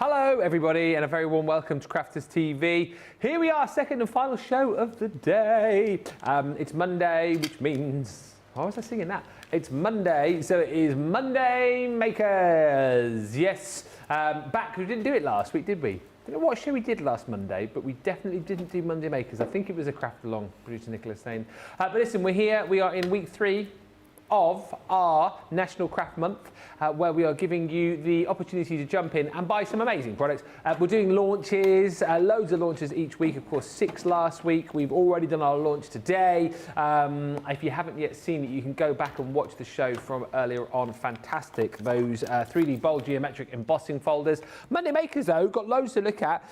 Hello everybody and a very warm welcome to Crafters TV. Here we are, second and final show of the day. It's Monday, which means, why was I singing that? It's Monday, so it is Monday Makers. Yes, back, we didn't do it last week, did we? I don't know what show we did last Monday, but we definitely didn't do Monday Makers. I think it was a craft along, producer Nicholas saying. But listen, we're here, we are in week 3 of our National Craft Month, where we are giving you the opportunity to jump in and buy some amazing products. We're doing launches, loads of launches each week, of course 6 last week. We've already done our launch today. If you haven't yet seen it, you can go back and watch the show from earlier on. Fantastic, those 3D bold geometric embossing folders. Monday Makers though, got loads to look at,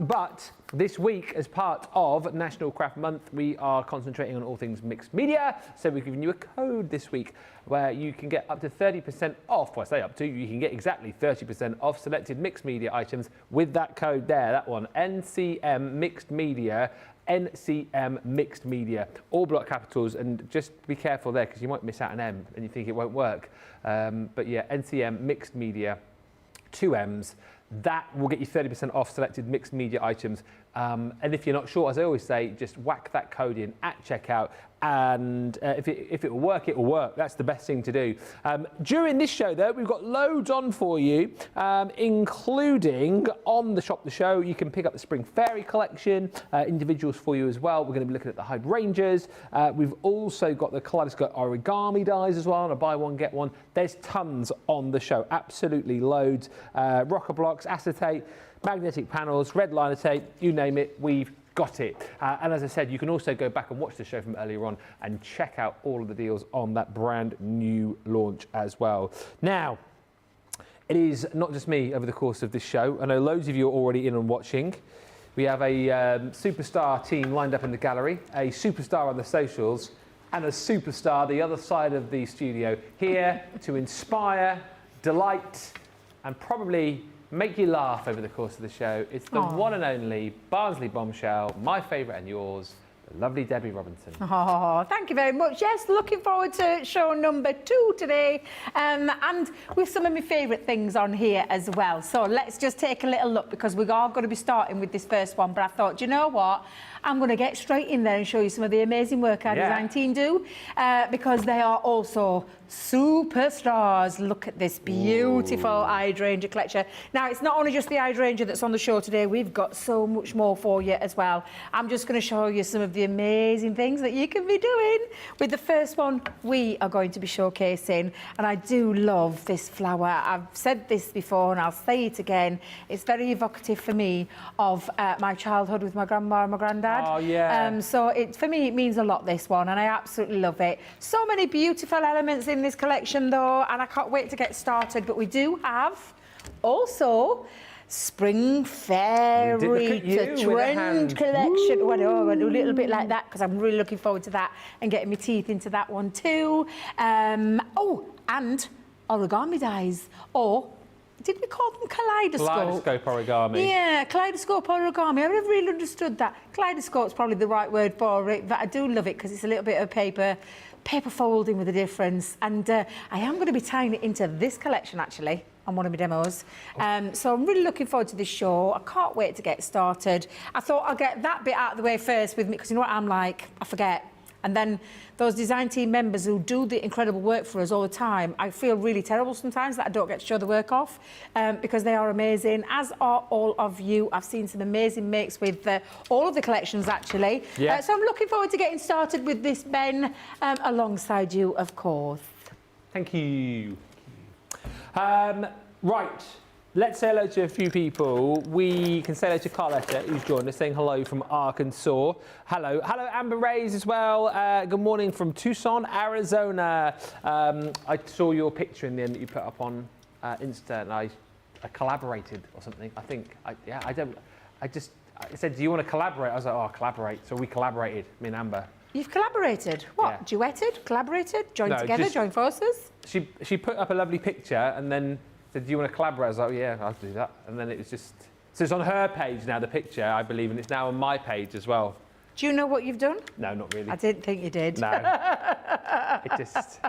but this week, as part of National Craft Month, we are concentrating on all things mixed media. So we're giving you a code this week where you can get up to 30% off. Well, I say up to, you can get exactly 30% off selected mixed media items with that code there, that one, NCM Mixed Media. NCM Mixed Media, all block capitals, and just be careful there because you might miss out an M and you think it won't work. But yeah, NCM Mixed Media, 2 M's. That will get you 30% off selected mixed media items. And if you're not sure, as I always say, just whack that code in at checkout. And if it will work, it will work. That's the best thing to do. During this show, though, we've got loads on for you, including on the Shop the Show. You can pick up the Spring Fairy collection, individuals for you as well. We're going to be looking at the Hydrangeas. We've also got the Kaleidoscope Origami dies as well, and a buy one, get one. There's tons on the show, absolutely loads. Rocker blocks, acetate, magnetic panels, red liner tape, you name it, we've got it. And as I said, you can also go back and watch the show from earlier on and check out all of the deals on that brand new launch as well. Now, it is not just me over the course of this show. I know loads of you are already in and watching. We have a superstar team lined up in the gallery, a superstar on the socials, and a superstar the other side of the studio, here to inspire, delight, and probably make you laugh over the course of the show. It's the one and only Barnsley bombshell, my favourite and yours, the lovely Debbie Robinson. Oh, thank you very much. Yes, looking forward to show number 2 today, and with some of my favourite things on here as well. So let's just take a little look, because we are going to be starting with this first one, but I thought, you know what? I'm going to get straight in there and show you some of the amazing work our design team do, because they are also superstars. Look at this beautiful Hydrangea collection. Now, it's not only just the Hydrangea that's on the show today, we've got so much more for you as well. I'm just going to show you some of the amazing things that you can be doing. With the first one, we are going to be showcasing, and I do love this flower. I've said this before and I'll say it again. It's very evocative for me of my childhood with my grandma and my granddad. Oh, yeah. So for me, it means a lot, this one, and I absolutely love it. So many beautiful elements in this collection, though, and I can't wait to get started. But we do have also Spring Fairy to Trend collection. Well, a little bit like that, because I'm really looking forward to that and getting my teeth into that one too. Oh, and origami dies, or did we call them kaleidoscope? Kaleidoscope origami. Yeah, kaleidoscope origami. I've never really understood that. Kaleidoscope's probably the right word for it, but I do love it because it's a little bit of paper folding with a difference. And I am going to be tying it into this collection, actually, on one of my demos. So I'm really looking forward to this show. I can't wait to get started. I thought I'll get that bit out of the way first with me, because you know what I'm like, I forget. And then those design team members who do the incredible work for us all the time, I feel really terrible sometimes that I don't get to show the work off, because they are amazing, as are all of you. I've seen some amazing makes with all of the collections, actually. Yeah. So I'm looking forward to getting started with this, Ben, alongside you, of course. Thank you. Right. Let's say hello to a few people. We can say hello to Carletta, who's joined us, saying hello from Arkansas. Hello. Hello, Amber Ray's as well. Good morning from Tucson, Arizona. I saw your picture in the end that you put up on Insta, and I collaborated or something, I think. I said, do you want to collaborate? I was like, oh, I'll collaborate. So we collaborated, me and Amber. You've collaborated? What? Yeah. Duetted? Collaborated? Joined together? Joined forces? She put up a lovely picture and then said, do you want to collaborate? I was like, oh, yeah, I'll do that. And then it was just... So it's on her page now, the picture, I believe, and it's now on my page as well. Do you know what you've done? No, not really. I didn't think you did. No. It just...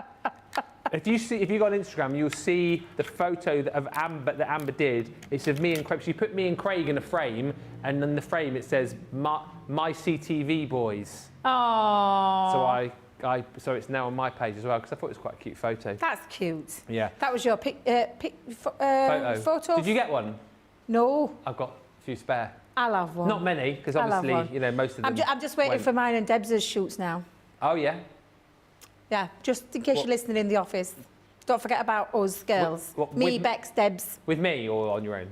If you go on Instagram, you'll see the photo that Amber did. It's of me and Craig. She put me and Craig in a frame, and in the frame it says my CTV boys. Oh. So it's now on my page as well because I thought it was quite a cute photo. That's cute. Yeah. That was your photo. Did you get one? No. I've got a few spare. I'll have one. Not many, because obviously, you know, most of them. I'm just waiting for mine and Deb's shoots now. Oh, yeah? Yeah, just in case you're listening in the office. Don't forget about us girls. Me, Bex, Debs. With me or on your own?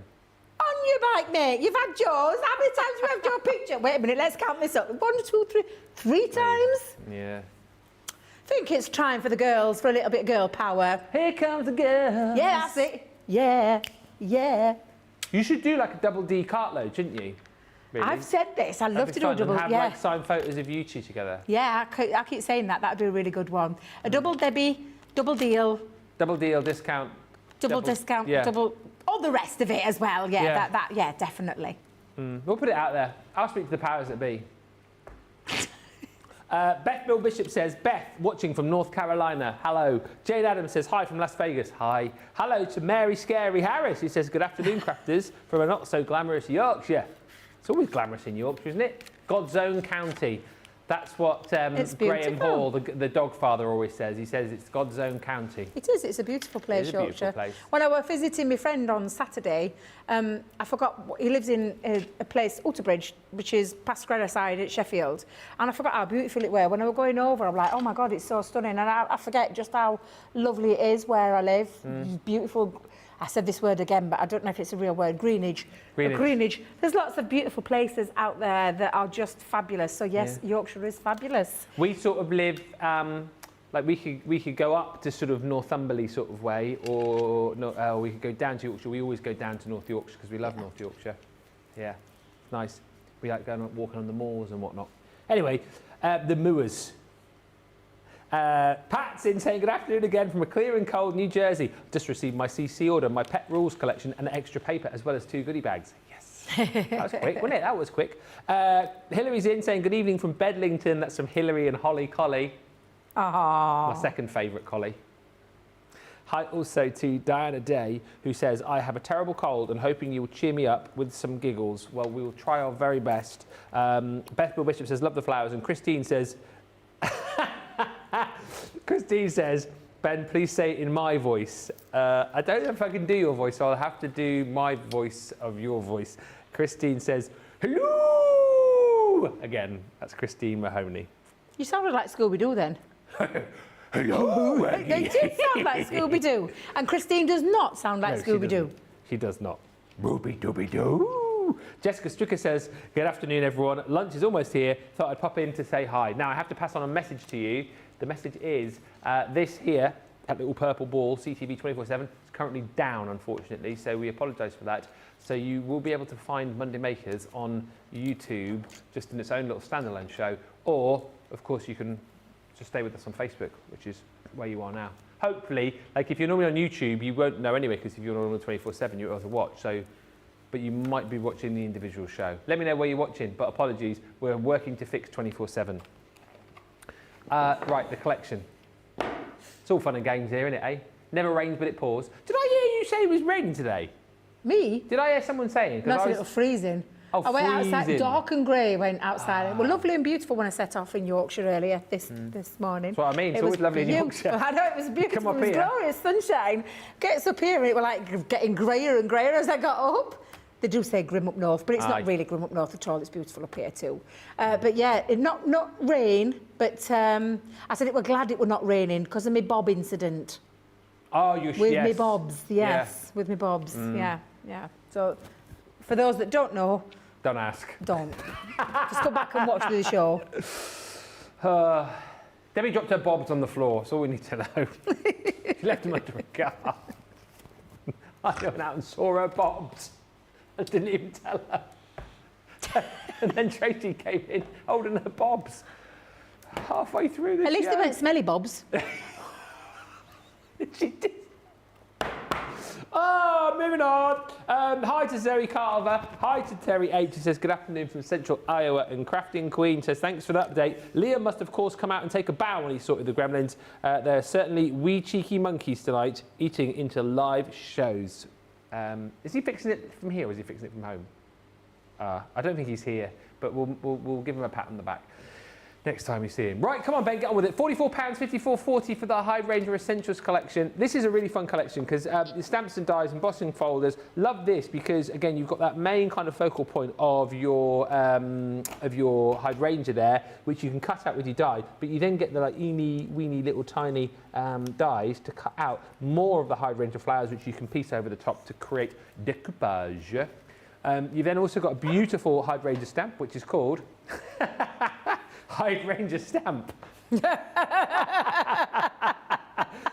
On your bike, mate. You've had yours. How many times have you had your picture? Wait a minute, let's count this up. 1, 2, 3. 3 times? Yeah. I think it's time for the girls, for a little bit of girl power. Here comes the girls. Yeah, that's it. Yeah, yeah. You should do like a double D cartload, shouldn't you? Really? I've said this. I'd love to do a double. And have like signed photos of you two together. Yeah, I keep saying that. That'd be a really good one. A double Debbie, double deal. Double deal, discount. Double discount, yeah. Double, all the rest of it as well. Yeah, yeah, definitely. We'll put it out there. I'll speak to the powers that be. Beth Bill Bishop says, Beth, watching from North Carolina. Hello. Jade Adams says, hi from Las Vegas. Hi. Hello to Mary Scary Harris, who says, good afternoon, crafters, from a not so glamorous Yorkshire. It's always glamorous in Yorkshire, isn't it? God's own county. That's what Graham Hall, the dog father, always says. He says it's God's own county. It is. It's a beautiful place, Yorkshire. Beautiful place. When I was visiting my friend on Saturday, I forgot, he lives in a place, Utterbridge, which is past Grenoside at Sheffield, and I forgot how beautiful it was. When I was going over, I'm like, oh my God, it's so stunning, and I forget just how lovely it is where I live. It's beautiful. I said this word again, but I don't know if it's a real word, greenage. Greenage. There's lots of beautiful places out there that are just fabulous. So yes, Yorkshire is fabulous. We sort of live, like we could go up to sort of Northumberland sort of way, or we could go down to Yorkshire. We always go down to North Yorkshire because we love North Yorkshire. Yeah, it's nice. We like going walking on the moors and whatnot. Anyway, the moors. Pat's in saying good afternoon again from a clear and cold New Jersey. Just received my CC order, my Pet Rules collection and extra paper as well as 2 goodie bags. Yes. That was quick, wasn't it? That was quick. Hillary's in saying good evening from Bedlington. That's from Hillary and Holly Collie. Aww. My second favourite collie. Hi also to Diana Day, who says, I have a terrible cold and hoping you will cheer me up with some giggles. Well, we will try our very best. Beth Bill Bishop says, love the flowers. And Christine says, Ben, please say it in my voice. I don't know if I can do your voice, so I'll have to do my voice of your voice. Christine says, hello! Again, that's Christine Mahoney. You sounded like Scooby-Doo then. Hello! They did sound like Scooby-Doo. And Christine does not sound like Scooby-Doo. She does not. Booby-dooby-doo. Jessica Stricker says, good afternoon, everyone. Lunch is almost here. Thought I'd pop in to say hi. Now, I have to pass on a message to you. The message is this here, that little purple ball, CTV 24/7, is currently down, unfortunately, so we apologise for that. So you will be able to find Monday Makers on YouTube, just in its own little standalone show, or, of course, you can just stay with us on Facebook, which is where you are now. Hopefully, like if you're normally on YouTube, you won't know anyway, because if you're on 24/7, you're able to watch, so, but you might be watching the individual show. Let me know where you're watching, but apologies, we're working to fix 24/7. Right, the collection. It's all fun and games here, isn't it, eh? Never rains, but it pours. Did I hear you say it was raining today? Me? Did I hear someone saying? That's a little freezing. Oh, I went freezing. outside, dark and grey, went outside. It was lovely and beautiful when I set off in Yorkshire earlier this morning. That's what I mean, it's always lovely in Yorkshire. I know, it was beautiful, Come up it was here. glorious sunshine. Gets up here and it was like getting greyer and greyer as I got up. They do say grim up north, but it's not really grim up north at all. It's beautiful up here too. But yeah, not rain, but I said it were glad it were not raining because of my bob incident. Oh, you With me bobs, yes, with me bobs, yeah. So for those that don't know, don't ask. Don't. Just go back and watch the show. Debbie dropped her bobs on the floor. That's all we need to know. She left them under a car. I went out and saw her bobs. I didn't even tell her. And then Tracy came in holding her bobs. Halfway through this At least they weren't smelly bobs. She did. Oh, moving on. Hi to Zoe Carver. Hi to Terry H. Who says, good afternoon from Central Iowa. And Crafting Queen says, thanks for the update. Liam must, of course, come out and take a bow when he sorted the gremlins. They're certainly wee cheeky monkeys tonight, eating into live shows. Is he fixing it from here or is he fixing it from home? I don't think he's here, but we'll give him a pat on the back next time you see him. Right, come on, Ben, get on with it. £44, $54.40 for the Hydrangea Essentials collection. This is a really fun collection because the stamps and dies, embossing folders. Love this because, again, you've got that main kind of focal point of your hydrangea there, which you can cut out with your die, but you then get the like eeny, weeny, little tiny dies to cut out more of the hydrangea flowers, which you can piece over the top to create decoupage. You've then also got a beautiful hydrangea stamp, which is called Hydrangea Stamp.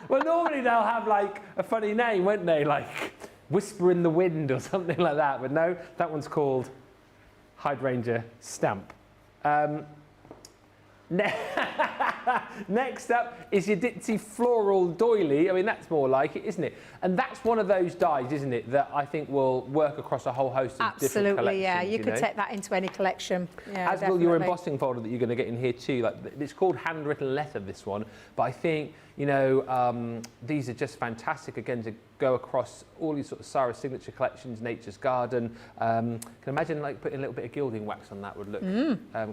Well, normally they'll have like a funny name, won't they? Like Whisper in the Wind or something like that. But no, that one's called Hydrangea Stamp. Next up is your ditzy floral doily. I mean, that's more like it, isn't it? And that's one of those dies, isn't it, that I think will work across a whole host of different collections. Absolutely, yeah. You could take that into any collection. Yeah, as will your embossing folder that you're going to get in here too. Like, it's called Handwritten Letter, this one. But I think, you know, these are just fantastic, again, to go across all these sort of Sarah's signature collections, Nature's Garden. Can imagine like putting a little bit of gilding wax on that would look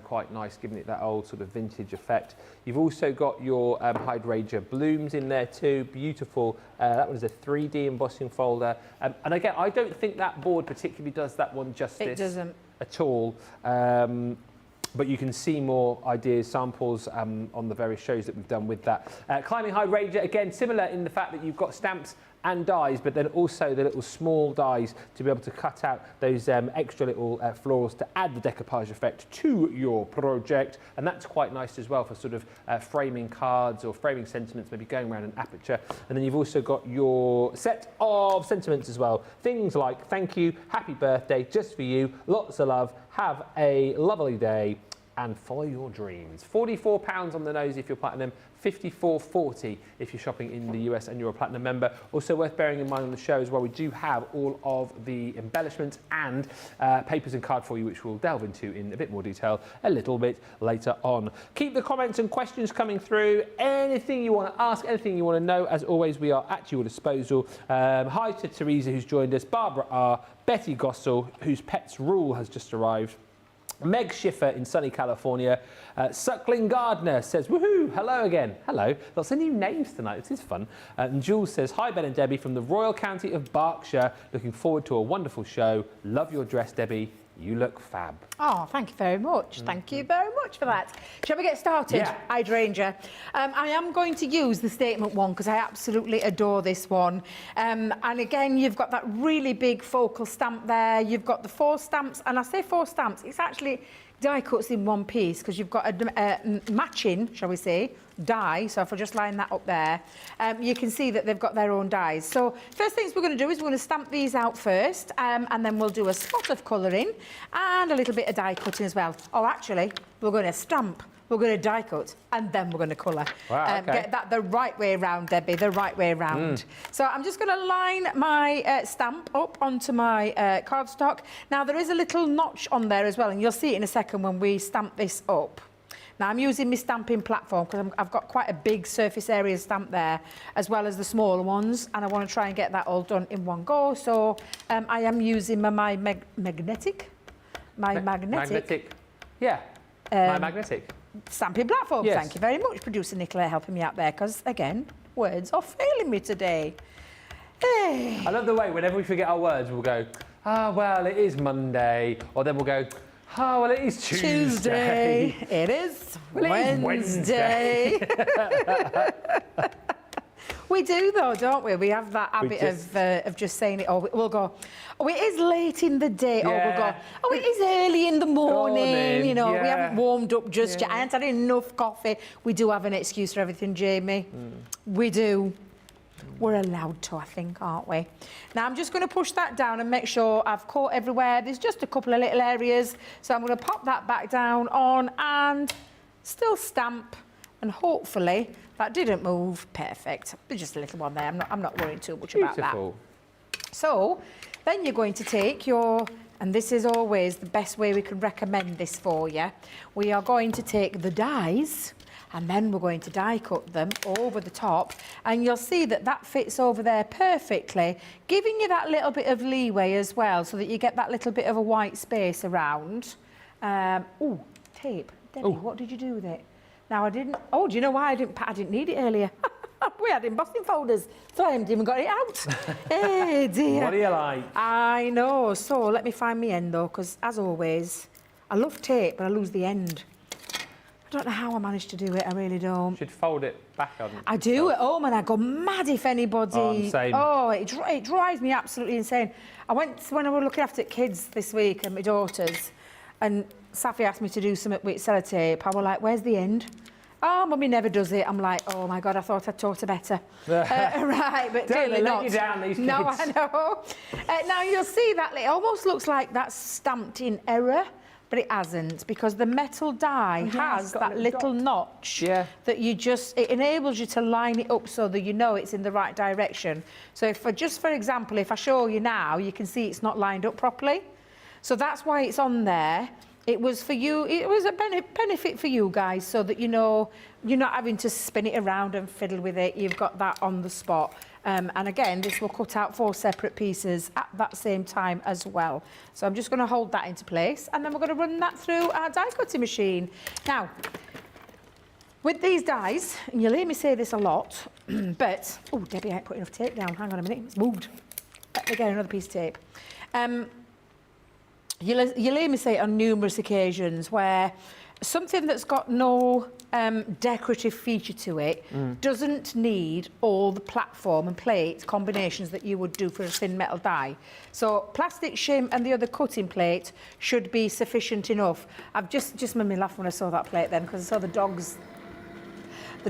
quite nice, giving it that old sort of vintage effect. You've also got your hydrangea blooms in there too, beautiful. That one is a 3D embossing folder. And again, I don't think that board particularly does that one justice. It doesn't. At all. But you can see more ideas, samples on the various shows that we've done with that. Climbing Hydrangea, again, similar in the fact that you've got stamps and dies, but then also the little small dies to be able to cut out those extra little florals to add the decoupage effect to your project. And that's quite nice as well for sort of framing cards or framing sentiments, maybe going around an aperture. And then you've also got your set of sentiments as well. Things like thank you, happy birthday, just for you, lots of love, have a lovely day, and follow your dreams. £44 on the nose if you're platinum, $54.40 if you're shopping in the US and you're a platinum member. Also worth bearing in mind on the show as well, we do have all of the embellishments and papers and card for you, which we'll delve into in a bit more detail a little bit later on. Keep the comments and questions coming through. Anything you want to ask, anything you want to know, as always, we are at your disposal. Hi to Teresa, who's joined us, Barbara R, Betty Gossel, whose Pets Rule has just arrived, Meg Schiffer in sunny California. Suckling Gardner says, woohoo, hello again. Hello. Lots of new names tonight. This is fun. And Jules says, hi, Ben and Debbie from the Royal County of Berkshire. Looking forward to a wonderful show. Love your dress, Debbie. You look fab. Oh, thank you very much. Thank you very much for that. Shall we get started? Yeah. Hydrangea. I am going to use the statement one because I absolutely adore this one. And again, you've got that really big focal stamp there. You've got the 4 stamps, and I say 4 stamps, it's actually die cuts in one piece because you've got a matching, shall we say, die. So if I just line that up there, you can see that they've got their own dies. So first things we're going to do is we're going to stamp these out first, and then we'll do a spot of colouring and a little bit of die cutting as well. Oh, actually, we're going to stamp, we're going to die cut, and then we're going to colour. Wow, okay. Get that the right way around, Debbie, the right way around. So I'm just going to line my stamp up onto my cardstock. Now, there is a little notch on there as well, and you'll see it in a second when we stamp this up. Now, I'm using my stamping platform because I've got quite a big surface area stamp there, as well as the smaller ones, and I want to try and get that all done in one go. So I am using my magnetic stamping platform. Yes. Thank you very much, producer Nicola, helping me out there, because, again, words are failing me today. Hey. I love the way whenever we forget our words, we'll go, well, it is Monday, or then we'll go, well, it is Tuesday. It is Wednesday. We do, though, don't we? We have that habit of just saying it, or we'll go, oh, it is late in the day, or we'll go, oh, it is early in the morning, you know, we haven't warmed up just yet, I haven't had enough coffee. We do have an excuse for everything, Jamie. We do. We're allowed to, I think, aren't we? Now, I'm just going to push that down and make sure I've caught everywhere. There's just a couple of little areas, so I'm going to pop that back down on and still stamp, and hopefully that didn't move. Perfect. There's just a little one there. I'm not worrying too much about that. So then you're going to take your, and this is always the best way we can recommend this for you, we are going to take the dies and then we're going to die cut them over the top, and you'll see that that fits over there perfectly, giving you that little bit of leeway as well, so that you get that little bit of a white space around. Oh, tape. Debbie, what did you do with it? Now I didn't, oh, do you know why I didn't need it earlier? We had embossing folders, so I haven't even got it out. Hey dear. What do you like? I know, so let me find my end though, because as always, I love tape, but I lose the end. I don't know how I managed to do it, I really don't. You should fold it back on. I do at home, and I go mad if anybody... Oh, same. Oh, it drives me absolutely insane. I went, when I was looking after kids this week and my daughters, and Safi asked me to do something with sellotape. I was like, where's the end? Oh, Mummy never does it. I'm like, oh my God, I thought I'd taught her better. Right, but clearly not. Let you down, these kids. No, I know. Now you'll see that it almost looks like that's stamped in error, but it hasn't, because the metal die has that little notch that you just, it enables you to line it up so that you know it's in the right direction. So if just for example, if I show you now, you can see it's not lined up properly. So that's why it's on there. It was for you, it was a benefit for you guys, so that you know you're not having to spin it around and fiddle with it. You've got that on the spot. And again, this will cut out 4 separate pieces at that same time as well. So I'm just going to hold that into place, and then we're going to run that through our die cutting machine. Now, with these dies, and you'll hear me say this a lot, but, oh, Debbie, I ain't put enough tape down. Hang on a minute, it's moved. Let me get another piece of tape. You'll hear me say it on numerous occasions where something that's got no decorative feature to it doesn't need all the platform and plate combinations that you would do for a thin metal die. So plastic shim and the other cutting plate should be sufficient enough. I've just made me laugh when I saw that plate then, because I saw the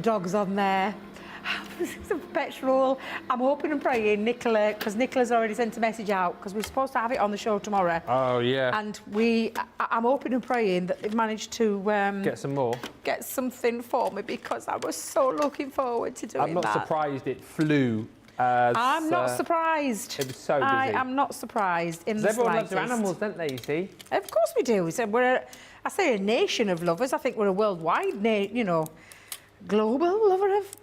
dogs on there. Some petrol. I'm hoping and praying Nicola, because Nicola's already sent a message out, because we're supposed to have it on the show tomorrow. Oh yeah. And I'm hoping and praying that they've managed to get some more. Get something for me, because I was so looking forward to doing that. I'm not surprised it flew. I'm not surprised. It was so busy. I am not surprised in the slightest. Everyone loves their animals, don't they? You see. Of course we do. So I say a nation of lovers. I think we're a worldwide, global lover of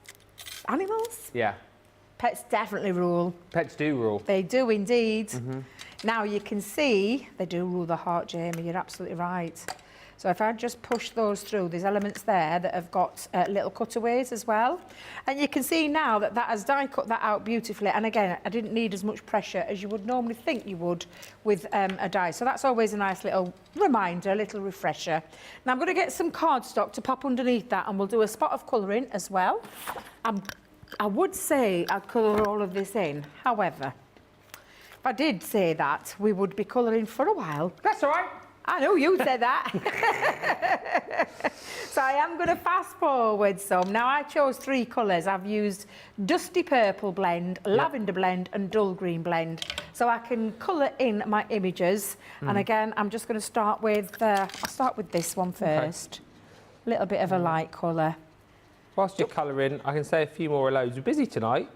animals. Yeah. Pets definitely rule. Pets do rule. They do indeed. Now you can see they do rule the heart, Jamie. You're absolutely right. So if I just push those through, there's elements there that have got little cutaways as well. And you can see now that that has die cut that out beautifully. And again, I didn't need as much pressure as you would normally think you would with a die. So that's always a nice little reminder, a little refresher. Now I'm going to get some cardstock to pop underneath that, and we'll do a spot of colouring as well. I would say I'd colour all of this in. However, if I did say that, we would be colouring for a while. That's all right. I know you said that. So I am going to fast forward some. Now I chose 3 colours. I've used Dusty Purple blend, Lavender blend and Dull Green blend. So I can colour in my images. And again, I'm just going to start with, I'll start with this one first. A little bit of a light colour. Whilst you're colouring, I can say a few more hellos. We're busy tonight.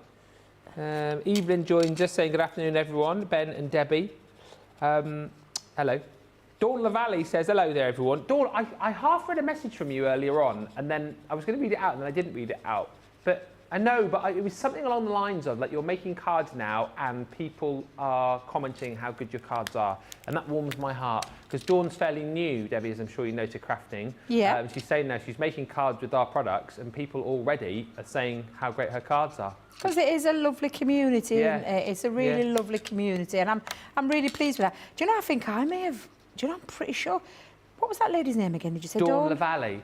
Evelyn joined, just saying good afternoon, everyone. Ben and Debbie. Hello. Dawn LaValle says, hello there, everyone. Dawn, I half read a message from you earlier on, and then I was going to read it out, and then I didn't read it out. But I know, but it was something along the lines of, like, you're making cards now, and people are commenting how good your cards are. And that warms my heart, because Dawn's fairly new, Debbie, as I'm sure you know, to crafting. Yeah. She's saying now she's making cards with our products, and people already are saying how great her cards are. Because it is a lovely community, isn't it? It's a really lovely community, and I'm really pleased with that. Do you know, I think I may have... Do you know, I'm pretty sure... What was that lady's name again? Did you say Dawn? Dawn LaValle.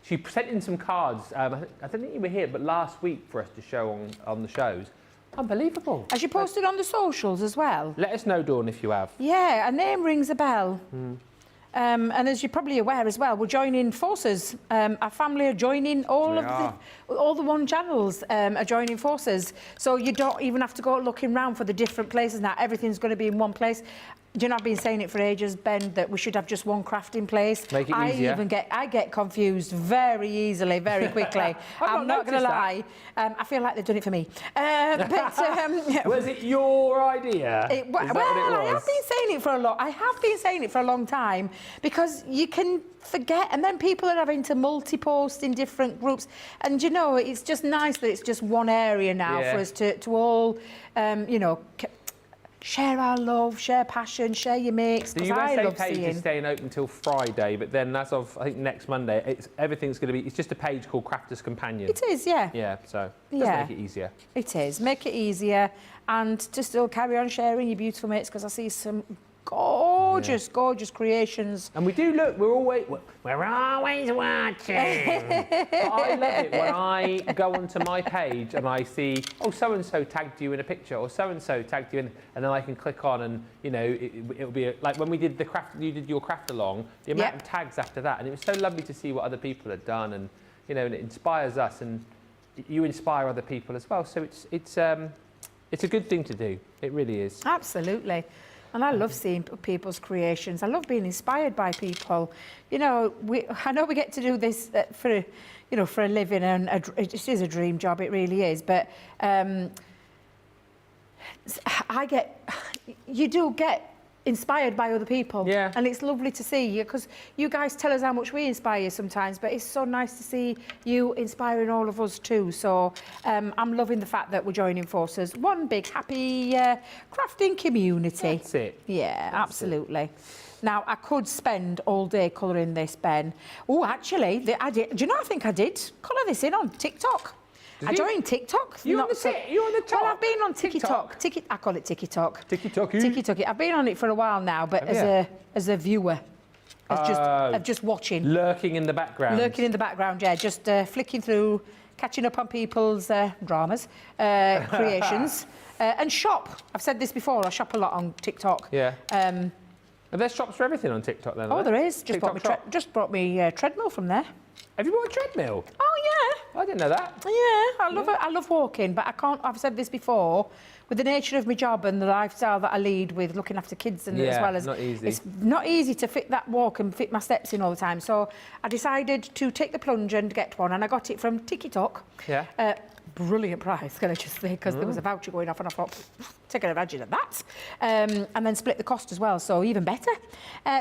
She sent in some cards. I don't think you were here, but last week for us to show on the shows. Unbelievable. Has she posted on the socials as well? Let us know, Dawn, if you have. Yeah, her name rings a bell. And as you're probably aware as well, we're joining forces. Our family are joining all the one channels are joining forces. So you don't even have to go looking around for the different places now. Everything's going to be in one place. Do you know, I've been saying it for ages, Ben, that we should have just one craft in place. Make it easier. I get confused very easily, very quickly. I'm not going to lie. I feel like they've done it for me. Was it your idea? I have been saying it for a long time, because you can forget, and then people are having to multi-post in different groups, and you know, it's just nice that it's just one area now for us to all, you know, share our love, share passion, share your makes. The USA page is staying open until Friday, but then as of, I think, next Monday, everything's going to be, it's just a page called Crafter's Companion. It is, yeah. Yeah, so it does make it easier. It is, make it easier, and to still carry on sharing your beautiful makes, because I see some gorgeous, gorgeous creations. And we do look, we're always watching. But I love it when I go onto my page and I see, oh, so-and-so tagged you in a picture, or so-and-so tagged you in, and then I can click on and, you know, it'll be, like when we did the craft, you did your craft along, the amount of tags after that, and it was so lovely to see what other people had done, and, you know, and it inspires us, and you inspire other people as well, so it's a good thing to do. It really is. Absolutely. And I love seeing people's creations. I love being inspired by people. You know, I know we get to do this for a living, and it is a dream job. It really is. But you do get inspired by other people. Yeah. And it's lovely to see you, because you guys tell us how much we inspire you sometimes, but it's so nice to see you inspiring all of us too. So I'm loving the fact that we're joining forces. One big happy crafting community. That's it. Yeah, absolutely. Now, I could spend all day colouring this, Ben. Oh, actually, I did. Do you know, I think I did colour this in on TikTok. I joined TikTok. You're on the top? Well, I've been on TikTok. I call it TikTok. Tiki-toki? Tiki-toki. I've been on it for a while now, but as a viewer, of just watching. Lurking in the background. Lurking in the background, yeah. Just flicking through, catching up on people's dramas, creations, and shop. I've said this before, I shop a lot on TikTok. Yeah. Are there shops for everything on TikTok then? Oh, there is. Just brought me treadmill from there. Have you bought a treadmill? Oh, yeah. I didn't know that. Yeah, I love it. I love walking, but I can't. I've said this before. With the nature of my job and the lifestyle that I lead, with looking after kids and as well as, not easy. It's not easy to fit that walk and fit my steps in all the time. So I decided to take the plunge and get one, and I got it from TikTok. Yeah. Brilliant price, can I just say, because there was a voucher going off, and I thought, take advantage of that. And then split the cost as well, so even better.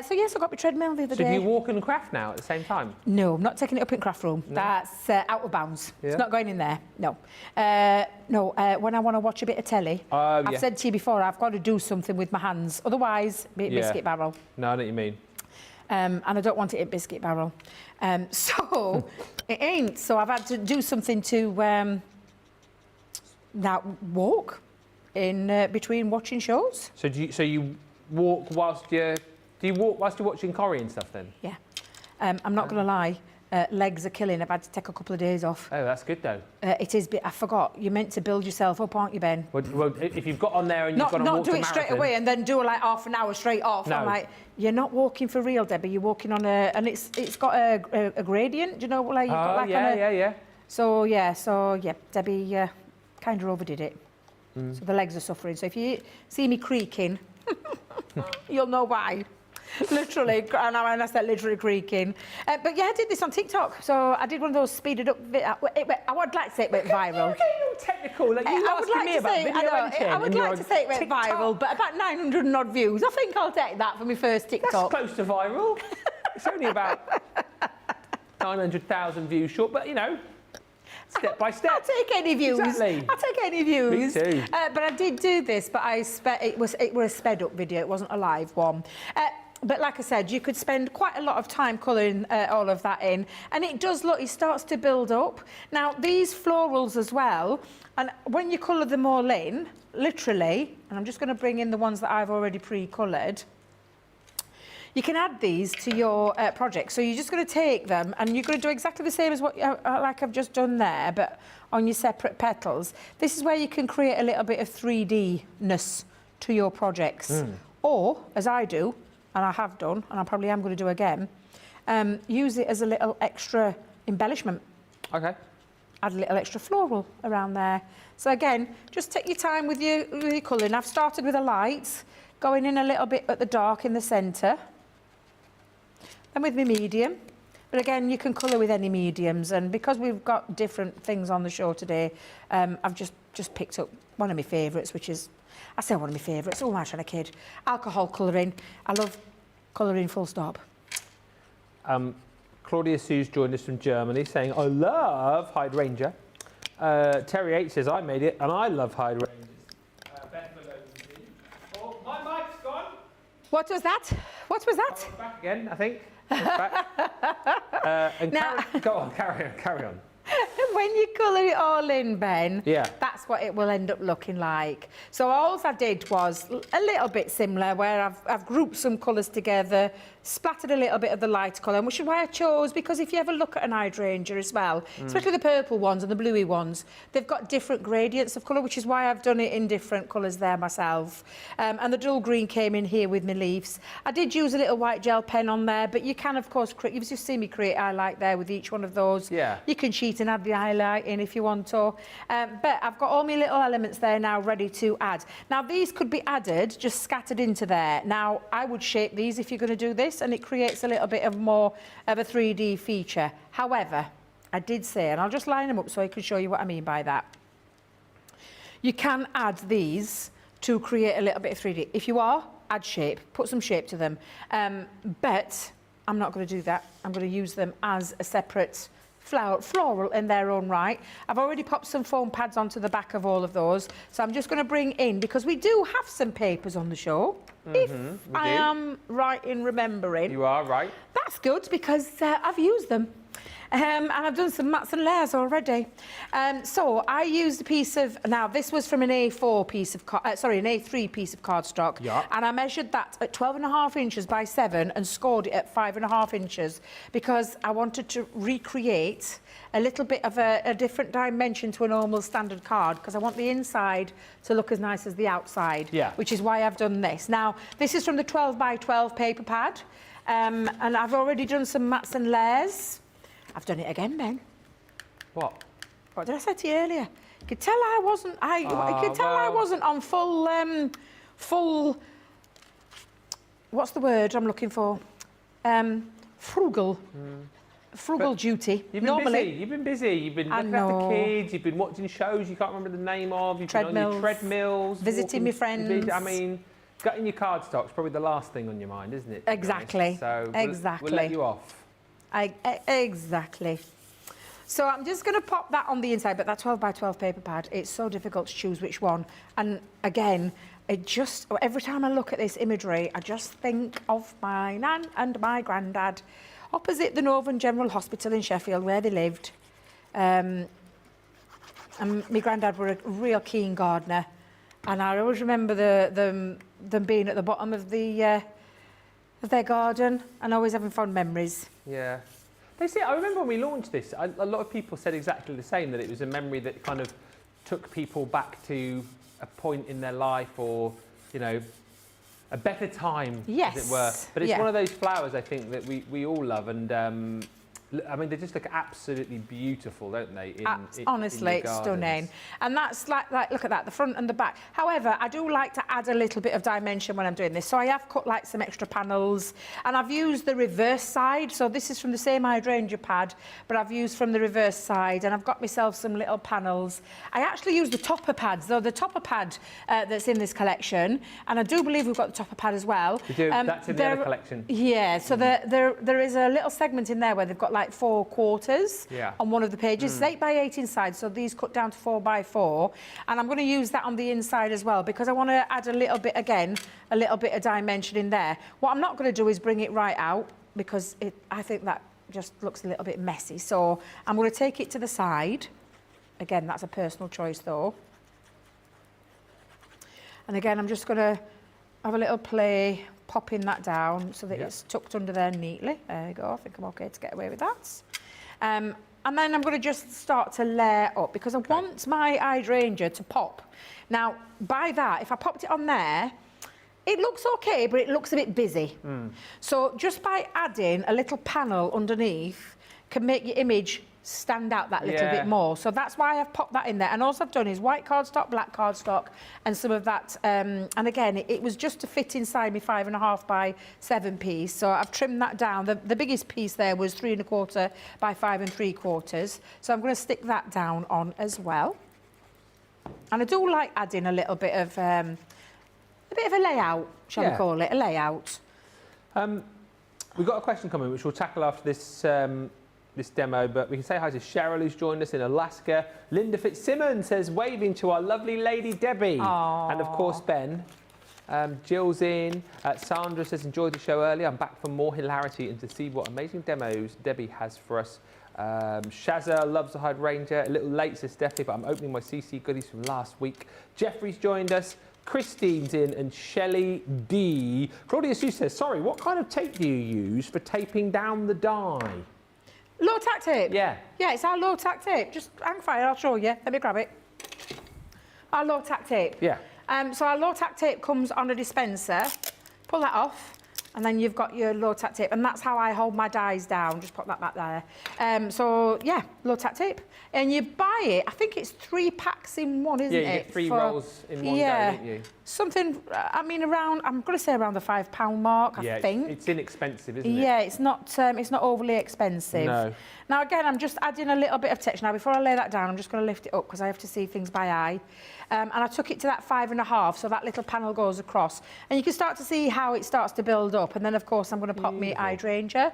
So yes, I got my treadmill the other day. So do you walk and craft now at the same time? No, I'm not taking it up in craft room. No. That's out of bounds. Yeah. It's not going in there. No. When I want to watch a bit of telly, I've said to you before, I've got to do something with my hands. Otherwise, biscuit barrel. No, I know what you mean. And I don't want it in biscuit barrel. So it ain't. So I've had to do something to now walk in between watching shows. So you walk whilst you're watching Corrie and stuff then? Yeah. I'm not going to lie. Legs are killing. I've had to take a couple of days off. Oh, that's good though. It is, but I forgot. You're meant to build yourself up, aren't you, Ben? Well, if you've got on there and you've got to walk Not do it straight away and then do like half an hour straight off. No. I'm like, you're not walking for real, Debbie. You're walking on and it's got a gradient. Do you know, like you've got like yeah. So Debbie kind of overdid it. So the legs are suffering. So if you see me creaking, you'll know why. Literally, and I said literally creaking. But yeah, I did this on TikTok. So I did one of those speeded up. I would like to say it went viral. You're getting all technical. Like you asking me about video editing. I would like to say it went viral, but about 900 and odd views. I think I'll take that for my first TikTok. That's close to viral. It's only about 900,000 views short, but you know. Step by step. I'll take any views. Exactly. I'll take any views. Me too. But I did do this, but it was a sped up video. It wasn't a live one. But like I said, you could spend quite a lot of time colouring all of that in. And it does look, it starts to build up. Now, these florals as well, and when you colour them all in, literally, and I'm just going to bring in the ones that I've already pre-coloured, you can add these to your project. So you're just going to take them and you're going to do exactly the same as what like I've just done there, but on your separate petals. This is where you can create a little bit of 3D-ness to your projects. Or, as I do, and I have done, and I probably am going to do again, use it as a little extra embellishment. Okay. Add a little extra floral around there. So again, just take your time with your colouring. I've started with a light, going in a little bit at the dark in the centre. Then with my medium. But again, you can colour with any mediums, and because we've got different things on the show today, I've just picked up one of my favourites, which is, I say one of my favourites, oh, am I trying to kid? Alcohol colouring. I love colouring full stop. Claudia Sue's joined us from Germany saying, I love Hydrangea. Terry H says, I made it and I love Hydrangeas. Oh, my mic's gone. What was that? What was that? Oh, back again, I think. Back. And Now, go on, carry on. when you colour it all in, Ben, Yeah. that's what it will end up looking like. So all I did was a little bit similar, where I've grouped some colours together, splattered a little bit of the light colour, which is why I chose, because if you ever look at an hydrangea as well, especially the purple ones and the bluey ones, they've got different gradients of colour, which is why I've done it in different colours there myself. And the dull green came in here with my leaves. I did use a little white gel pen on there, but you can, of course, you've just seen me create highlight there with each one of those. Yeah. You can cheat and add the highlight in if you want to. But I've got all my little elements there now ready to add. Now, these could be added, just scattered into there. Now, I would shape these if you're going to do this, and it creates a little bit of more of a 3D feature. However, I did say, and I'll just line them up so I can show you what I mean by that. You can add these to create a little bit of 3D. If you are, add shape, put some shape to them. But I'm not going to do that. I'm going to use them as a separate floral in their own right. I've already popped some foam pads onto the back of all of those. So I'm just going to bring in, because we do have some papers on the show, if I am right in remembering. You are right. That's good, because I've used them. And I've done some mats and layers already. So I used a piece of, now this was from an A4 piece of, an A3 piece of cardstock. Yeah. And I measured that at 12.5 inches by 7 and scored it at 5.5 inches, because I wanted to recreate a little bit of a different dimension to a normal standard card, because I want the inside to look as nice as the outside, which is why I've done this. Now, this is from the 12 by 12 paper pad, and I've already done some mats and layers. I've done it again, Ben. What? What did I say to you earlier? You could tell I wasn't. I wasn't on full. What's the word I'm looking for? Frugal. Frugal duty. You've been busy. You've been busy. You've been looking after kids. You've been watching shows you can't remember the name of. You've been on your treadmills. Visiting my friends. I mean, gutting your cardstock's probably the last thing on your mind, isn't it? Exactly. So exactly. We'll let you off. Exactly. So I'm just going to pop that on the inside, but that 12 by 12 paper pad, it's so difficult to choose which one. And again, every time I look at this imagery, I just think of my nan and my granddad opposite the Northern General Hospital in Sheffield, where they lived. And my granddad were a real keen gardener. And I always remember them being at the bottom of their garden and always having fond memories. Yeah. They say, I remember when we launched this, a lot of people said exactly the same, that it was a memory that kind of took people back to a point in their life, or, you know, a better time, as it were. But it's one of those flowers, I think, that we all love, and I mean, they just look absolutely beautiful, don't they? Honestly, it's stunning. And that's like, look at that, the front and the back. However, I do like to add a little bit of dimension when I'm doing this. So I have cut like some extra panels, and I've used the reverse side. So this is from the same hydrangea pad, but I've used from the reverse side, and I've got myself some little panels. I actually use the topper pads, though the topper pad that's in this collection, and I do believe we've got the topper pad as well. You do, that's in the other collection. Yeah, so there is a little segment in there where they've got like 4 quarters on one of the pages. It's 8 by 8 inside, so these cut down to 4 by 4, and I'm going to use that on the inside as well, because I want to add a little bit of dimension in there. What I'm not going to do is bring it right out, because I think that just looks a little bit messy, so I'm going to take it to the side. Again, that's a personal choice though. And again, I'm just going to have a little play popping that down so that it's tucked under there neatly. There you go. I think I'm okay to get away with that. And then I'm going to just start to layer up, because I want my hydrangea to pop. Now, by that, if I popped it on there, it looks okay, but it looks a bit busy. So just by adding a little panel underneath can make your image stand out that little bit more. So that's why I've popped that in there. And all I've done is white cardstock, black cardstock, and some of that. And again, it was just to fit inside my 5.5 by 7 piece. So I've trimmed that down. The biggest piece there was 3.25 by 5 3/4. So I'm going to stick that down on as well. And I do like adding a little bit of a layout, shall we call it, a layout. We've got a question coming, which we'll tackle after this this demo, but we can say hi to Cheryl, who's joined us in Alaska. Linda Fitzsimmons says, waving to our lovely Lady Debbie. Aww. And of course, Ben. Jill's in. Sandra says, enjoyed the show earlier. I'm back for more hilarity and to see what amazing demos Debbie has for us. Shazza loves the Hydrangea. A little late, says Steffi, but I'm opening my CC goodies from last week. Jeffrey's joined us. Christine's in, and Shelley D. Claudia Sue says, sorry, what kind of tape do you use for taping down the die? Low tack tape? Yeah. Yeah, it's our low tack tape. Just hang fire, I'll show you. Let me grab it. Our low tack tape. Yeah. So our low tack tape comes on a dispenser. Pull that off, and then you've got your low tack tape, and that's how I hold my dies down. Just pop that back there. So yeah, low tack tape. And you buy it, I think it's 3 packs in one, isn't it? Yeah, you get 3 rolls in one day, don't you? Something, I mean, around, I'm going to say around the £5 mark, I think. It's inexpensive, isn't it? Yeah, it's not overly expensive. No. Now, again, I'm just adding a little bit of texture. Now, before I lay that down, I'm just going to lift it up because I have to see things by eye. And I took it to that 5.5, so that little panel goes across. And you can start to see how it starts to build up. And then, of course, I'm going to pop my Hydrangea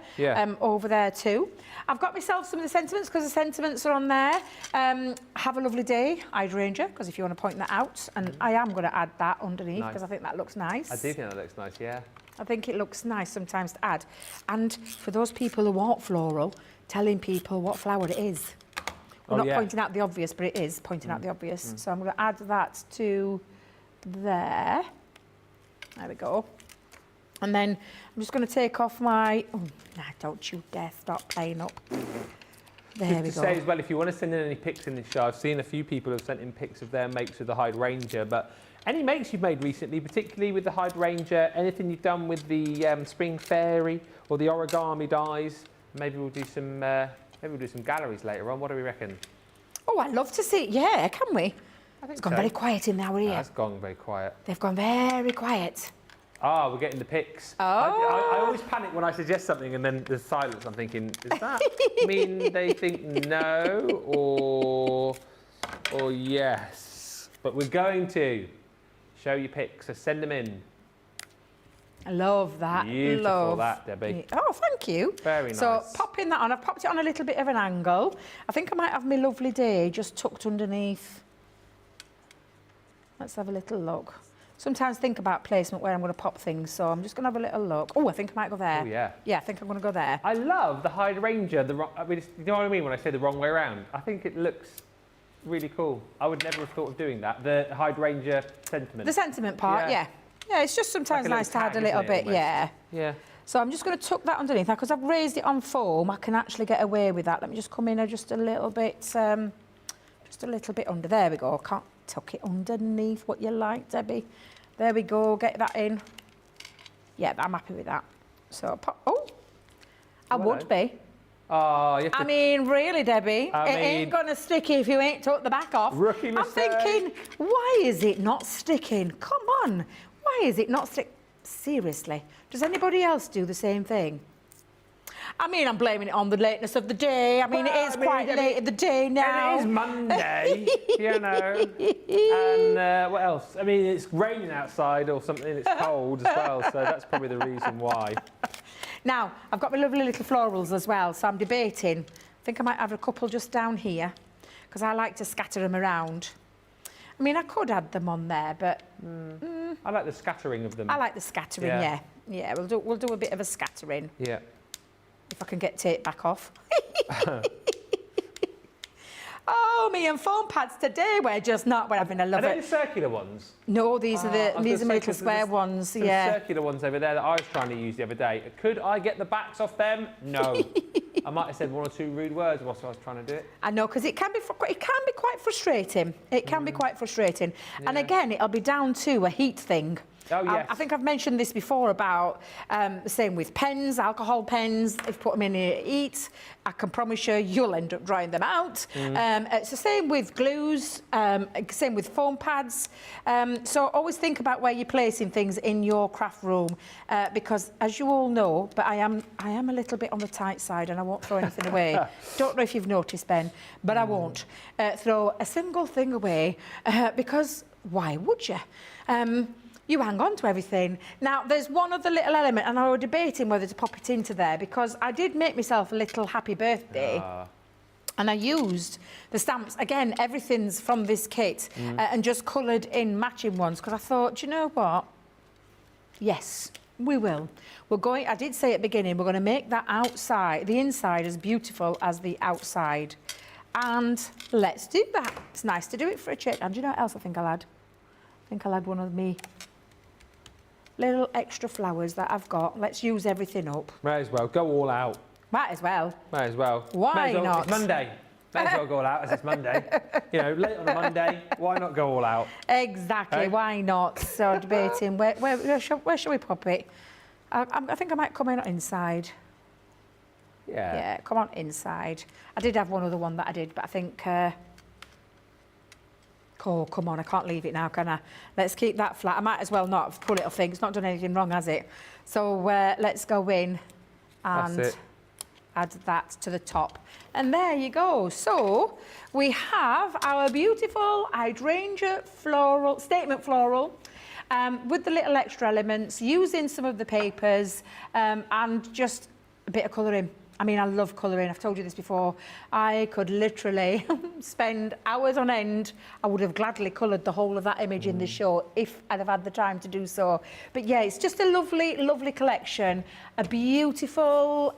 over there too. I've got myself some of the sentiments because the sentiments are on there. Have a lovely day, Hydrangea, because if you want to point that out. And I am going to add that underneath because I think that looks nice. I do think that looks nice, yeah. I think it looks nice sometimes to add. And for those people who want floral, telling people what flower it is. We're not pointing out the obvious, but it is pointing out the obvious. So I'm going to add that to there. There we go. And then I'm just going to take off my... Oh, nah, don't you dare stop playing up. There we go. To say as well, if you want to send in any pics in this show, I've seen a few people have sent in pics of their makes with the Hydrangea, but any makes you've made recently, particularly with the Hydrangea, anything you've done with the Spring Fairy or the origami dies, maybe we'll do some galleries later on. What do we reckon? Oh, I'd love to see. Yeah, can we? I think it's gone very quiet in our ear. It's gone very quiet. They've gone very quiet. Ah, we're getting the pics. Oh. I always panic when I suggest something and then there's silence. I'm thinking, does that mean they think no or yes? But we're going to show you pics, so send them in. I love that. Beautiful, that, Debbie. Oh, thank you. Very nice. So popping that on, I've popped it on a little bit of an angle. I think I might have my lovely day just tucked underneath. Let's have a little look. Sometimes think about placement where I'm going to pop things, so I'm just going to have a little look. Oh, I think I might go there. Oh, yeah. Yeah, I think I'm going to go there. I love the Hydrangea. I mean, you know what I mean when I say the wrong way around? I think it looks really cool. I would never have thought of doing that. The Hydrangea sentiment. The sentiment part, yeah. Yeah, it's just sometimes like nice to add a little bit, yeah. Yeah. So I'm just going to tuck that underneath. Now, because I've raised it on foam, I can actually get away with that. Let me just come in just a little bit under. There we go. Can't tuck it underneath what you like, Debbie. There we go. Get that in. Yeah, I'm happy with that. So, pop. Oh, I would be. Oh, I mean, really, Debbie, it ain't going to stick if you ain't took the back off. Rookie mistake. I'm thinking, why is it not sticking? Come on. Why is it not stick? Seriously, does anybody else do the same thing? I mean, I'm blaming it on the lateness of the day. I mean, it is quite late in the day now. It is Monday, you know. And what else? I mean, it's raining outside or something. It's cold as well, so that's probably the reason why. Now, I've got my lovely little florals as well, so I'm debating. I think I might have a couple just down here because I like to scatter them around. I mean, I could add them on there, but... I like the scattering of them. I like the scattering, yeah. Yeah, we'll do a bit of a scattering. Yeah. If I can get tape back off. Oh, me and foam pads today, we're having a love Are it. they the circular ones? No, these are my little square ones, yeah. Circular ones over there that I was trying to use the other day. Could I get the backs off them? No. I might have said 1 or 2 rude words whilst I was trying to do it. I know, because it can be quite frustrating. It can be quite frustrating. And again, it'll be down to a heat thing. Oh, yes. I think I've mentioned this before about the same with pens, alcohol pens. If you put them in here to eat, I can promise you, you'll end up drying them out. It's the same with glues, same with foam pads. So always think about where you're placing things in your craft room, because as you all know, but I am a little bit on the tight side and I won't throw anything away. Don't know if you've noticed, Ben, but I won't throw a single thing away because why would you? You hang on to everything. Now, there's one other little element, and I was debating whether to pop it into there because I did make myself a little happy birthday. And I used the stamps. Again, everything's from this kit and just coloured in matching ones because I thought, do you know what? Yes, we will. We're going, I did say at the beginning, we're going to make that outside, the inside as beautiful as the outside. And let's do that. It's nice to do it for a change. And do you know what else I think I'll add? I think I'll add one of me little extra flowers that I've got. Let's use everything up. May as well. Go all out. Might as well. May as well. Why not? It's Monday. May as well go all out as it's Monday. You know, late on a Monday, why not go all out? Exactly, Hey? why not? So debating, where shall we pop it? I think I might come in inside. Yeah, come on inside. I did have one other one that I did, but I think... Oh, come on, I can't leave it now, can I? Let's keep that flat. I might as well not have put it off thing. It's not done anything wrong, has it? So let's go in and add that to the top. And there you go. So we have our beautiful Hydrangea floral, statement floral, with the little extra elements, using some of the papers and just a bit of colouring. I mean, I love colouring. I've told you this before. I could literally spend hours on end. I would have gladly coloured the whole of that image in the show if I'd have had the time to do so. But yeah, it's just a lovely, lovely collection. A beautiful,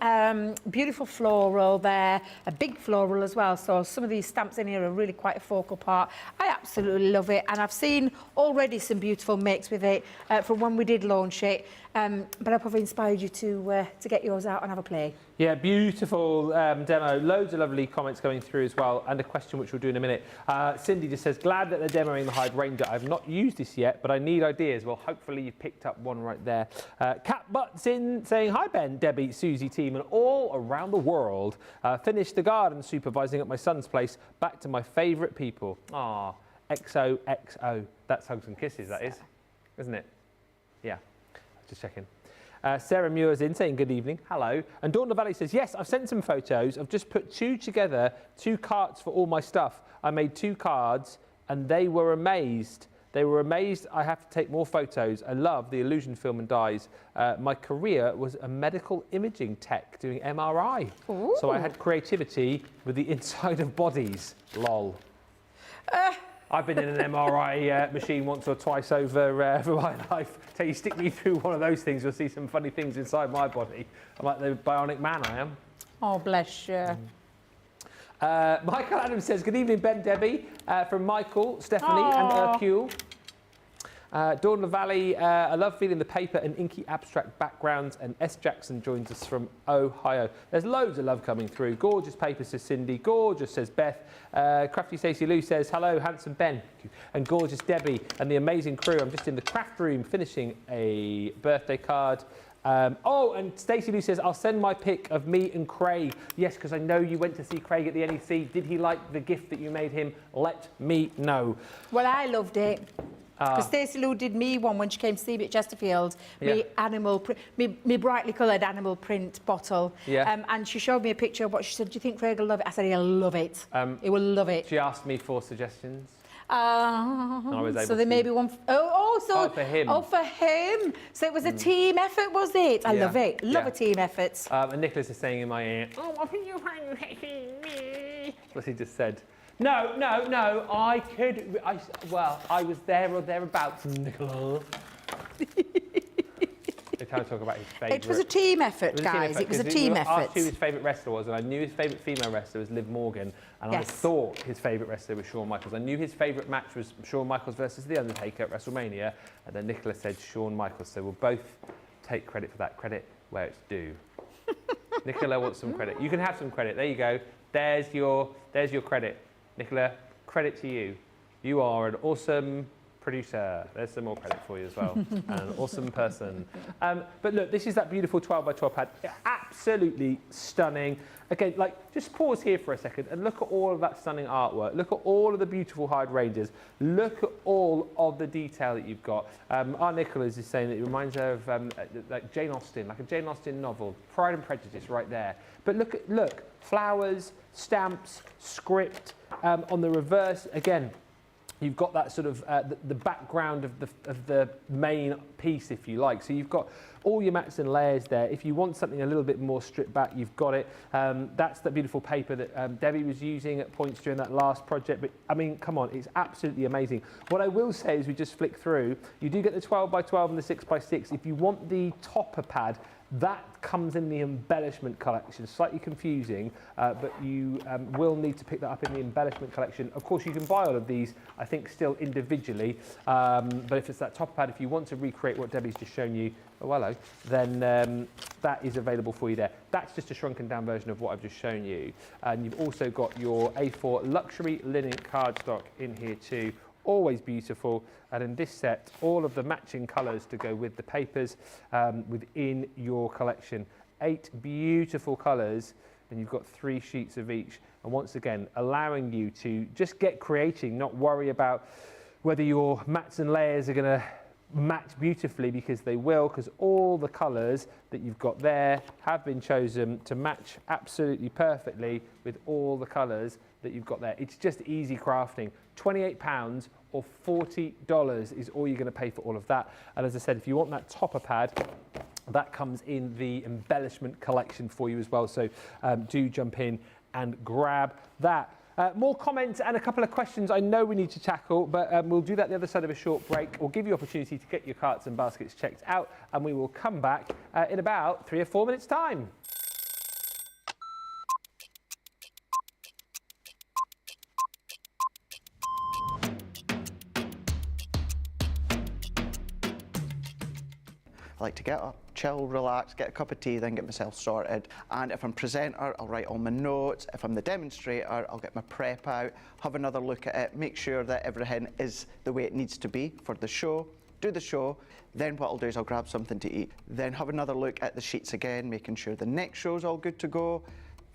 beautiful floral there. A big floral as well. So some of these stamps in here are really quite a focal part. I absolutely love it. And I've seen already some beautiful makes with it from when we did launch it. But I've probably inspired you to get yours out and have a play. Yeah, beautiful demo. Loads of lovely comments coming through as well, and a question which we'll do in a minute. Cindy just says, glad that they're demoing the Hydrangea. I've not used this yet, but I need ideas. Well, hopefully you've picked up one right there. Cat Butts in saying, hi Ben, Debbie, Susie, team, and all around the world. Finished the garden supervising at my son's place. Back to my favourite people. Ah, XOXO. That's hugs and kisses, that is, isn't it? Yeah, just checking. Sarah Muir's in saying good evening, hello. And Dawn Valley says, yes, I've sent some photos. I've just put two together, 2 carts for all my stuff. I made 2 cards and they were amazed. They were amazed I have to take more photos. I love the illusion film and dyes. My career was a medical imaging tech doing MRI. Ooh. So I had creativity with the inside of bodies, lol. I've been in an MRI machine once or twice over my life. So you stick me through one of those things, you'll see some funny things inside my body. I'm like the bionic man, I am. Oh, bless you. Michael Adams says, good evening, Ben, Debbie, from Michael, Stephanie and Hercule. Dawn Valley, I love feeling the paper and inky abstract backgrounds, and S. Jackson joins us from Ohio. There's loads of love coming through. Gorgeous paper, says Cindy. Gorgeous, says Beth. Crafty Stacey Lou says, hello, handsome Ben. And gorgeous Debbie and the amazing crew. I'm just in the craft room finishing a birthday card. Oh, and Stacey Lou says, I'll send my pic of me and Craig. Yes, because I know you went to see Craig at the NEC. Did he like the gift that you made him? Let me know. Well, I loved it. Because Stacey Lou did me one when she came to see me at Chesterfield, me brightly coloured animal print bottle. Yeah. And she showed me a picture of what she said, do you think Craig will love it? I said, he'll love it. He will love it. She asked me for suggestions. So there may be one. Oh, for him. Oh, for him. So it was a team effort, was it? I love it. Love a team effort. And Nicholas is saying in my ear, oh, I think you're me. What he just said. No, I could. Well, I was there or thereabouts, Nicola. They kind of talk about his favourite. It was a team effort, guys. It was a team effort. I asked who his favourite wrestler was, and I knew his favourite female wrestler was Liv Morgan, and I thought his favourite wrestler was Shawn Michaels. I knew his favourite match was Shawn Michaels versus The Undertaker at WrestleMania, and then Nicola said Shawn Michaels. So we'll both take credit for that. Credit where it's due. Nicola wants some credit. You can have some credit. There you go. There's your credit. Nicola, credit to you. You are an awesome producer. There's some more credit for you as well. An awesome person. But look, this is that beautiful 12 by 12 pad. Absolutely stunning. Again, like, just pause here for a second and look at all of that stunning artwork. Look at all of the beautiful hydrangeas. Look at all of the detail that you've got. Our Nicholas is saying that it reminds her of like Jane Austen, like a Jane Austen novel. Pride and Prejudice right there. But look, flowers, stamps, script. On the reverse, again, you've got that sort of the background of the main piece, if you like. So you've got all your mats and layers there. If you want something a little bit more stripped back, you've got it. That's the beautiful paper that Debbie was using at points during that last project. But I mean, come on, it's absolutely amazing. What I will say is we just flick through. You do get the 12 by 12 and the 6 by 6. If you want the topper pad, that comes in the embellishment collection. Slightly confusing, but you will need to pick that up in the embellishment collection. Of course, you can buy all of these, I think, still individually. But if it's that top pad, if you want to recreate what Debbie's just shown you, oh hello, then that is available for you there. That's just a shrunken down version of what I've just shown you. And you've also got your A4 luxury linen cardstock in here too. Always beautiful, and in this set, all of the matching colours to go with the papers within your collection. 8 beautiful colours, and you've got 3 sheets of each. And once again, allowing you to just get creating, not worry about whether your mats and layers are going to match beautifully, because they will, because all the colours that you've got there have been chosen to match absolutely perfectly with all the colours that you've got there. It's just easy crafting. £28 or $40 is all you're going to pay for all of that. And as I said, if you want that topper pad, that comes in the embellishment collection for you as well. So do jump in and grab that. More comments and a couple of questions I know we need to tackle, but we'll do that the other side of a short break. We'll give you opportunity to get your carts and baskets checked out, and we will come back in about 3 or 4 minutes' time. I like to get up, chill, relax, get a cup of tea, then get myself sorted. And if I'm presenter, I'll write all my notes. If I'm the demonstrator, I'll get my prep out, have another look at it, make sure that everything is the way it needs to be for the show, do the show. Then what I'll do is I'll grab something to eat, then have another look at the sheets again, making sure the next show's all good to go.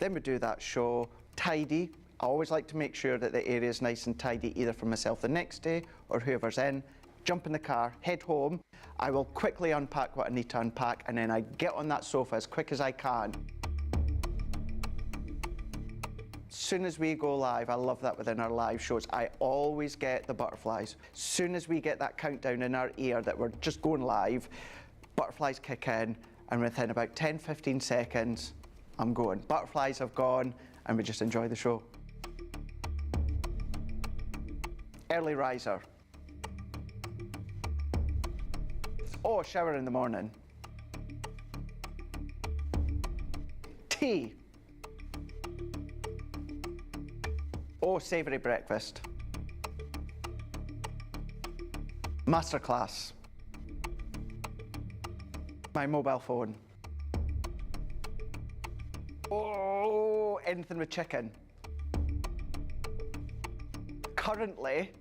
Then we do that show, tidy. I always like to make sure that the area is nice and tidy, either for myself the next day or whoever's in. Jump in the car, head home. I will quickly unpack what I need to unpack, and then I get on that sofa as quick as I can. As soon as we go live, I love that within our live shows, I always get the butterflies. As soon as we get that countdown in our ear that we're just going live, butterflies kick in, and within about 10-15 seconds, I'm going. Butterflies have gone, and we just enjoy the show. Early riser. Oh, shower in the morning. Tea. Oh, savoury breakfast. Masterclass. My mobile phone. Oh, anything with chicken. Currently,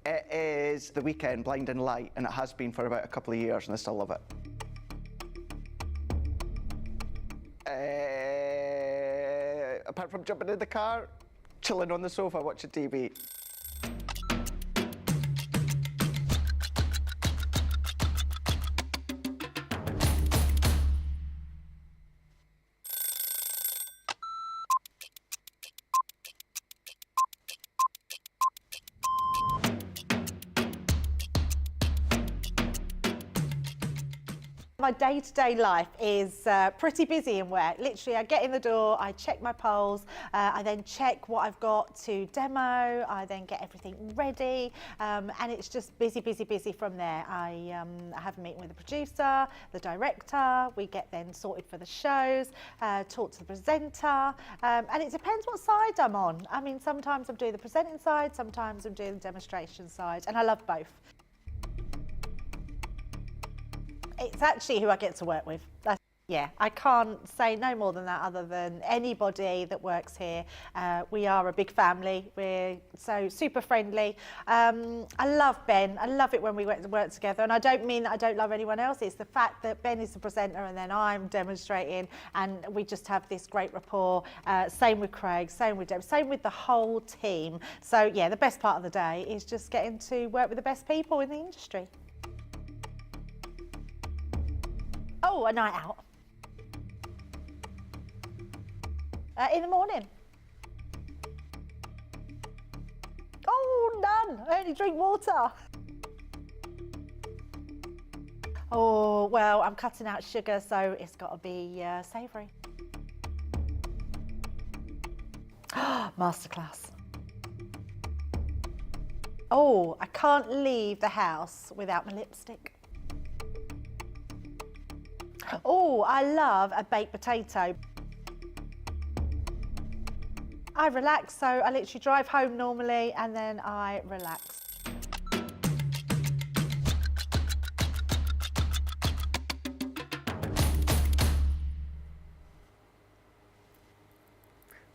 it is the weekend, Blinding Light, and it has been for about a couple of years, and I still love it. Apart from jumping in the car, chilling on the sofa, watching TV. My day-to-day life is pretty busy in work. Literally, I get in the door, I check my polls, I then check what I've got to demo, I then get everything ready, and it's just busy, busy, busy from there. I have a meeting with the producer, the director, we get then sorted for the shows, talk to the presenter, and it depends what side I'm on. I mean, sometimes I'm doing the presenting side, sometimes I'm doing the demonstration side, and I love both. It's actually who I get to work with. yeah, I can't say no more than that other than anybody that works here. We are a big family. We're so super friendly. I love Ben. I love it when we work together. And I don't mean that I don't love anyone else. It's the fact that Ben is the presenter and then I'm demonstrating, and we just have this great rapport. Same with Craig, same with Deb, same with the whole team. So yeah, the best part of the day is just getting to work with the best people in the industry. Oh, a night out. In the morning. Oh, none. I only drink water. Oh, well, I'm cutting out sugar, so it's got to be savoury. Masterclass. Oh, I can't leave the house without my lipstick. Oh, I love a baked potato. I relax, so I literally drive home normally and then I relax.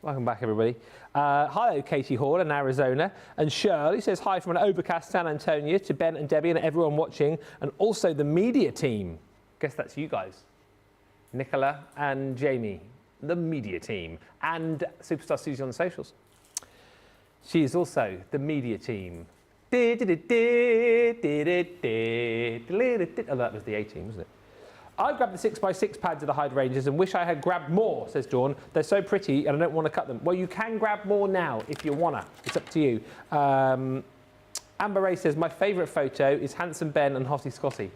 Welcome back, everybody. Hello, Katie Hall in Arizona. And Shirley says hi from an overcast San Antonio to Ben and Debbie and everyone watching, and also the media team. Guess that's you guys. Nicola and Jamie, the media team, and Superstar Susie on the socials. She is also the media team. Oh, that was the A team, wasn't it? I grabbed the 6x6 pads of the Hydrangeas and wish I had grabbed more, says Dawn. They're so pretty and I don't want to cut them. Well, you can grab more now if you wanna. It's up to you. Amber Ray says, my favourite photo is handsome Ben and Hottie Scotty.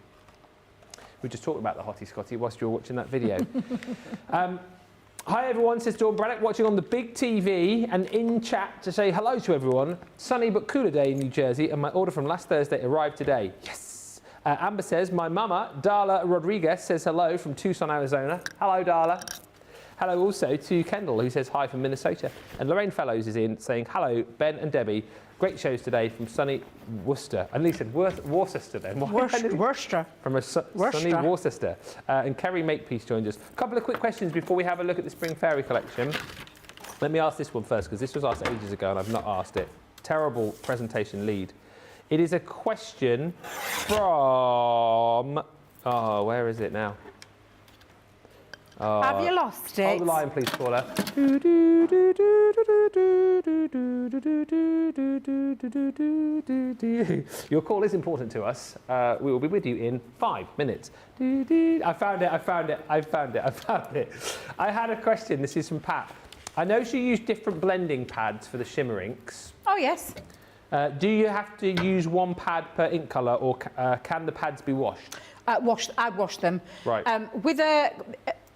We just talked about the Hottie Scotty whilst you were watching that video. Hi everyone, says Dawn Braddock, watching on the big TV and in chat to say hello to everyone. Sunny but cooler day in New Jersey and my order from last Thursday arrived today. Yes! Amber says, my mama, Darla Rodriguez, says hello from Tucson, Arizona. Hello, Darla. Hello also to Kendall, who says hi from Minnesota. And Lorraine Fellows is in saying, hello, Ben and Debbie. Great shows today from sunny Worcester. And Lee said Worcester then. Worcester. From a sunny Worcester. And Kerry Makepeace joined us. A couple of quick questions before we have a look at the Spring Fairy collection. Let me ask this one first, because this was asked ages ago and I've not asked it. Terrible presentation lead. It is a question from... Oh, where is it now? Have you lost it? Hold the line, please, caller. Your call is important to us. We will be with you in 5 minutes. I found it. I had a question. This is from Pat. I know she used different blending pads for the shimmer inks. Oh, yes. Do you have to use one pad per ink colour, or can the pads be washed? I'd wash them. Right.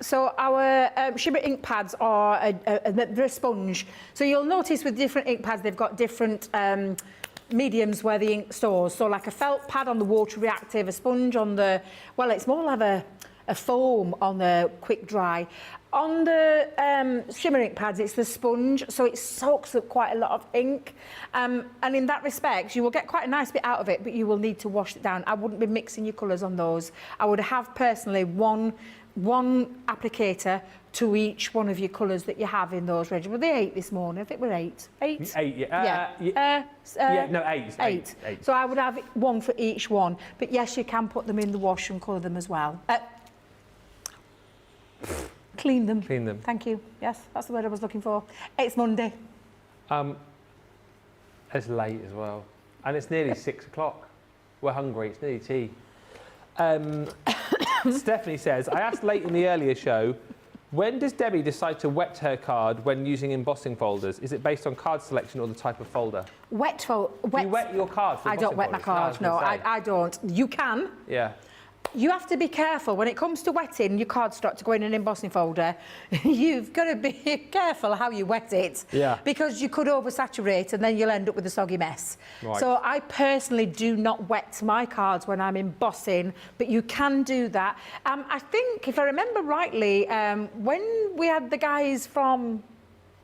So our shimmer ink pads are they're a sponge. So you'll notice with different ink pads, they've got different mediums where the ink stores. So like a felt pad on the water reactive, a sponge on the, well, it's more like a foam on the quick dry. On the shimmer ink pads, it's the sponge, so it soaks up quite a lot of ink. And in that respect, you will get quite a nice bit out of it, but you will need to wash it down. I wouldn't be mixing your colours on those. I would have personally one applicator to each one of your colours that you have in those regimens. Were they 8 this morning? I think we're 8. 8? 8, yeah. Yeah, no, 8. 8. So I would have one for each one. But yes, you can put them in the wash and colour them as well. Clean them. Clean them. Thank you. Yes, that's the word I was looking for. It's Monday. It's late as well. And it's nearly 6 o'clock. We're hungry. It's nearly tea. Stephanie says, I asked late in the earlier show, when does Debbie decide to wet her card when using embossing folders? Is it based on card selection or the type of folder? Do you wet your cards? I don't wet my cards. No, I don't. You can. Yeah. You have to be careful when it comes to wetting your cardstock to go in an embossing folder. You've got to be careful how you wet it, because you could oversaturate and then you'll end up with a soggy mess. Right. So I personally do not wet my cards when I'm embossing, but you can do that. I think, if I remember rightly, when we had the guys from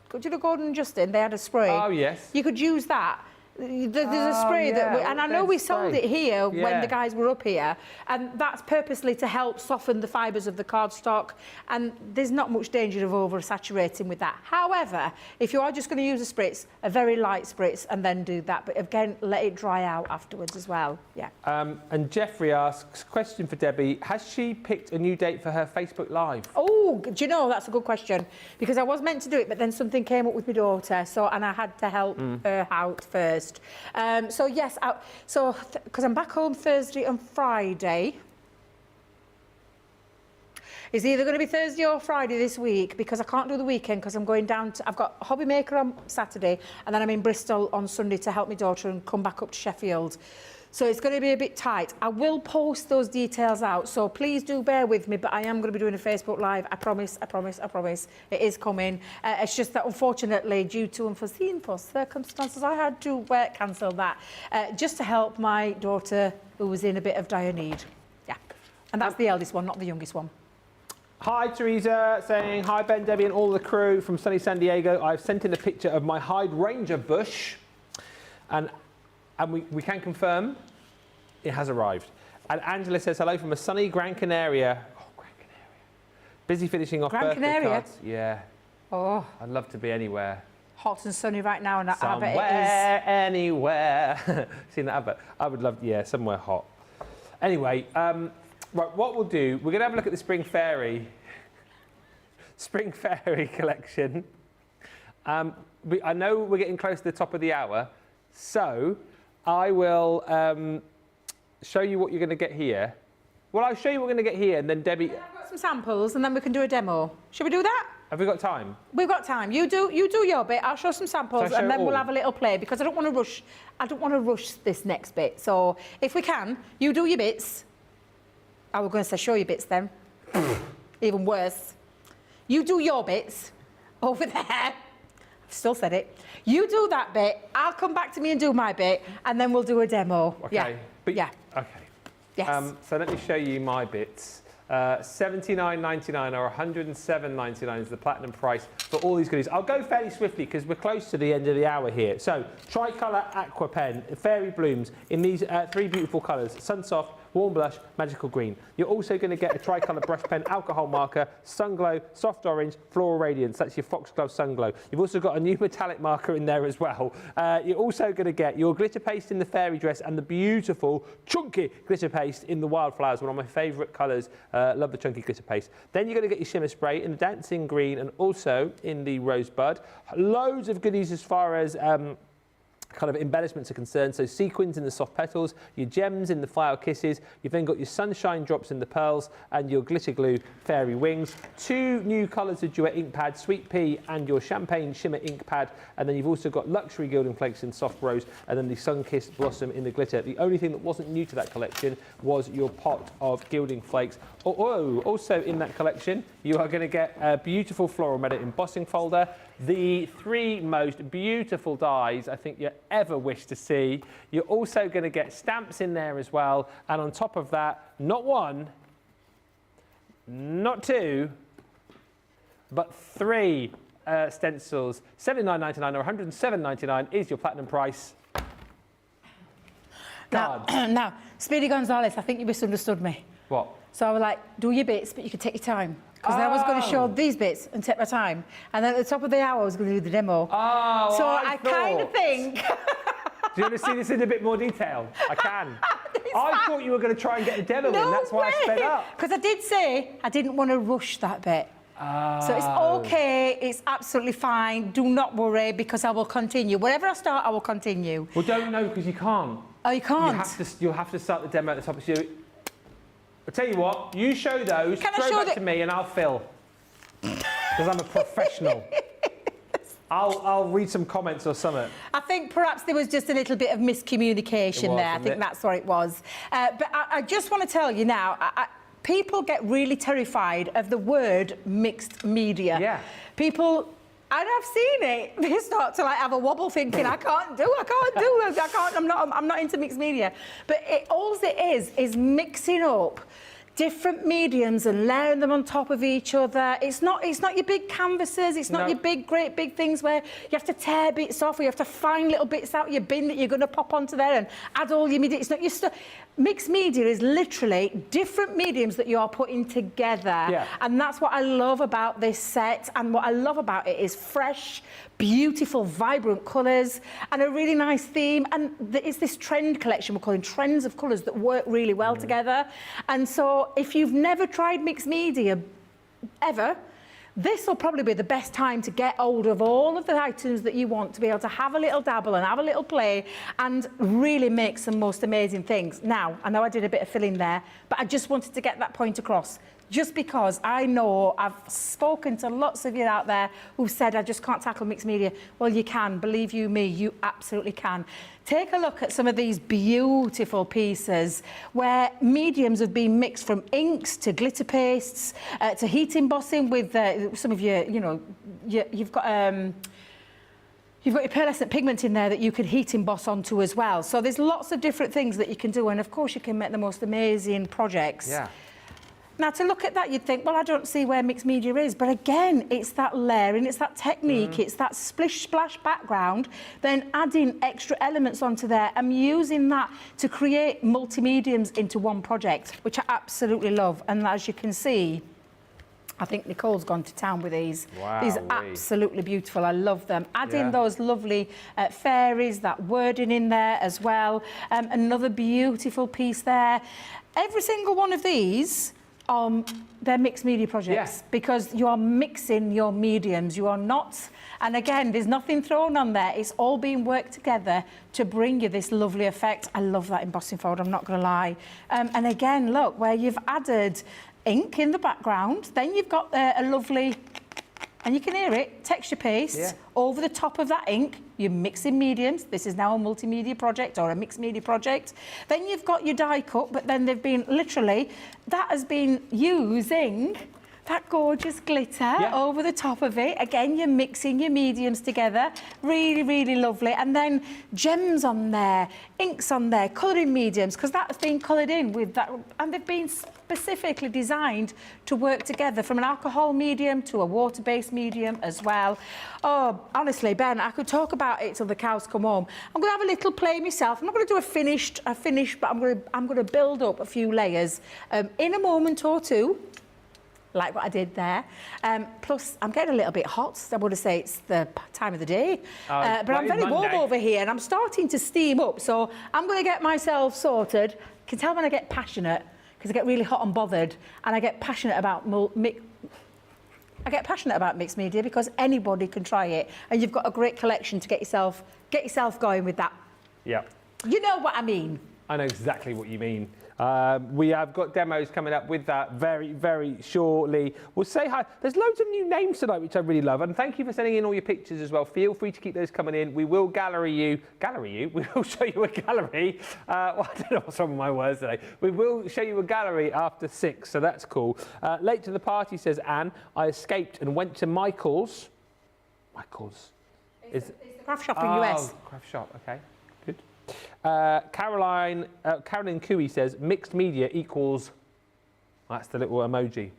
Gordon and Justin, they had a spray. Oh yes. You could use that. There's a spray that, and I know we sold it here when the guys were up here, and that's purposely to help soften the fibres of the cardstock, and there's not much danger of over-saturating with that. However, if you are just going to use a spritz, a very light spritz, and then do that, but again, let it dry out afterwards as well. Yeah. And Jeffrey asks, question for Debbie, has she picked a new date for her Facebook Live? Oh, do you know, that's a good question, because I was meant to do it, but then something came up with my daughter, and I had to help her out first. So yes, because I'm back home Thursday and Friday. It's either going to be Thursday or Friday this week, because I can't do the weekend because I'm going down to, I've got Hobby Maker on Saturday, and then I'm in Bristol on Sunday to help my daughter and come back up to Sheffield. So it's going to be a bit tight. I will post those details out, so please do bear with me, but I am going to be doing a Facebook Live. I promise, I promise, I promise. It is coming. It's just that, unfortunately, due to unforeseen circumstances, I had to cancel that, just to help my daughter, who was in a bit of dire need. Yeah. And that's the eldest one, not the youngest one. Hi, Teresa, saying, hi, Ben, Debbie, and all the crew from sunny San Diego. I've sent in a picture of my Hydrangea bush, and we can confirm it has arrived. And Angela says hello from a sunny Gran Canaria. Oh, Gran Canaria. Busy finishing off birthday cards. Yeah. Oh. I'd love to be anywhere. Hot and sunny right now, and I bet it is. Somewhere, anywhere. Seen that advert? I would love, yeah, somewhere hot. Anyway, right, what we'll do, we're going to have a look at the Spring Fairy collection. I know we're getting close to the top of the hour, so I will show you what you're going to get here. Well, I'll show you what we're going to get here, and then Debbie... Yeah, I've got some samples, and then we can do a demo. Should we do that? Have we got time? We've got time. You do your bit. I'll show some samples, and then we'll have a little play, because I don't want to rush. I don't want to rush this next bit. So if we can, you do your bits. I was going to say show your bits then. Even worse. You do your bits over there. I've still said it. You do that bit. I'll come back to me and do my bit, and then we'll do a demo. Okay. Yeah. But, yeah. Okay. Yes. So let me show you my bits. $79.99 or $107.99 is the platinum price for all these goodies. I'll go fairly swiftly because we're close to the end of the hour here. So, Tricolour Aqua Pen, Fairy Blooms in these three beautiful colours: Sunsoft, Warm Blush, Magical Green. You're also going to get a Tricolour Brush Pen Alcohol Marker, Sunglow, Soft Orange, Floral Radiance. That's your Foxglove Sunglow. You've also got a new metallic marker in there as well. You're also going to get your glitter paste in the fairy dress and the beautiful chunky glitter paste in the Wildflowers, one of my favourite colours. Love the chunky glitter paste. Then you're going to get your shimmer spray in the Dancing Green and also in the Rosebud. Loads of goodies as far as kind of embellishments are concerned. So sequins in the soft petals, your gems in the Fire Kisses. You've then got your sunshine drops in the pearls and your glitter glue fairy wings. Two new colours of duet ink pad, Sweet Pea and your champagne shimmer ink pad. And then you've also got luxury gilding flakes in soft rose and then the sun-kissed blossom in the glitter. The only thing that wasn't new to that collection was your pot of gilding flakes. Also in that collection, you are going to get a beautiful floral meta embossing folder, the three most beautiful dies I think you ever wish to see. You're also going to get stamps in there as well, and on top of that, not one, not two, but three stencils. $79.99 or $107.99 is your platinum price. Now, Speedy Gonzalez, I think you misunderstood me. What? So I was like, do your bits, but you can take your time. Because then I was going to show these bits and take my time. And then at the top of the hour, I was going to do the demo. Oh, so I kind of think... Do you want to see this in a bit more detail? I can. I thought you were going to try and get a demo in. That's why I sped up. Because I did say I didn't want to rush that bit. So it's okay. It's absolutely fine. Do not worry, because I will continue. Wherever I start, I will continue. Well, don't know, because you can't. Oh, you can't? You'll have to start the demo at the top of the... I'll tell you what, you show those, throw back to me and I'll fill. Because I'm a professional. I'll read some comments or something. I think perhaps there was just a little bit of miscommunication there. I think that's what it was. But I just want to tell you now, people get really terrified of the word mixed media. Yeah. People... And I've seen it. They start to like have a wobble, thinking, I'm not into mixed media. But all it is mixing up different mediums and layering them on top of each other. It's not your big canvases, it's not your great big things where you have to tear bits off or you have to find little bits out your bin that you're going to pop onto there and add all your media. It's not your stuff. Mixed media is literally different mediums that you are putting together. Yeah. And that's what I love about this set, and what I love about it is fresh, beautiful, vibrant colours and a really nice theme. And it's this trend collection, we're calling trends of colours that work really well together. And so if you've never tried mixed media ever, this will probably be the best time to get hold of all of the items that you want to be able to have a little dabble and have a little play and really make some most amazing things. Now, I know I did a bit of filling there, but I just wanted to get that point across. Just because I know I've spoken to lots of you out there who've said, I just can't tackle mixed media. Well, you can, believe you me, you absolutely can. Take a look at some of these beautiful pieces where mediums have been mixed, from inks to glitter pastes, to heat embossing with some of your, you know, you've got your pearlescent pigment in there that you could heat emboss onto as well. So there's lots of different things that you can do, and of course you can make the most amazing projects. Yeah. Now, to look at that, you'd think, well, I don't see where mixed media is. But again, it's that layering, it's that technique, it's that splish-splash background, then adding extra elements onto there and using that to create multi-mediums into one project, which I absolutely love. And as you can see, I think Nicole's gone to town with these. Wow. These are absolutely beautiful. I love them. Adding those lovely fairies, that wording in there as well. Another beautiful piece there. Every single one of these, they're mixed media projects because you are mixing your mediums. You are not, and again, there's nothing thrown on there. It's all being worked together to bring you this lovely effect. I love that embossing fold, I'm not going to lie. And again, look, where you've added ink in the background, then you've got a lovely, and you can hear it, texture paste over the top of that ink. You're mixing mediums. This is now a multimedia project or a mixed media project. Then you've got your die cut, but then they've been literally, that has been using that gorgeous glitter over the top of it. Again, you're mixing your mediums together. Really, really lovely. And then gems on there, inks on there, colouring mediums, because that's been coloured in with that. And they've been specifically designed to work together, from an alcohol medium to a water-based medium as well. Oh, honestly, Ben, I could talk about it till the cows come home. I'm going to have a little play myself. I'm not going to do a finish, but I'm going to build up a few layers in a moment or two, like what I did there. Plus, I'm getting a little bit hot. I want to say it's the time of the day. But I'm very warm over here and I'm starting to steam up. So I'm going to get myself sorted. You can tell when I get passionate, because I get really hot and bothered, and I get passionate about mixed media because anybody can try it. And you've got a great collection to get yourself going with that. Yeah. You know what I mean. I know exactly what you mean. We have got demos coming up with that very, very shortly. We'll say hi. There's loads of new names tonight, which I really love. And thank you for sending in all your pictures as well. Feel free to keep those coming in. We will gallery you. We will show you a gallery. Well, I don't know what's wrong with my words today. We will show you a gallery after 6, so that's cool. Late to the party, says Anne. I escaped and went to Michael's. It's the craft shop in US. Craft shop, okay. Good. Carolyn Cooey says mixed media equals, that's the little emoji.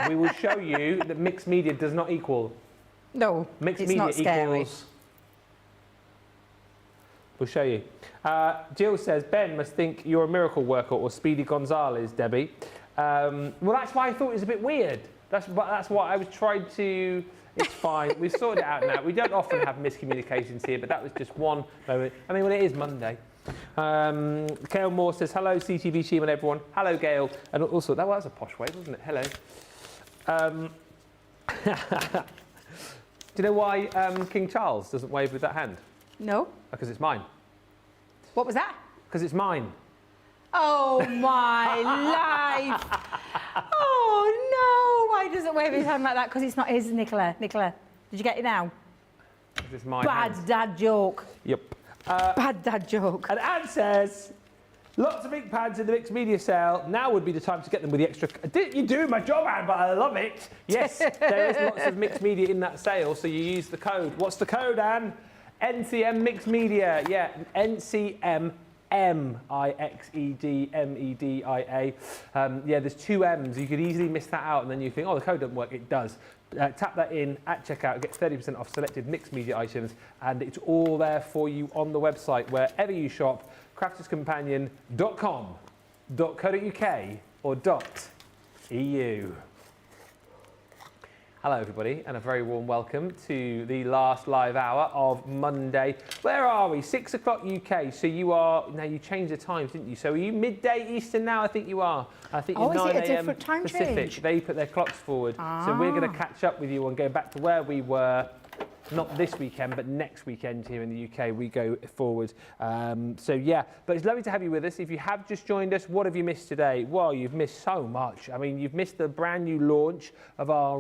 We will show you that mixed media does not equal. No, mixed it's media not scary. equals. We'll show you. Jill says Ben must think you're a miracle worker or Speedy Gonzales, Debbie. Well, that's why I thought it was a bit weird. That's what I was trying to. It's fine. We've sorted it out now. We don't often have miscommunications here, but that was just one moment. I mean, well, it is Monday. Gail Moore says, hello, CTV team and everyone. Hello, Gail. And also, that was a posh wave, wasn't it? Hello. Do you know why King Charles doesn't wave with that hand? No. Because it's mine. What was that? Because it's mine. Oh, my life. Oh, no. Why does it wave his hand like that? Because it's not his, Nicola. Nicola, did you get it now? Because it's mine. Bad dad joke. Yep. Bad dad joke. And Anne says, lots of ink pads in the mixed media sale. Now would be the time to get them with the extra. You're doing my job, Anne, but I love it. Yes, there is lots of mixed media in that sale, so you use the code. What's the code, Anne? NCM Mixed Media. Yeah, NCM MIXEDMEDIA. Yeah, there's 2 M's. You could easily miss that out, and then you think, oh, the code doesn't work. It does. Tap that in at checkout, get 30% off selected mixed media items, and it's all there for you on the website wherever you shop. crafterscompanion.com.co.uk or .eu. Hello everybody, and a very warm welcome to the last live hour of Monday. Where are we? 6 o'clock UK. So you are, now you changed the times, didn't you? So are you midday Eastern now? I think you are. I think you're 9 is it a a.m. different time Pacific. change? They put their clocks forward. So we're going to catch up with you and go back to where we were. Not this weekend, but next weekend here in the UK, we go forward. So yeah, but it's lovely to have you with us. If you have just joined us, what have you missed today? Well, you've missed so much. I mean, you've missed the brand new launch of our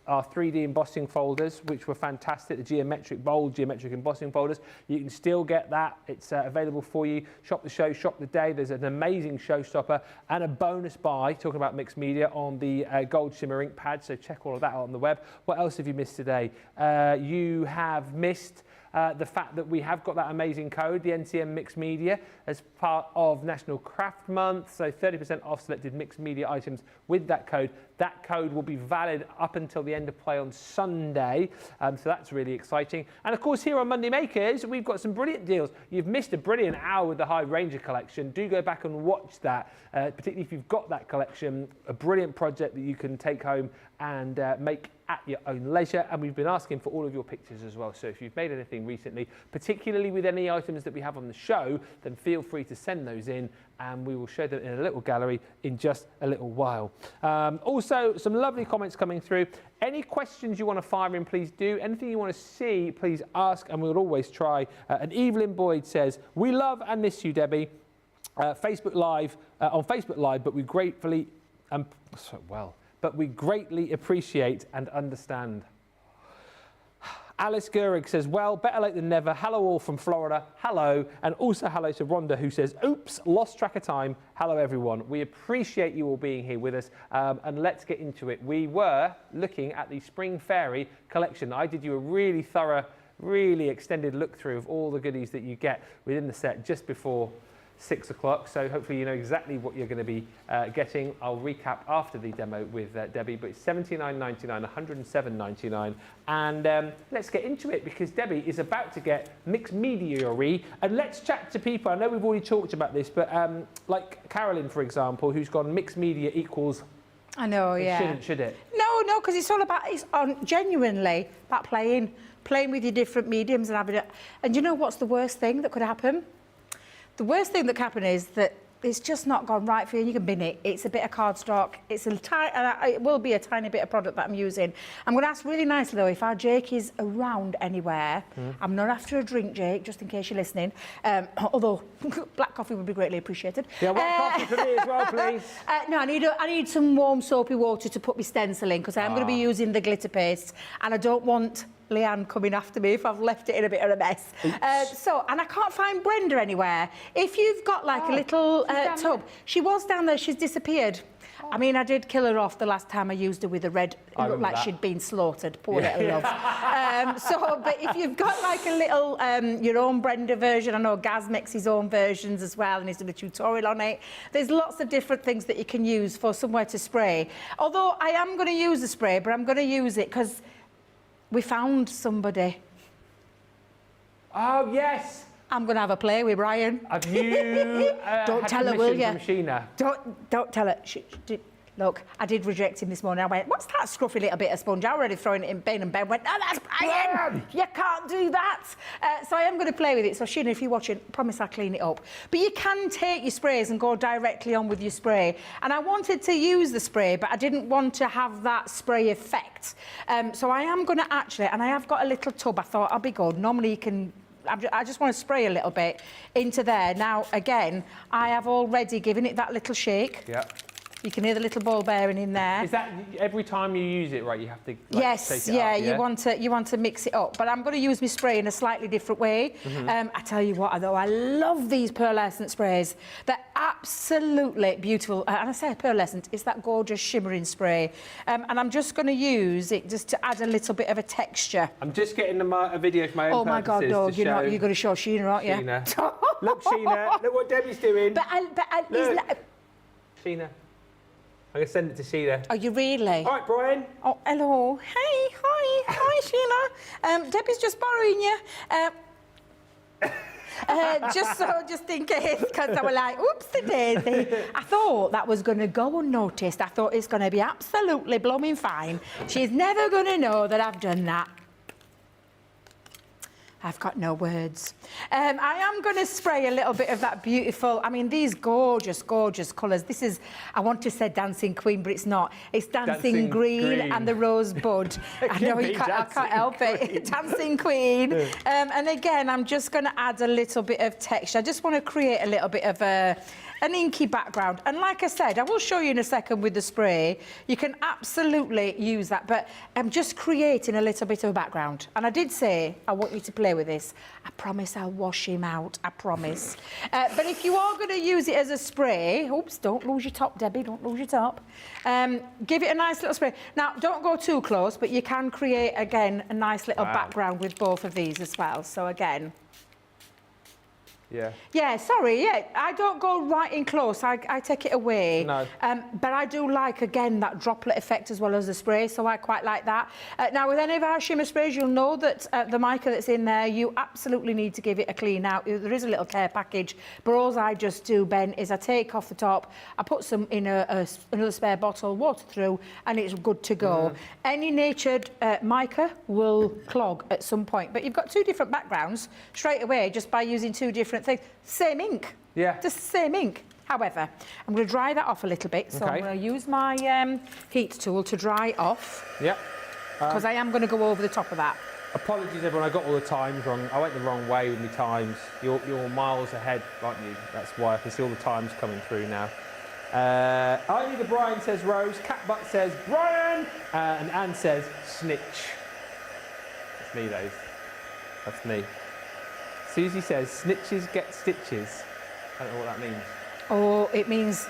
3D embossing folders, which were fantastic. The geometric, bold geometric embossing folders. You can still get that. It's available for you. Shop the show, shop the day. There's an amazing showstopper and a bonus buy, talking about mixed media, on the gold shimmer ink pad. So check all of that out on the web. What else have you missed today? You have missed the fact that we have got that amazing code, the NCM Mixed Media, as part of National Craft Month. So 30% off selected mixed media items with that code. That code will be valid up until the end of play on Sunday. So that's really exciting. And of course, here on Monday Makers, we've got some brilliant deals. You've missed a brilliant hour with the Hydrangea collection. Do go back and watch that, particularly if you've got that collection. A brilliant project that you can take home and make at your own leisure. And we've been asking for all of your pictures as well. So if you've made anything recently, particularly with any items that we have on the show, then feel free to send those in and we will show them in a little gallery in just a little while. Also, some lovely comments coming through. Any questions you want to fire in, please do. Anything you want to see, please ask, and we'll always try. And Evelyn Boyd says, we love and miss you, Debbie. Facebook Live, on Facebook Live, but we gratefully, but we greatly appreciate and understand. Alice Gehrig says, well, better late than never. Hello all from Florida. Hello. And also hello to Rhonda, who says, oops, lost track of time. Hello, everyone. We appreciate you all being here with us. And let's get into it. We were looking at the Spring Fairy collection. I did you a really thorough, really extended look through of all the goodies that you get within the set just before 6 o'clock, so hopefully you know exactly what you're going to be getting. I'll recap after the demo with Debbie, but it's $79.99, $107.99, and let's get into it because Debbie is about to get mixed media-y, and let's chat to people. I know we've already talked about this, but like Carolyn, for example, who's gone mixed media equals. I know, yeah. Should it? No, because it's all about, genuinely about playing with your different mediums and having it. And you know what's the worst thing that could happen? The worst thing that can happen is that it's just not gone right for you. You can bin it. It's a bit of cardstock. It will be a tiny bit of product that I'm using. I'm going to ask really nicely though if our Jake is around anywhere. I'm not after a drink, Jake, just in case you're listening. Although black coffee would be greatly appreciated. Yeah, white coffee for me as well, please. No, I need some warm soapy water to put my stencil in because I'm going to be using the glitter paste, and I don't want Leanne coming after me if I've left it in a bit of a mess. And I can't find Brenda anywhere. If you've got like a little tub, she was down there, she's disappeared. I mean, I did kill her off the last time I used her with a red, it looked like she'd been slaughtered, poor little love. But if you've got like a little, your own Brenda version, I know Gaz makes his own versions as well and he's done a tutorial on it. There's lots of different things that you can use for somewhere to spray. Although I am going to use the spray, but I'm going to use it because we found somebody. Oh, yes. I'm going to have a play with Brian. Have you Don't had tell her, will permission you? from Sheena? Don't tell her. Look, I did reject him this morning. I went, what's that scruffy little bit of sponge? I was already throwing it in bin, and Ben went, no, that's Brian. You can't do that. So I am going to play with it. So Sheena, if you're watching, promise I'll clean it up. But you can take your sprays and go directly on with your spray. And I wanted to use the spray, but I didn't want to have that spray effect. So I am going to actually, and I have got a little tub. I thought I'll be good. Normally you can, I just want to spray a little bit into there. Now, again, I have already given it that little shake. Yeah. You can hear the little ball bearing in there. Is that every time you use it, right? You have to take Yes, it yeah, up, you want to mix it up. But I'm going to use my spray in a slightly different way. I tell you what, though, I love these pearlescent sprays. They're absolutely beautiful. And I say pearlescent, it's that gorgeous shimmering spray. And I'm just going to use it just to add a little bit of a texture. I'm just getting a video for my own Oh my God, purposes dog, to you're show going to show Sheena, aren't you? Sheena. Look, Sheena, look what Debbie's doing. But Look. Sheena. I'm going to send it to Sheila. Are you really? All right, Brian. Oh, hello. Hey, hi, Sheila. Debbie's just borrowing you. Just in case, because I was like, oopsie daisy. I thought that was going to go unnoticed. I thought it's going to be absolutely blooming fine. She's never going to know that I've done that. I've got no words. I am going to spray a little bit of that beautiful, I mean, these gorgeous, gorgeous colours. This is, I want to say Dancing Queen, but it's not. It's Dancing Green and the Rosebud. I know I can't help it. Dancing Queen. And again, I'm just going to add a little bit of texture. I just want to create a little bit of an inky background. And like I said, I will show you in a second with the spray. You can absolutely use that, but I'm just creating a little bit of a background. And I did say, I want you to play with this. I promise I'll wash him out, I promise. But if you are going to use it as a spray, oops, don't lose your top, Debbie, don't lose your top. Give it a nice little spray. Now, don't go too close, but you can create, again, a nice little background with both of these as well. So again, yeah, sorry, I don't go right in close, I take it away. No. But I do like, again, that droplet effect as well as the spray, so I quite like that. Now, with any of our shimmer sprays, you'll know that the mica that's in there, you absolutely need to give it a clean out. There is a little care package, but all I just do, Ben, is I take off the top, I put some in another spare bottle, water through, and it's good to go. Any natured mica will clog at some point, but you've got two different backgrounds straight away just by using two different things. Same ink. Yeah. Just the same ink. However, I'm going to dry that off a little bit. So I'm going to use my heat tool to dry off. Yeah. Because I am going to go over the top of that. Apologies, everyone. I got all the times wrong. I went the wrong way with my times. You're miles ahead, aren't you? That's why I can see all the times coming through now. I need a Brian, says Rose. Catbutt says Brian. And Anne says snitch. That's me, those. That's me. Susie says, snitches get stitches. I don't know what that means. Oh, it means...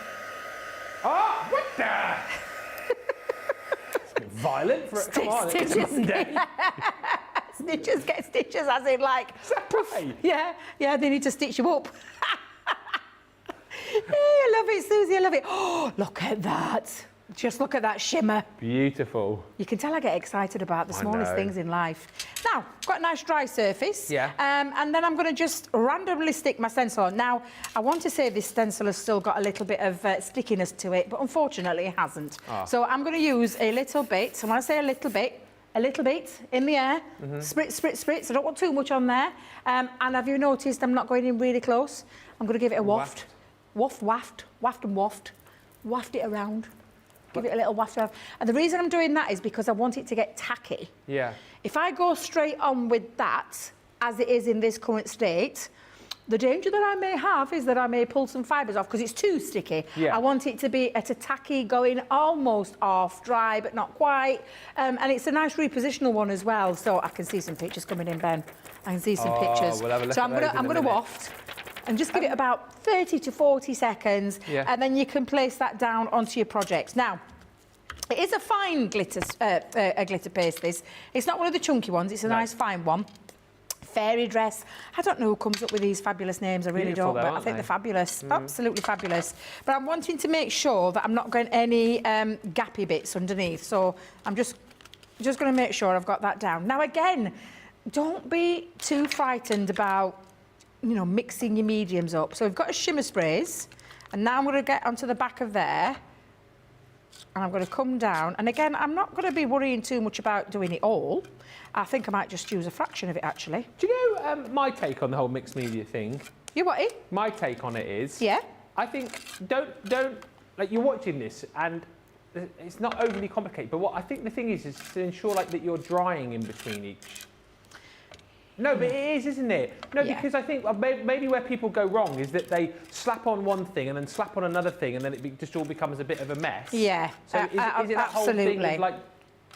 Oh, what the? It's a bit violent for it. Come on, it's Monday. Snitches get stitches, as in like... Right. Yeah, they need to stitch you up. Hey, I love it, Susie, I love it. Oh, look at that. Just look at that shimmer. Beautiful. You can tell I get excited about the smallest things in life. Now, got a nice dry surface. Yeah. And then I'm going to just randomly stick my stencil on. Now, I want to say this stencil has still got a little bit of stickiness to it, but unfortunately it hasn't. So I'm going to use a little bit. So when I say a little bit in the air, spritz, spritz, spritz. I don't want too much on there. And have you noticed I'm not going in really close? I'm going to give it a waft. Waft, waft, waft and waft. Waft it around. Give it a little waft around. And the reason I'm doing that is because I want it to get tacky. Yeah. If I go straight on with that, as it is in this current state, the danger that I may have is that I may pull some fibres off because it's too sticky. Yeah. I want it to be at a tacky, going almost off, dry, but not quite. And it's a nice repositional one as well. So I can see some pictures coming in, Ben. I can see some pictures. We'll have a look so at those I'm going to waft. And just give it about 30 to 40 seconds, and then you can place that down onto your project. Now, it is a fine glitter, glitter paste, this. It's not one of the chunky ones, it's a nice fine one. Fairy dress. I don't know who comes up with these fabulous names, I really don't, but I think they're fabulous, absolutely fabulous. But I'm wanting to make sure that I'm not going any gappy bits underneath, so I'm just going to make sure I've got that down. Now, again, don't be too frightened about mixing your mediums up. So we've got a shimmer sprays, and now I'm going to get onto the back of there, and I'm going to come down. And again, I'm not going to be worrying too much about doing it all. I think I might just use a fraction of it, actually. Do you know my take on the whole mixed media thing? You what? My take on it is... Yeah? I think, don't like, you're watching this, and it's not overly complicated, but what I think the thing is to ensure, like, that you're drying in between each. No, but it is, isn't it? No, Yeah. because I think maybe where people go wrong is that they slap on one thing and then slap on another thing, and then it just all becomes a bit of a mess. Yeah, So is it that whole thing absolutely. of like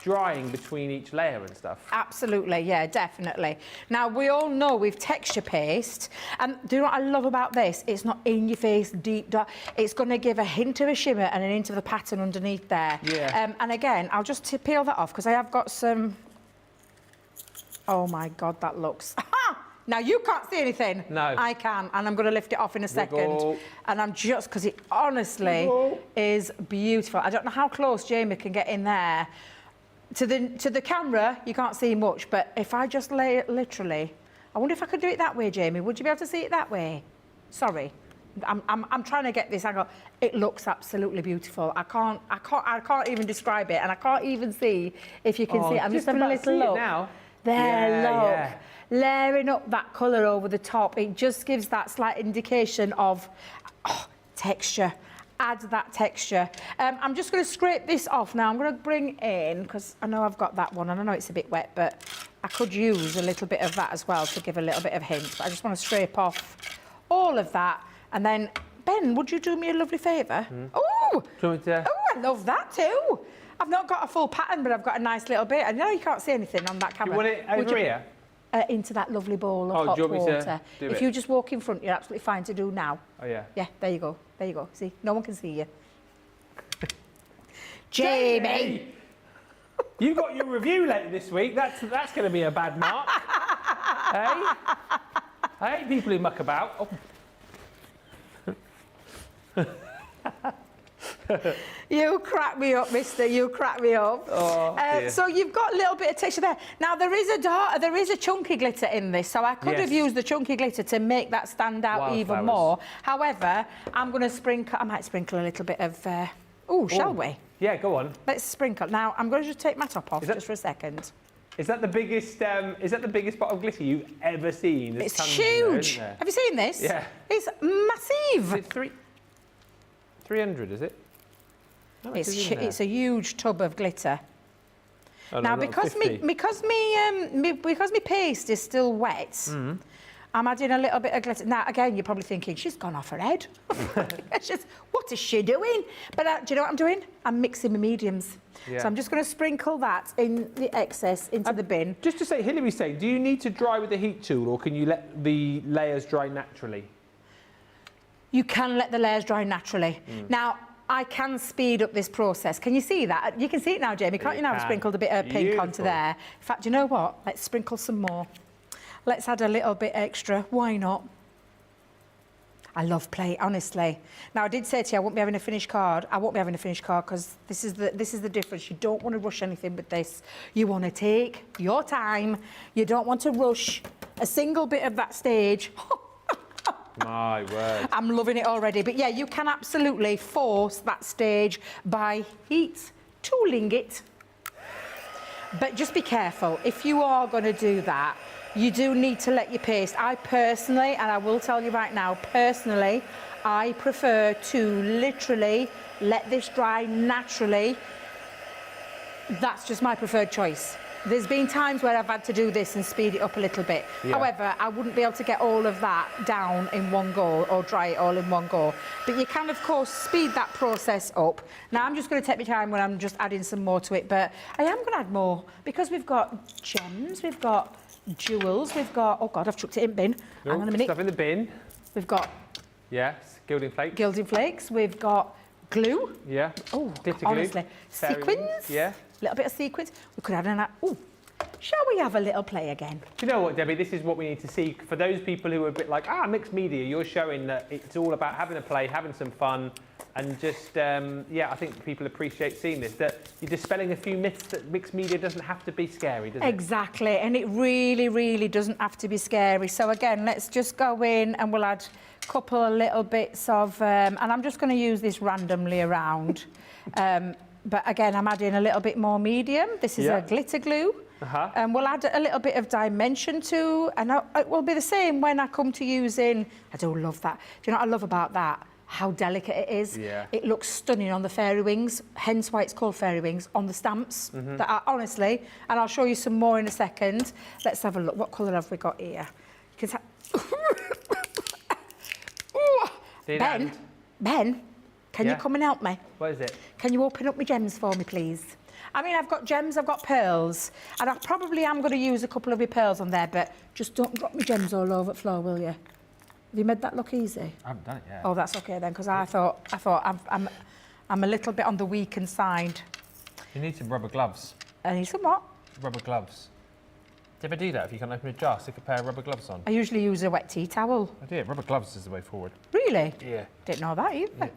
drying between each layer and stuff? Absolutely, yeah, definitely. Now, we all know with texture paste, and do you know what I love about this? It's not in your face, deep dark. It's going to give a hint of a shimmer and a hint of the pattern underneath there. Yeah. And again, I'll just peel that off because I have got some... Oh my God, that looks... Now, you can't see anything. No. I can, and I'm going to lift it off in a second. Wiggle. And I'm just... Because it honestly is beautiful. I don't know how close Jamie can get in there. To the camera, you can't see much, but if I just lay it literally... I wonder if I could do it that way, Jamie. Would you be able to see it that way? Sorry. I'm trying to get this angle. It looks absolutely beautiful. I can't even describe it, and I can't even see if you can see it. I'm just having a little look. Now. There, Yeah, look. yeah. Layering up that colour over the top, it just gives that slight indication of texture. Add that texture. I'm just going to scrape this off now. I'm going to bring in, because I know I've got that one, and I know it's a bit wet, but I could use a little bit of that as well to give a little bit of hint. But I just want to scrape off all of that. And then, Ben, would you do me a lovely favour? Oh, I love that too. I've not got a full pattern, but I've got a nice little bit. I know you can't see anything on that camera. You want it over here? Into that lovely bowl of hot do you want me to water. do If it? you just walk in front, you're absolutely fine to do now. Oh, yeah. Yeah, there you go. There you go. See, no one can see you. Jamie! You got your review later this week. That's going to be a bad mark. Hey? I hate people who muck about. Oh. You crack me up, mister. You crack me up. Oh, dear. So you've got a little bit of texture there. Now, there is a chunky glitter in this, so I could have Yes. used the chunky glitter to make that stand out even Wildflowers. more. However, I might sprinkle a little bit of... shall we? Yeah, go on. Let's sprinkle. Now, I'm going to just take my top off just for a second. Is that the biggest? Is that the biggest pot of glitter you've ever seen? There's It's tons in there, huge. isn't there? Have you seen this? Yeah. It's massive. Is it 300? Is it? How much is in there? It's a huge tub of glitter. Oh, no, Now, not because 50. me paste is still wet, Mm. I'm adding a little bit of glitter. Now, again, you're probably thinking, she's gone off her head. What is she doing? But do you know what I'm doing? I'm mixing my mediums. Yeah. So I'm just going to sprinkle that in the excess into the bin. Just to say, Hillary's saying, do you need to dry with the heat tool, or can you let the layers dry naturally? You can let the layers dry naturally. Mm. Now, I can speed up this process. Can you see that? You can see it now, Jamie, can't you now? I've can. sprinkled a bit of pink onto Beautiful. there. In fact, you know what? Let's sprinkle some more. Let's add a little bit extra. Why not? I love play, honestly. Now, I did say to you I won't be having a finished card. I won't be having a finished card because this is the difference. You don't want to rush anything with this. You want to take your time. You don't want to rush a single bit of that stage. My word. I'm loving it already. But yeah, you can absolutely force that stage by heat tooling it. But just be careful. If you are going to do that, you do need to let your paste. I personally, and I will tell you right now, personally, I prefer to literally let this dry naturally. That's just my preferred choice. There's been times where I've had to do this and speed it up a little bit. Yeah. However, I wouldn't be able to get all of that down in one go or dry it all in one go. But you can, of course, speed that process up. Now, I'm just going to take my time when I'm just adding some more to it, but I am going to add more because we've got gems, we've got jewels, we've got... Oh, God, I've chucked it in bin. Hang on a minute. Stuff in the bin. We've got Yes. Gilding flakes. gilding flakes, we've got glue. Yeah. Oh, Glitter glue. honestly. Fairy Sequins. wings, yeah. A little bit of sequins. We could add an... Oh, shall we have a little play again? Do you know what, Debbie? This is what we need to see. For those people who are a bit like, mixed media, you're showing that it's all about having a play, having some fun, and just, I think people appreciate seeing this, that you're dispelling a few myths that mixed media doesn't have to be scary, does it? Exactly, and it really, really doesn't have to be scary. So again, let's just go in and we'll add a couple of little bits of, and I'm just going to use this randomly around. But again, I'm adding a little bit more medium. This is Yeah. a glitter glue. Uh-huh. And we'll add a little bit of dimension too. And it will be the same when I come to using... I do love that. Do you know what I love about that? how delicate it is. Yeah. It looks stunning on the fairy wings, hence why it's called fairy wings, on the stamps. That are, honestly, and I'll show you some more in a second. Let's have a look. What colour have we got here? Ben, can you come and help me? What is it? Can you open up my gems for me, please? I mean, I've got gems, I've got pearls, and I probably am going to use a couple of my pearls on there, but just don't drop my gems all over the floor, will you? Have you made that look easy? I haven't done it yet. Oh, that's okay then, because I thought I'm a little bit on the weakened side. You need some rubber gloves. I need some what? Rubber gloves. Do you ever do that? If you can't open a jar, stick a pair of rubber gloves on. I usually use a wet tea towel. I do. Rubber gloves is the way forward. Really? Yeah. Didn't know that either.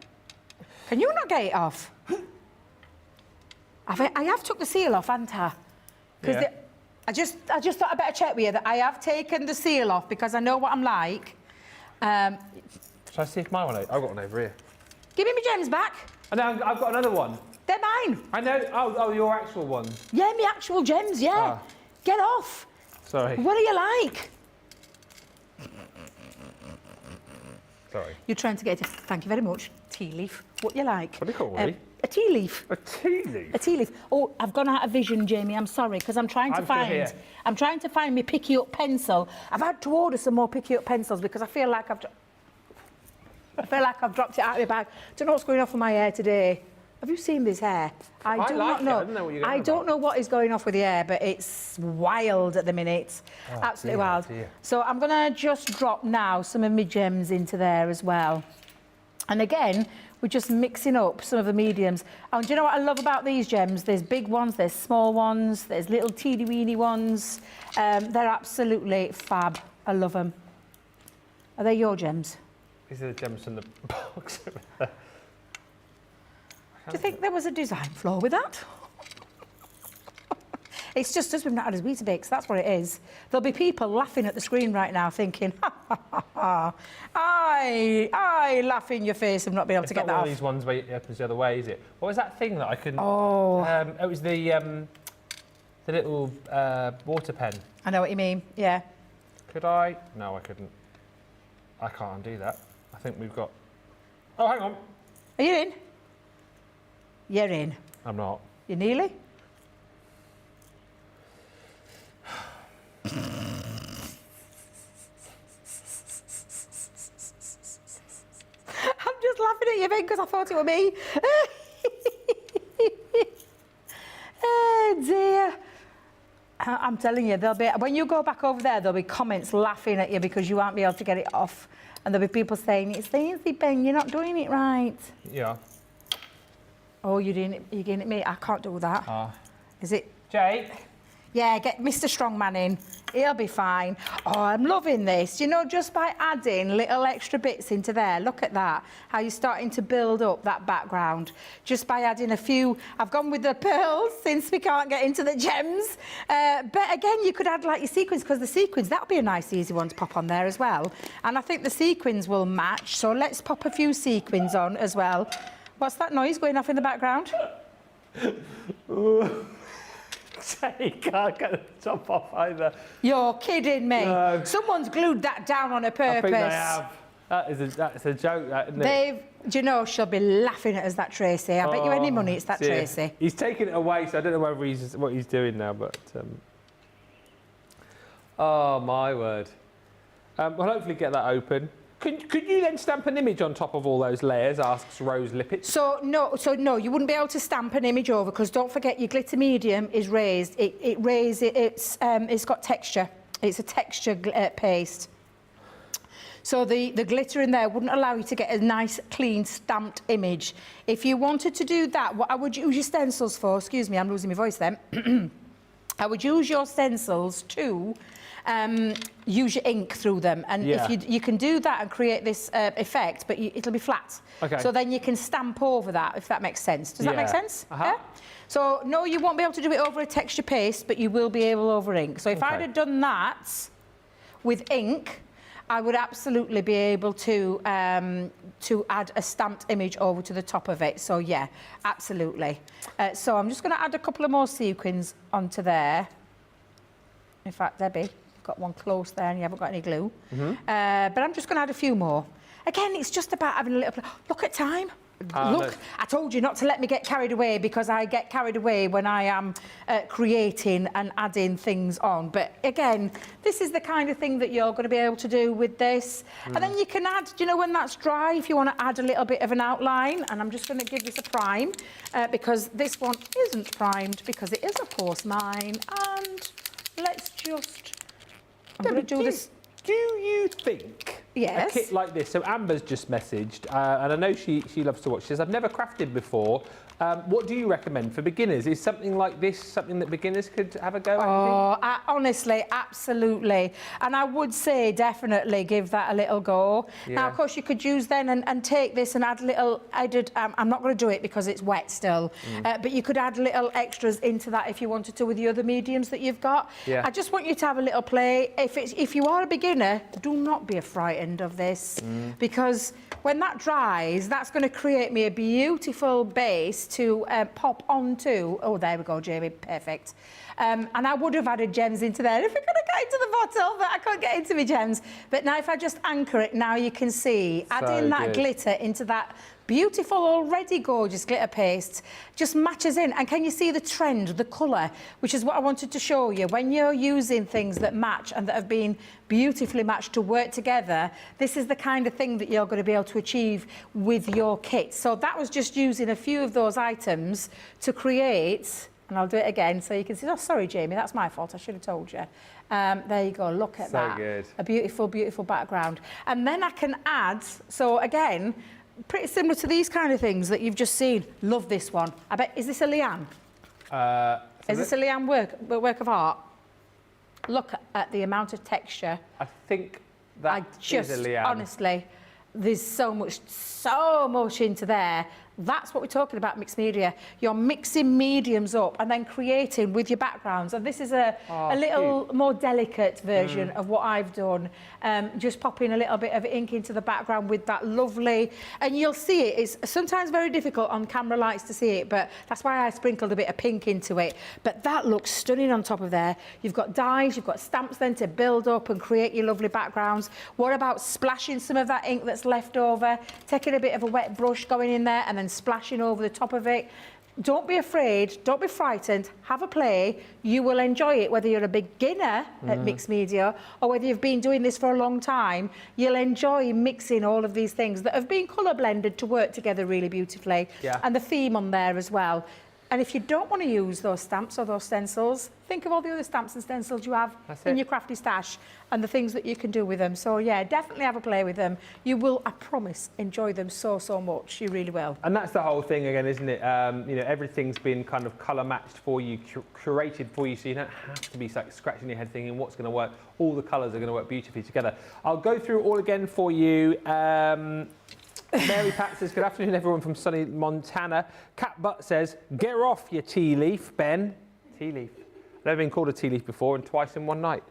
Can you not get it off? I have took the seal off, haven't I? Because Yeah. I just thought I'd better check with you that I have taken the seal off because I know what I'm like. Shall I see if my one? I've got one over here. Give me my gems back. And now I've got another one. They're mine. I know. Oh, your actual one. Yeah, my actual gems, yeah. Ah. Get off. Sorry. What are you like? Sorry. You're trying to get it. Thank you very much. Tea leaf. What you like? What do you call me? A tea leaf. A tea leaf. A tea leaf. Oh, I've gone out of vision, Jamie. I'm sorry, because I'm trying to I'm still here. I'm trying to find my picky up pencil. I've had to order some more picky up pencils because I feel like I've dropped it out of my bag. Don't know what's going on with my hair today. Have you seen this hair? I do like not know. it. I don't know what you're going I on don't about. know what is going off with the hair, but it's wild at the minute. Oh, Absolutely dear, wild. dear. So I'm going to just drop now some of my gems into there as well. And again, we're just mixing up some of the mediums. And do you know what I love about these gems? There's big ones, there's small ones, there's little teeny-weeny ones. They're absolutely fab. I love them. Are they your gems? These are the gems from the box over there. Do you think there was a design flaw with that? It's just us, we've not had as Weetabix, that's what it is. There'll be people laughing at the screen right now thinking, ha, ha, ha, ha. I laugh in your face and not be able to get that It's not one off. of these ones where it opens the other way, is it? What was that thing that I couldn't... Oh. It was the little water pen. I know what you mean, yeah. Could I? No, I couldn't. I can't undo that. I think we've got... Oh, hang on. Are you in? You're in. I'm not. You nearly? I'm just laughing at you, Ben, because I thought it was me. Oh, dear. I'm telling you, there'll be, when you go back over there, there'll be comments laughing at you because you won't be able to get it off. And there'll be people saying, it's easy, Ben, you're not doing it right. Yeah. Oh, you're getting it me? I can't do that. Is it? Jake? Yeah, get Mr. Strongman in. He'll be fine. Oh, I'm loving this. You know, just by adding little extra bits into there, look at that, how you're starting to build up that background. Just by adding a few, I've gone with the pearls since we can't get into the gems. But again, you could add like your sequins, because the sequins, that'll be a nice easy one to pop on there as well. And I think the sequins will match, so let's pop a few sequins on as well. What's that noise going off in the background? Jake can't get the top off either. You're kidding me. No. Someone's glued that down on a purpose. I think they have. That's a joke, that, isn't it? Do you know, she'll be laughing at us, that Tracy. I bet you any money it's that dear. Tracy. He's taken it away, so I don't know whether what he's doing now, but... Oh, my word. We'll hopefully get that open. Could you then stamp an image on top of all those layers, asks Rose Lippett. So no, you wouldn't be able to stamp an image over, because don't forget your glitter medium is raised. It's got texture. It's a texture paste. So the glitter in there wouldn't allow you to get a nice, clean, stamped image. If you wanted to do that, what I would use your stencils for, excuse me, I'm losing my voice then. I would use your stencils to use your ink through them, and Yeah. if you can do that and create this effect, but it'll be flat. Okay. So then you can stamp over that, if that makes sense. Does that make Yeah. sense? Uh-huh. Yeah? So no, you won't be able to do it over a texture paste, but you will be able over ink. So if Okay. I'd have done that with ink, I would absolutely be able to add a stamped image over to the top of it. So yeah, absolutely. So I'm just going to add a couple of more sequins onto there. In fact, Debbie, you've got one close there and you haven't got any glue. But I'm just going to add a few more. again, it's just about having a little... Look at time. No. I told you not to let me get carried away because I get carried away when I am creating and adding things on. But again, this is the kind of thing that you're going to be able to do with this. And then you can add, you know, when that's dry, if you want to add a little bit of an outline, and I'm just going to give this a prime because this one isn't primed because it is, of course, mine. And let's just... I'm going to do this... Do you think Yes. a kit like this? So Amber's just messaged, and I know she loves to watch. She says, I've never crafted before. What do you recommend for beginners? Is something like this something that beginners could have a go at? Oh, honestly, absolutely. And I would say definitely give that a little go. Yeah. Now, of course, you could use then and take this and add little added... I'm not going to do it because it's wet still, but you could add little extras into that if you wanted to with the other mediums that you've got. Yeah. I just want you to have a little play. If you are a beginner, do not be frightened of this because when that dries, that's going to create me a beautiful base to pop onto. Oh, there we go, Jamie, perfect. And I would have added gems into there if I could have got into the bottle, but I can't get into my gems. But now if I just anchor it, now you can see, adding that glitter into that beautiful, already gorgeous glitter paste just matches in. And can you see the trend, the colour, which is what I wanted to show you. When you're using things that match and that have been beautifully matched to work together, this is the kind of thing that you're going to be able to achieve with your kit. So that was just using a few of those items to create, and I'll do it again so you can see. Oh, sorry, Jamie, that's my fault. I should have told you. There you go. Look at that. So good. A beautiful, beautiful background. And then I can add, so again, pretty similar to these kind of things that you've just seen. Love this one. I bet, is this a liane? Is this a liane work of art? Look at the amount of texture. I think that is a liane. Honestly, there's so much into there. That's what we're talking about, mixed media. You're mixing mediums up and then creating with your backgrounds. And this is a little more delicate version of what I've done. Just popping a little bit of ink into the background with that lovely... And you'll see it. It's sometimes very difficult on camera lights to see it, but that's why I sprinkled a bit of pink into it. But that looks stunning on top of there. You've got dies, you've got stamps then to build up and create your lovely backgrounds. What about splashing some of that ink that's left over, taking a bit of a wet brush, going in there and then splashing over the top of it? Don't be afraid, don't be frightened, have a play. You will enjoy it, whether you're a beginner at mixed media or whether you've been doing this for a long time. You'll enjoy mixing all of these things that have been colour blended to work together really beautifully. Yeah. And the theme on there as well. And if you don't want to use those stamps or those stencils, think of all the other stamps and stencils you have in your crafty stash and the things that you can do with them. So, yeah, definitely have a play with them. You will, I promise, enjoy them so, so much. You really will. And that's the whole thing again, isn't it? You know, everything's been kind of colour matched for you, curated for you, so you don't have to be like scratching your head thinking what's going to work. All the colours are going to work beautifully together. I'll go through it all again for you. Mary Pat says, good afternoon, everyone from sunny Montana. Cat Butt says, get her off, you tea leaf, Ben. Tea leaf. I've never been called a tea leaf before, and twice in one night.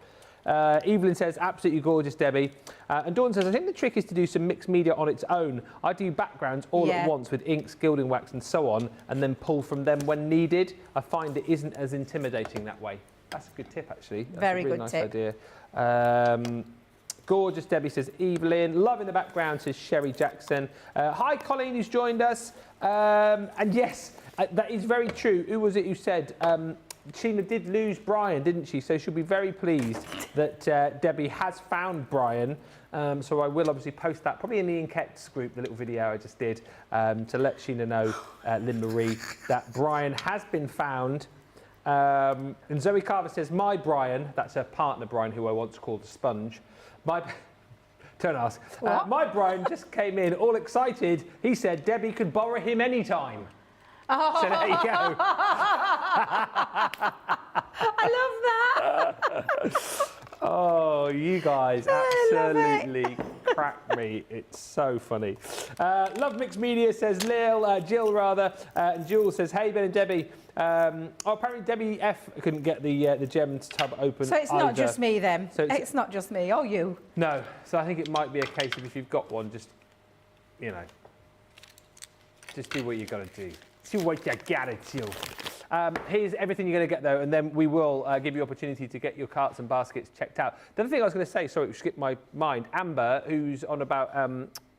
Evelyn says, absolutely gorgeous, Debbie. And Dawn says, I think the trick is to do some mixed media on its own. I do backgrounds all at once with inks, gilding wax and so on, and then pull from them when needed. I find it isn't as intimidating that way. That's a good tip, actually. That's Very a really good nice tip. idea. Gorgeous, Debbie says Evelyn. Love in the background, says Sherry Jackson. Hi, Colleen, who's joined us. And yes, that is very true. Who was it who said Sheena did lose Brian, didn't she? So she'll be very pleased that Debbie has found Brian. So I will obviously post that, probably in the Inkettes group, the little video I just did, to let Sheena know, Lynn Marie, that Brian has been found. And Zoe Carver says, my Brian, that's her partner Brian, who I once called a sponge. Don't ask. My Brian just came in all excited. He said Debbie could borrow him anytime. Oh. So there you go. I love that. Oh, you guys absolutely crack me. It's so funny. Love Mixed Media says Jill rather. And Jules says, hey, Ben and Debbie. Apparently Debbie F couldn't get the gems tub open. So it's not just me then. So it's not just me, or you. No. So I think it might be a case of if you've got one, just, you know, just do what you got to do. Do what you got to do. Here's everything you're going to get, though, and then we will give you opportunity to get your carts and baskets checked out. The other thing I was going to say, sorry, it skipped my mind, Amber, who's on about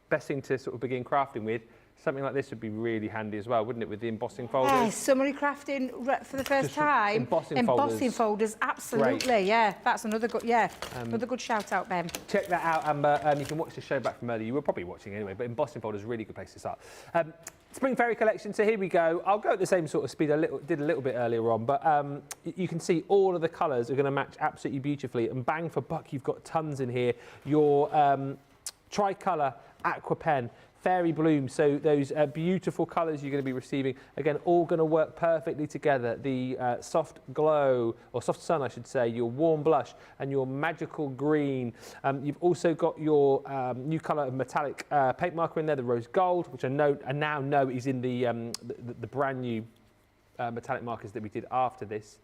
best thing to sort of begin crafting with, something like this would be really handy as well, wouldn't it, with the embossing folders? Yes, somebody crafting for the first Just time. embossing folders, absolutely. Great. Yeah, that's another good. Yeah, another good shout out, Ben. Check that out, Amber. You can watch the show back from earlier. You were probably watching anyway, but embossing folders is a really good place to start. Spring Fairy collection, so here we go. I'll go at the same sort of speed I did a little bit earlier on, but you can see all of the colours are going to match absolutely beautifully, and bang for buck, you've got tons in here. Your tricolour aqua pen, Fairy Bloom, so those beautiful colours you're going to be receiving, again, all going to work perfectly together. The soft glow, or soft sun I should say, your warm blush and your magical green. You've also got your new colour of metallic paint marker in there, the rose gold, which I now know is in the brand new metallic markers that we did after this.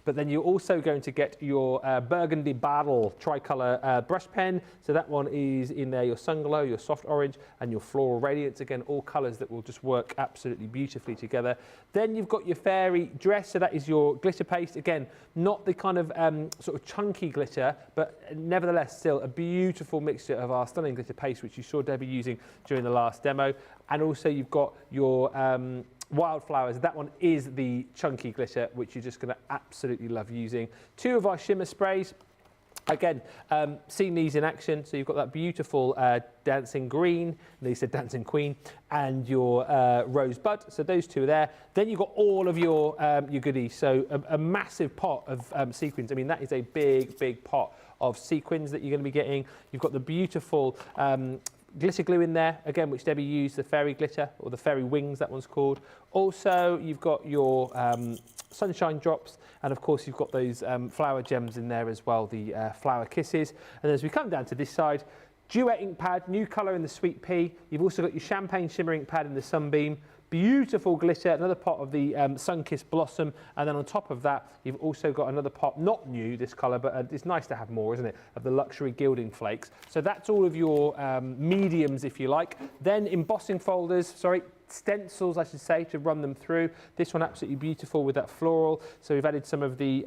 But then you're also going to get your burgundy barrel tricolour brush pen. So that one is in there, your sun glow, your soft orange and your floral radiance. Again, all colours that will just work absolutely beautifully together. Then you've got your fairy dress. So that is your glitter paste. Again, not the kind of sort of chunky glitter, but nevertheless still a beautiful mixture of our stunning glitter paste, which you saw Debbie using during the last demo. And also you've got your wildflowers. That one is the chunky glitter, which you're just going to absolutely love using. Two of our shimmer sprays. Again, seen these in action. So you've got that beautiful dancing green, they said dancing queen, and your rosebud. So those two are there. Then you've got all of your goodies. So a massive pot of sequins. I mean, that is a big, big pot of sequins that you're going to be getting. You've got the beautiful glitter glue in there, again, which Debbie used, the fairy glitter, or the fairy wings, that one's called. Also, you've got your sunshine drops, and of course you've got those flower gems in there as well, the flower kisses. And as we come down to this side, duet ink pad, new colour in the sweet pea. You've also got your champagne shimmer ink pad in the sunbeam. Beautiful glitter, another pot of the sun-kissed blossom, and then on top of that you've also got another pot, not new this colour, but it's nice to have more, isn't it, of the luxury gilding flakes. So that's all of your mediums, if you like. Then embossing folders, stencils I should say, to run them through. This one absolutely beautiful with that floral, so we've added some of the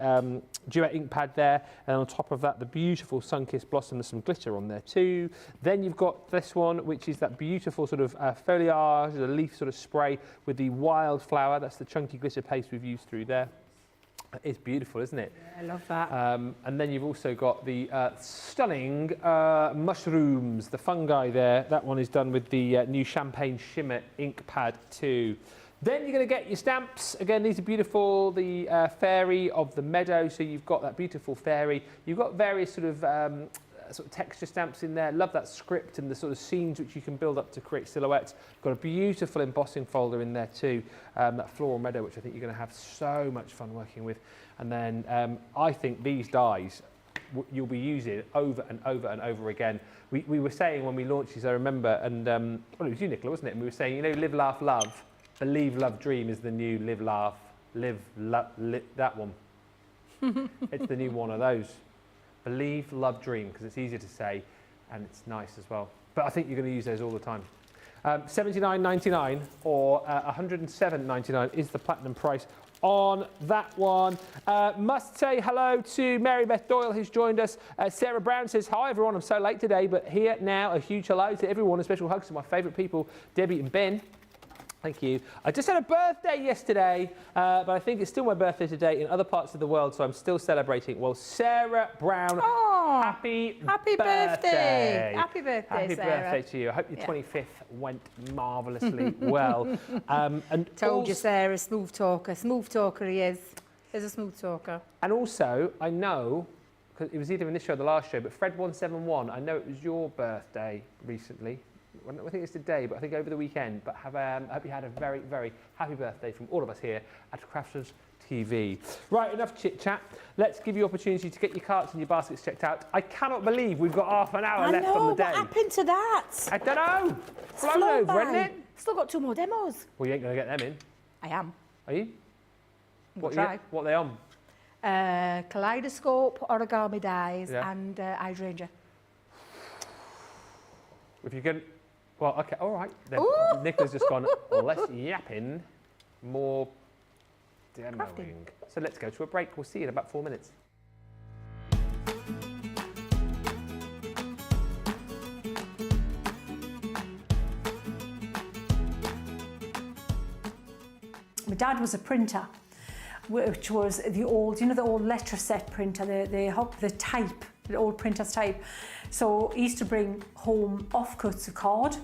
duet ink pad there, and on top of that the beautiful sun-kissed blossom. There's some glitter on there too. Then you've got this one, which is that beautiful sort of foliage, the leaf sort of spray with the wildflower. That's the chunky glitter paste we've used through there. It's beautiful, isn't it? Yeah, I love that. And then you've also got the stunning mushrooms, the fungi there. That one is done with the new champagne shimmer ink pad too. Then you're going to get your stamps. Again, these are beautiful. The fairy of the meadow. So you've got that beautiful fairy. You've got various sort of texture stamps in there. Love that script and the sort of scenes which you can build up to create silhouettes. Got a beautiful embossing folder in there too, that floral meadow, which I think you're going to have so much fun working with. And then I think these dies you'll be using over and over and over again. We were saying when we launched these, I remember, and well, it was you, Nicola, wasn't it? And we were saying, you know, live, laugh, love. Believe, love, dream is the new live, laugh, live, that one. It's the new one of those. Believe, love, dream, because it's easier to say and it's nice as well. But I think you're going to use those all the time. $79.99 or $107.99 is the platinum price on that one. Must say hello to Mary Beth Doyle, who's joined us. Sarah Brown says, hi everyone, I'm so late today, but here now. A huge hello to everyone. A special hugs to my favourite people, Debbie and Ben. Thank you. I just had a birthday yesterday, but I think it's still my birthday today in other parts of the world, so I'm still celebrating. Well, Sarah Brown, happy birthday. Happy birthday, happy Sarah. Birthday to you. I hope your 25th went marvellously well. And Told you, Sarah, smooth talker. Smooth talker he is. He's a smooth talker. And also, I know, because it was either in this show or the last show, but Fred171, I know it was your birthday recently. I think it's today, but I think over the weekend. But I hope you had a very, very happy birthday from all of us here at Crafters TV. Right, enough chit-chat. Let's give you opportunity to get your carts and your baskets checked out. I cannot believe we've got half an hour left on the day. What happened to that? I don't know. Flown over, isn't it? Still got 2 more demos. Well, you ain't going to get them in. I am. Are you? We'll try. What are they on? Kaleidoscope, origami dies, Yeah. and Hydrangea. If you can... Well, OK, all right. Then Ooh. Nicola's just gone, less yapping, more demoing. Crafting. So let's go to a break. We'll see you in about 4 minutes. dad was a printer, which was the old, you know, the old letter set printer, the type, the old printer's type. So he used to bring home offcuts of card.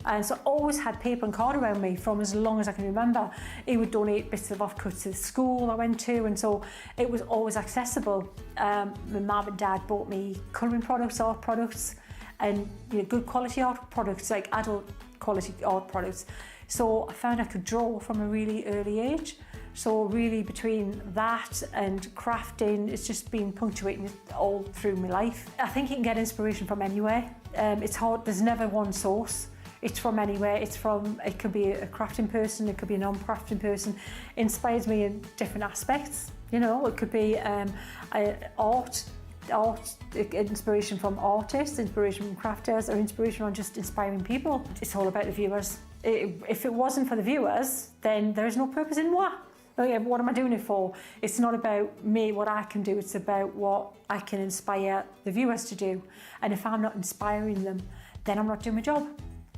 And so I always had paper and card around me from as long as I can remember. He would donate bits of offcuts to the school I went to, and so it was always accessible. My mum and dad bought me colouring products, art products, and good quality art products, like adult quality art products. So I found I could draw from a really early age. So really between that and crafting, it's just been punctuating all through my life. I think you can get inspiration from anywhere. It's hard, there's never one source. It's from anywhere. It could be a crafting person, it could be a non-crafting person. It inspires me in different aspects. It could be art, inspiration from artists, inspiration from crafters, or inspiration on just inspiring people. It's all about the viewers. If it wasn't for the viewers, then there's no purpose in what. What am I doing it for? It's not about me, what I can do. It's about what I can inspire the viewers to do. And if I'm not inspiring them, then I'm not doing my job.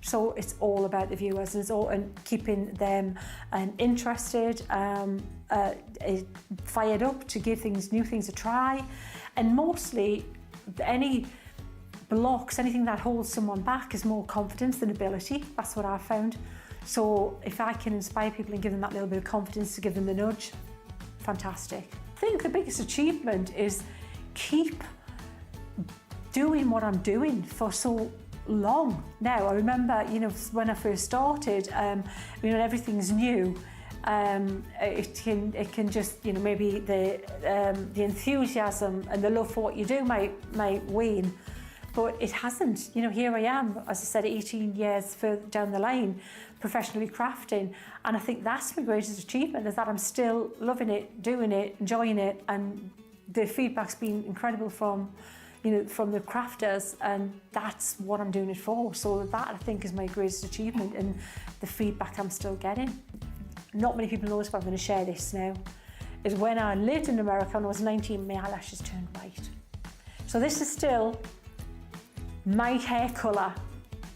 So it's all about the viewers, and keeping them interested, fired up to give new things a try. And mostly, any blocks, anything that holds someone back is more confidence than ability. That's what I've found. So if I can inspire people and give them that little bit of confidence to give them the nudge, fantastic. I think the biggest achievement is keep doing what I'm doing for so long now. I remember, when I first started, everything's new. It can just, maybe the enthusiasm and the love for what you do might wane, but it hasn't. Here I am, as I said, 18 years further down the line, professionally crafting, and I think that's my greatest achievement, is that I'm still loving it, doing it, enjoying it, and the feedback's been incredible from the crafters, and that's what I'm doing it for. So that, I think, is my greatest achievement, and the feedback I'm still getting. Not many people know this, but I'm going to share this now, is when I lived in America and I was 19, my eyelashes turned white. So this is still my hair colour.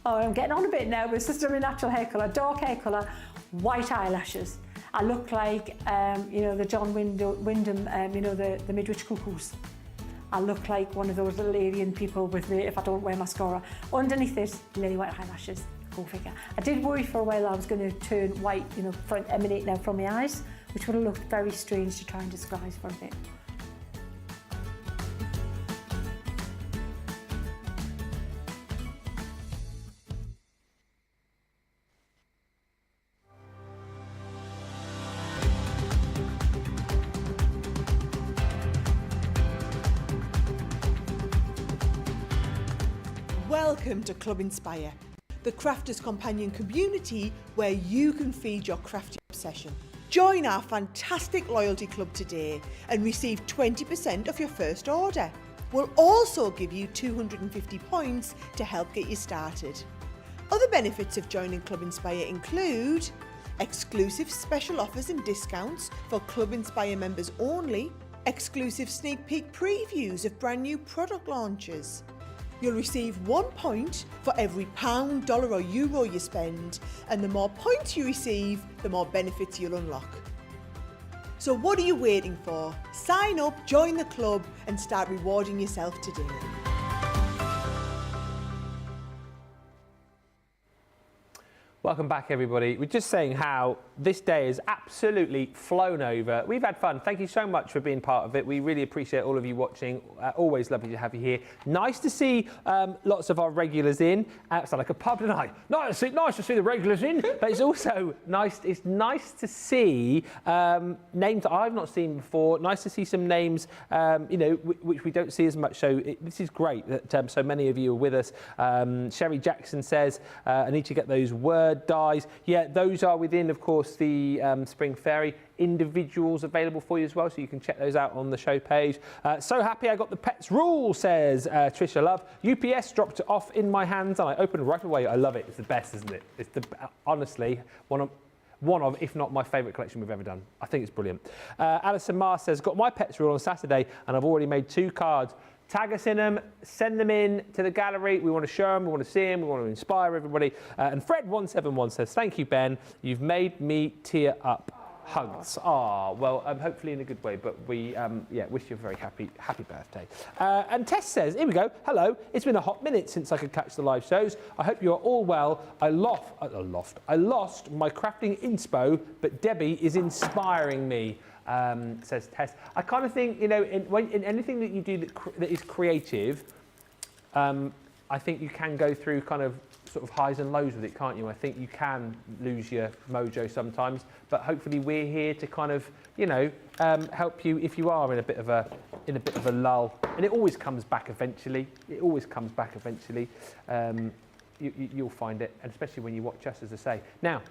Oh, I'm getting on a bit now, but it's just my natural hair colour, dark hair colour, white eyelashes. I look like, the John Wyndham, the Midwich Cuckoos. I look like one of those little alien people with me if I don't wear mascara. Underneath it, lily white eyelashes. Go figure. I did worry for a while I was going to turn white, emanating out from my eyes, which would have looked very strange to try and disguise for a bit. Welcome to Club Inspire, the crafters' companion community where you can feed your crafty obsession. Join our fantastic loyalty club today and receive 20% off your first order. We'll also give you 250 points to help get you started. Other benefits of joining Club Inspire include exclusive special offers and discounts for Club Inspire members only, exclusive sneak peek previews of brand new product launches. You'll receive 1 point for every pound, dollar or euro you spend, and the more points you receive, the more benefits you'll unlock. So what are you waiting for? Sign up, join the club and start rewarding yourself today. Welcome back, everybody. We're just saying how this day has absolutely flown over. We've had fun. Thank you so much for being part of it. We really appreciate all of you watching. Always lovely to have you here. Nice to see lots of our regulars in. It's like a pub tonight. Nice to see the regulars in, but it's also nice. It's nice to see names that I've not seen before. Nice to see some names, which we don't see as much. So this is great that so many of you are with us. Sherry Jackson says, I need to get those word dies. Yeah, those are within, of course, the Spring Fairy individuals available for you as well, so you can check those out on the show page. So happy I got the pets rule, says Trisha Love. UPS dropped it off in my hands and I opened right away. I love it. It's the best, isn't it? It's honestly one of, if not my favourite collection we've ever done. I think it's brilliant. Alison Marr says, got my pets rule on Saturday and I've already made 2 cards. Tag us in them, send them in to the gallery. We want to show them, we want to see them, we want to inspire everybody. And Fred171 says, thank you, Ben. You've made me tear up. hugs. Ah, well, hopefully in a good way, but we, yeah, wish you a very happy birthday. And Tess says, here we go. Hello, it's been a hot minute since I could catch the live shows. I hope you are all well. I lost my crafting inspo, but Debbie is inspiring me, says Tess. I kind of think, you know, in anything that you do that is creative, I think you can go through kind of sort of highs and lows with it, can't you? I think you can lose your mojo sometimes, but hopefully we're here to kind of, you know, help you if you are in a bit of a lull. And it always comes back eventually. It always comes back eventually. You'll find it, and especially when you watch us, as I say. Now,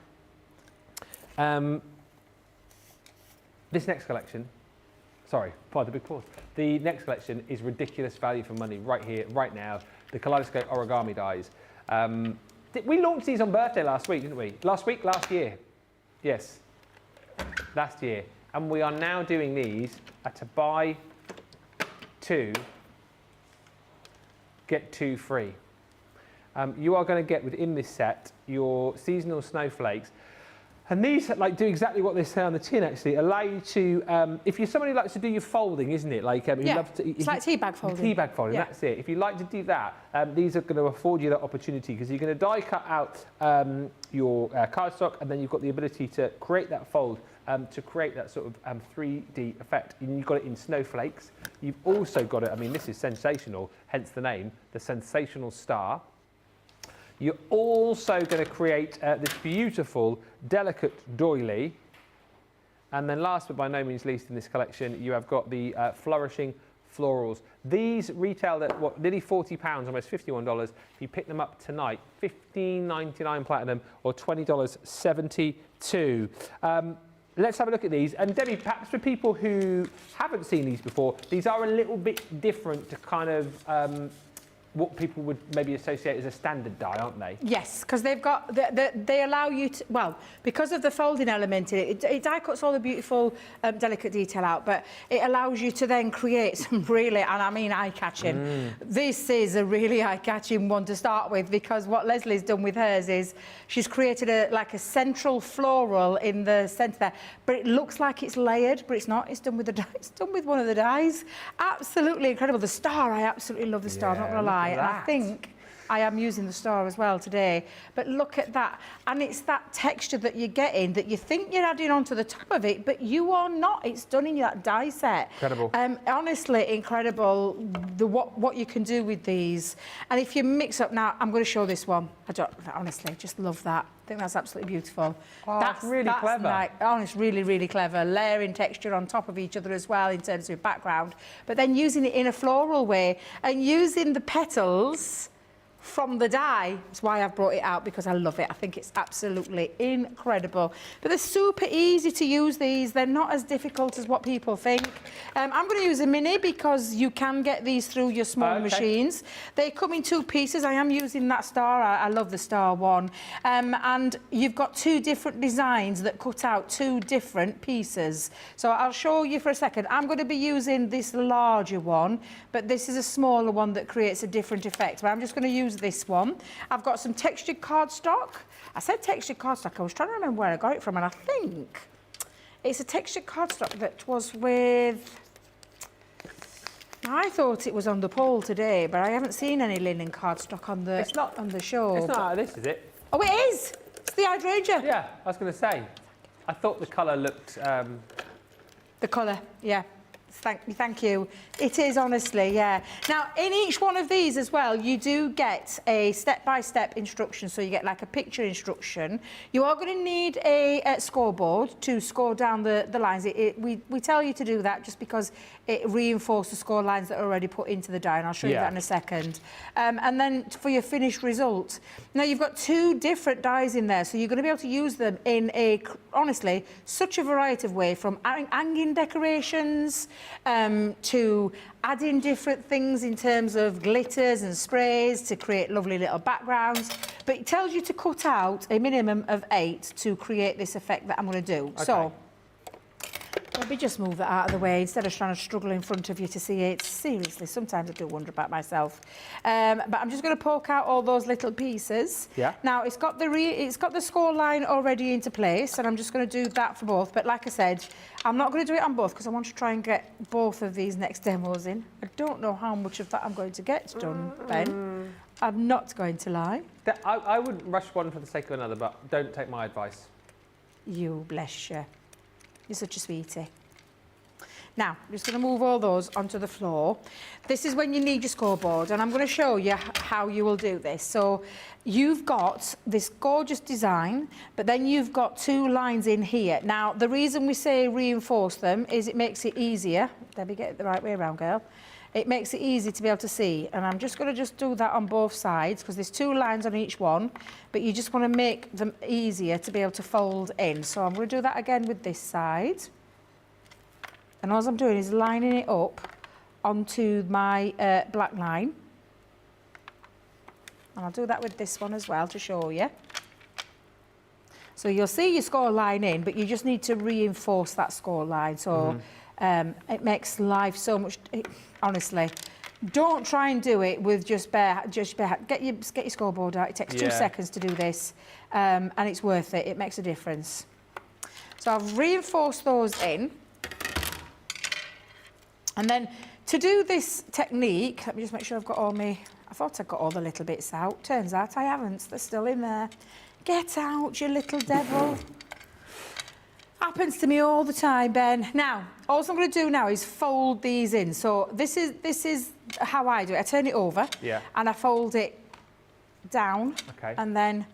this next collection. Sorry, pardon the big pause. The next collection is ridiculous value for money right here, right now. The Kaleidoscope Origami dies. We launched these on birthday last week, didn't we? Last year. Yes, last year. And we are now doing these at a buy 2, get 2 free. You are going to get within this set your seasonal snowflakes. And these do exactly what they say on the tin, actually. Allow you to, if you're somebody who likes to do your folding, isn't it? Like, yeah, loves to, it's like tea bag folding. Tea bag folding, yeah. That's it. If you like to do that, these are going to afford you that opportunity because you're going to die cut out your cardstock, and then you've got the ability to create that fold, to create that sort of 3D effect. And you've got it in snowflakes. You've also got it, I mean, this is sensational, hence the name, the Sensational Star. You're also going to create this beautiful, delicate doily. And then last but by no means least in this collection, you have got the Flourishing Florals. These retail at, what, nearly £40, almost $51. If you pick them up tonight, $15.99 platinum or $20.72. Let's have a look at these. And Debbie, perhaps for people who haven't seen these before, these are a little bit different to kind of what people would maybe associate as a standard die, aren't they? Yes, because they've got, they allow you to, well, because of the folding element in it, it die cuts all the beautiful, delicate detail out, but it allows you to then create some really, and I mean eye-catching. This is a really eye-catching one to start with, because what Leslie's done with hers is she's created like a central floral in the centre there, but it looks like it's layered, but it's not. It's done with it's done with one of the dies. Absolutely incredible. The star, I absolutely love the star, I'm not going to lie. And I think I am using the star as well today. But look at that. And it's that texture that you're getting that you think you're adding onto the top of it, but you are not. It's done in that die set. Incredible. Honestly, incredible what you can do with these. And if you mix up, now I'm going to show this one. Honestly, just love that. I think that's absolutely beautiful. Oh, that's really clever. It's really, really clever. Layering texture on top of each other as well in terms of background. But then using it in a floral way and using the petals from the die. That's why I've brought it out, because I love it. I think it's absolutely incredible. But they're super easy to use, these. They're not as difficult as what people think. I'm going to use a mini because you can get these through your small machines. They come in 2 pieces. I am using that star. I love the star one. And you've got 2 different designs that cut out 2 different pieces. So I'll show you for a second. I'm going to be using this larger one, but this is a smaller one that creates a different effect. But I'm just going to use this one. I've got some textured cardstock. I said textured cardstock. I was trying to remember where I got it from, and I think it's a textured cardstock that was with... I thought it was on the poll today, but I haven't seen any linen cardstock on the on the show. It's not like this, is it? Oh, it is! It's the Hydrangea. Yeah, I was going to say. I thought the colour looked... The colour, yeah. Thank you. It is, honestly, yeah. Now, in each one of these as well, you do get a step-by-step instruction. So you get like a picture instruction. You are going to need a scoreboard to score down the lines. We tell you to do that just because it reinforces the score lines that are already put into the die, and I'll show you that in a second. And then for your finished result. Now, you've got 2 different dies in there, so you're going to be able to use them in honestly, such a variety of way, from hanging decorations, to adding different things in terms of glitters and sprays to create lovely little backgrounds. But it tells you to cut out a minimum of 8 to create this effect that I'm going to do. Okay. So, go Let me just move that out of the way instead of trying to struggle in front of you to see it. Seriously, sometimes I do wonder about myself. But I'm just going to poke out all those little pieces. Yeah. Now, it's got the score line already into place, and I'm just going to do that for both. But like I said, I'm not going to do it on both because I want to try and get both of these next demos in. I don't know how much of that I'm going to get done, Ben. I'm not going to lie. I wouldn't rush one for the sake of another, but don't take my advice. You, bless you. You're such a sweetie. Now, I'm just going to move all those onto the floor. This is when you need your scoreboard, and I'm going to show you how you will do this. So you've got this gorgeous design, but then you've got 2 lines in here. Now, the reason we say reinforce them is it makes it easier. Debbie, get it the right way around, girl. It makes it easy to be able to see. And I'm just going to do that on both sides because there's 2 lines on each one, but you just want to make them easier to be able to fold in. So I'm going to do that again with this side. And all I'm doing is lining it up onto my black line. And I'll do that with this one as well to show you. So you'll see your score line in, but you just need to reinforce that score line. So it makes life so much... honestly, don't try and do it with just bare... Get your scoreboard out. It takes 2 seconds to do this, and it's worth it. It makes a difference. So I've reinforced those in. And then to do this technique, let me just make sure I've got all my... I thought I got all the little bits out. Turns out I haven't. They're still in there. Get out, you little devil. Happens to me all the time, Ben. Now, all I'm going to do now is fold these in. So this is how I do it. I turn it over, and I fold it down, and then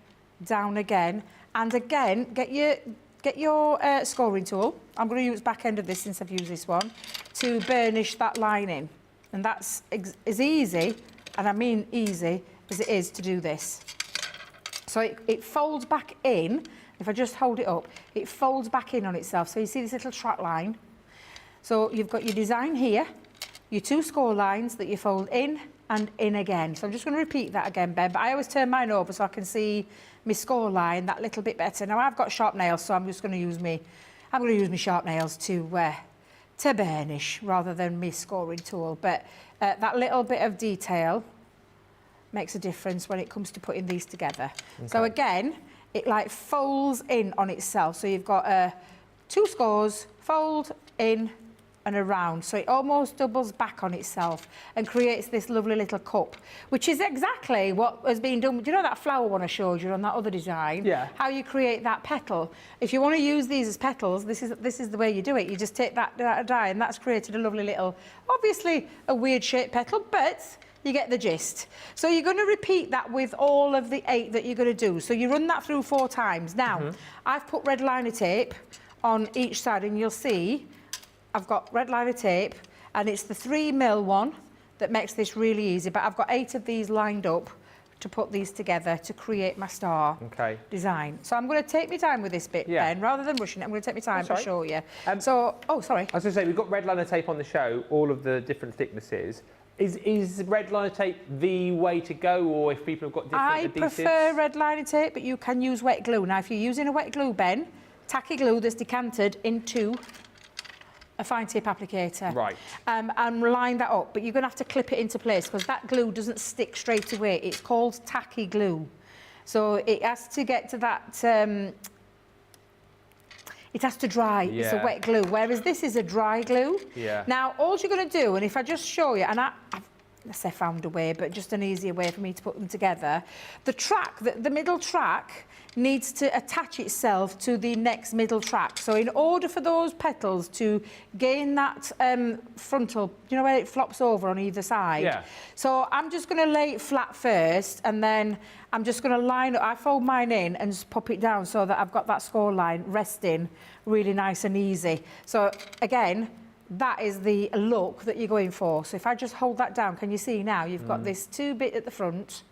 down again. And again, get your scoring tool. I'm going to use back end of this since I've used this one to burnish that line in. And that's as easy, and I mean easy, as it is to do this. So it folds back in. If I just hold it up, it folds back in on itself. So you see this little track line. So you've got your design here, your 2 score lines that you fold in and in again. So I'm just going to repeat that again, Ben, but I always turn mine over so I can see my score line that little bit better. Now I've got sharp nails, so I'm just going to use my sharp nails to burnish rather than my scoring tool. But that little bit of detail makes a difference when it comes to putting these together. Okay. So again, it like folds in on itself. So you've got 2 scores, fold in and around. So it almost doubles back on itself and creates this lovely little cup, which is exactly what has been done. Do you know that flower one I showed you on that other design? Yeah. How you create that petal. If you want to use these as petals, this is the way you do it. You just take that die, and that's created a lovely little, obviously a weird shaped petal, but you get the gist. So you're going to repeat that with all of the 8 that you're going to do. So you run that through 4 times. Now, I've put red liner tape on each side, and you'll see I've got red liner tape, and it's the 3mm one that makes this really easy. But I've got 8 of these lined up to put these together to create my star design. So I'm going to take my time with this bit, Ben. Rather than rushing it, I'm going to take my time to show you. So, oh, sorry. I was going to say, we've got red liner tape on the show, all of the different thicknesses. Is red liner tape the way to go, or if people have got different adhesives? I prefer red liner tape, but you can use wet glue. Now, if you're using a wet glue, Ben, tacky glue that's decanted into a fine tip applicator. Right. And line that up, but you're going to have to clip it into place because that glue doesn't stick straight away. It's called tacky glue. So it has to get to that... it has to dry. It's a wet glue, whereas this is a dry glue. Yeah. Now, all you're going to do, and if I just show you, and I say found a way, but just an easier way for me to put them together. The track, the middle track, needs to attach itself to the next middle track. So in order for those petals to gain that frontal, you know where it flops over on either side? Yeah. So I'm just going to lay it flat first, and then I'm just going to line up. I fold mine in and just pop it down so that I've got that score line resting really nice and easy. So again, that is the look that you're going for. So if I just hold that down, can you see now? You've got this 2 bit at the front,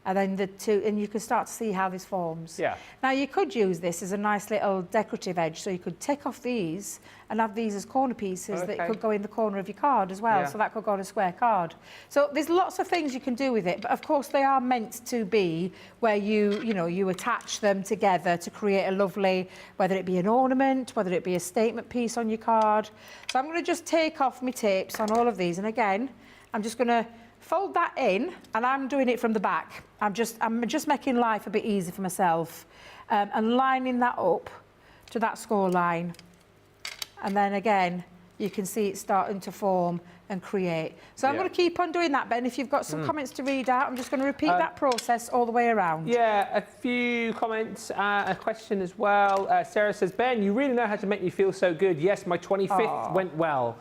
and then the two, and you can start to see how this forms. Yeah. Now you could use this as a nice little decorative edge, so you could take off these and have these as corner pieces that could go in the corner of your card as well. Yeah. So that could go on a square card. So there's lots of things you can do with it, but of course they are meant to be where you attach them together to create a lovely, whether it be an ornament, whether it be a statement piece on your card. So I'm going to just take off my tapes on all of these, and again, I'm just going to fold that in, and I'm doing it from the back. I'm just making life a bit easy for myself, and lining that up to that score line. And then again, you can see it starting to form and create. So I'm going to keep on doing that, Ben. If you've got some comments to read out, I'm just going to repeat that process all the way around. Yeah, a few comments, a question as well. Sarah says, Ben, you really know how to make me feel so good. Yes, my 25th went well.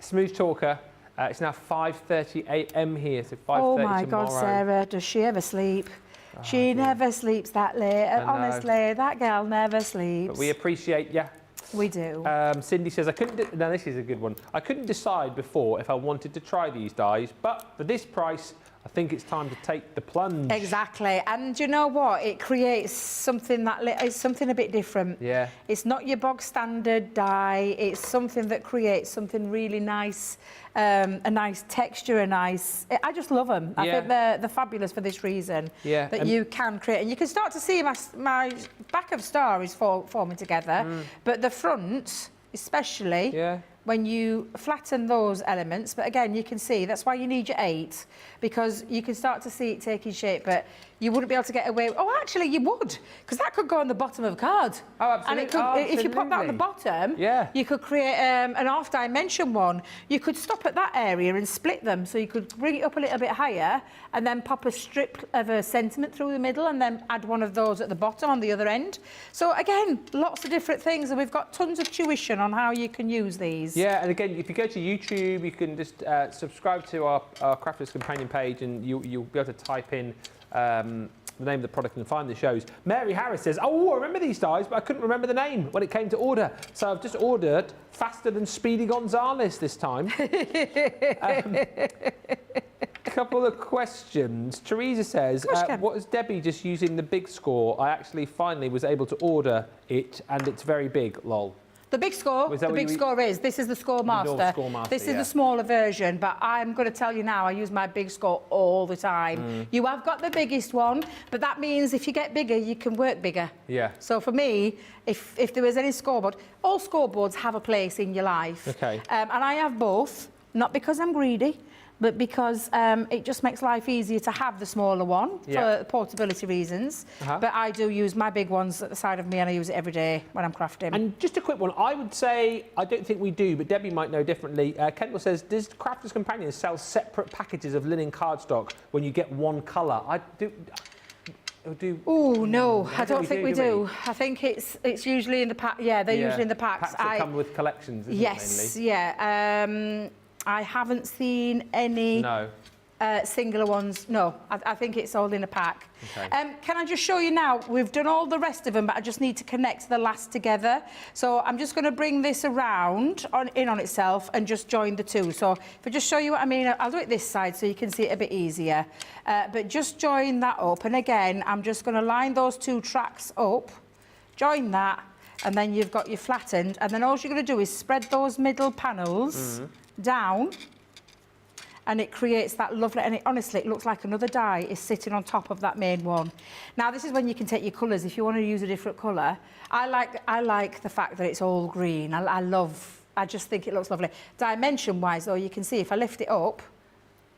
Smooth talker. It's now 5:30 a.m. here, so 5:30 Oh my tomorrow. God, Sarah, does she ever sleep? She never sleeps that late. Honestly, that girl never sleeps. But we appreciate you. We do. Cindy says, now this is a good one. I couldn't decide before if I wanted to try these dies, but for this price, I think it's time to take the plunge. Exactly, and you know what? It creates something it's something a bit different. Yeah. It's not your bog standard die. It's something that creates something really nice, a nice texture, I just love them. I think they're fabulous for this reason. Yeah. That you can create, and you can start to see my back of star is forming together, but the front, especially. Yeah. When you flatten those elements, but again, you can see that's why you need your 8, because you can start to see it taking shape, but you wouldn't be able to get away. Oh, actually, you would, because that could go on the bottom of a card. Oh, absolutely. And it could, if you put that on the bottom, you could create an half-dimension one. You could stop at that area and split them, so you could bring it up a little bit higher, and then pop a strip of a sentiment through the middle, and then add one of those at the bottom on the other end. So again, lots of different things, and we've got tons of tuition on how you can use these. Yeah, and again, if you go to YouTube, you can just subscribe to our Crafters Companion page, and you'll be able to type in the name of the product and find the shows. Mary Harris says, oh, I remember these dies, but I couldn't remember the name when it came to order. So I've just ordered Faster Than Speedy Gonzales this time. Couple of questions. Teresa says, what is Debbie just using the big score? I actually finally was able to order it, and it's very big, lol. The big score, this is the Score Master. This is the smaller version, but I'm going to tell you now, I use my big score all the time. You have got the biggest one, but that means if you get bigger, you can work bigger. Yeah. So for me, if there was any scoreboard, all scoreboards have a place in your life. Okay. And I have both, not because I'm greedy, but because it just makes life easier to have the smaller one for portability reasons. But I do use my big ones at the side of me, and I use it every day when I'm crafting. And just a quick one, I would say, I don't think we do, but Debbie might know differently. Kendall says, does Crafters Companion sell separate packages of linen cardstock when you get one colour? Oh no, I don't think we do. I think it's usually in the pack. Yeah, they're usually in the packs. Packs that come with collections, isn't yes, it, mainly? Yeah. I haven't seen any singular ones. No, I think it's all in a pack. Okay. Can I just show you now? We've done all the rest of them, but I just need to connect the last together. So I'm just going to bring this around in on itself and just join the two. So if I just show you what I mean, I'll do it this side so you can see it a bit easier. But just join that up. And again, I'm just going to line those two tracks up, join that, and then you've got your flattened. And then all you're going to do is spread those middle panels down, and it creates that lovely, and honestly it looks like another die is sitting on top of that main one. Now this is when you can take your colours if you want to use a different colour. I like the fact that it's all green. I just think it looks lovely. Dimension wise though, you can see if I lift it up,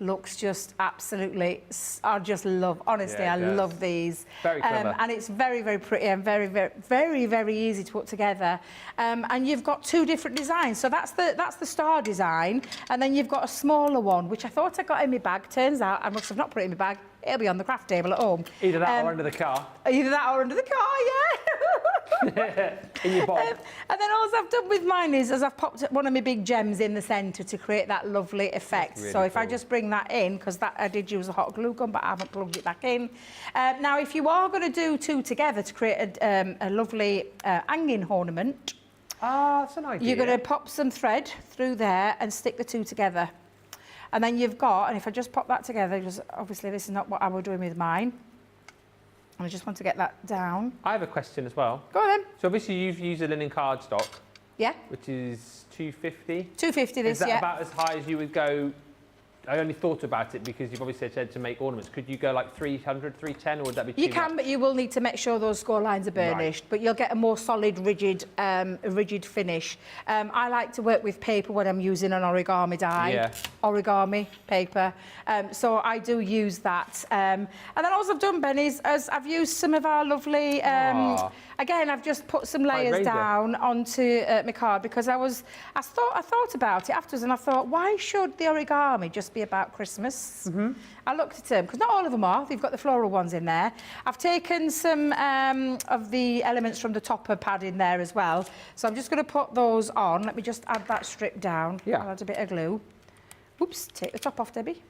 looks just absolutely, I just love, honestly, I love these. Very clever. And it's very, very pretty and very, very, very, very easy to put together. And you've got two different designs. So that's the star design. And then you've got a smaller one, which I thought I got in my bag. Turns out I must have not put it in my bag. It'll be on the craft table at home. Either that or under the car. Either that or under the car, yeah. In your bowl. And then all I've done with mine is I've popped one of my big gems in the centre to create that lovely effect. Really so if I cool. just bring that in, because I did use a hot glue gun, but I haven't plugged it back in. Now, if you are going to do two together to create a lovely hanging ornament, that's an idea. you're going to pop some thread through there and stick the two together. And then you've got, and if I just pop that together, because obviously this is not what I was doing with mine. And I just want to get that down. I have a question as well. Go on then. So obviously you've used a linen cardstock, Yeah, which is 250. 250 this, Is that yeah. about as high as you would go? I only thought about it because you've obviously said to make ornaments. Could you go like 300, 310, or would that be too You much? can, but you will need to make sure those score lines are burnished. But you'll get a more solid, rigid finish. I like to work with paper when I'm using an origami die. Yeah. Origami paper. So I do use that. And then all I've done, Ben, is I've used some of our lovely... Again, I've just put some layers Hydrangea. down onto my card because I thought about it afterwards, and I thought, why should the origami just be about Christmas? I looked at them because not all of them are. They've got the floral ones in there. I've taken some of the elements from the topper pad in there as well. So I'm just going to put those on. Let me just add that strip down. Yeah. I'll add a bit of glue. Oops, take the top off, Debbie.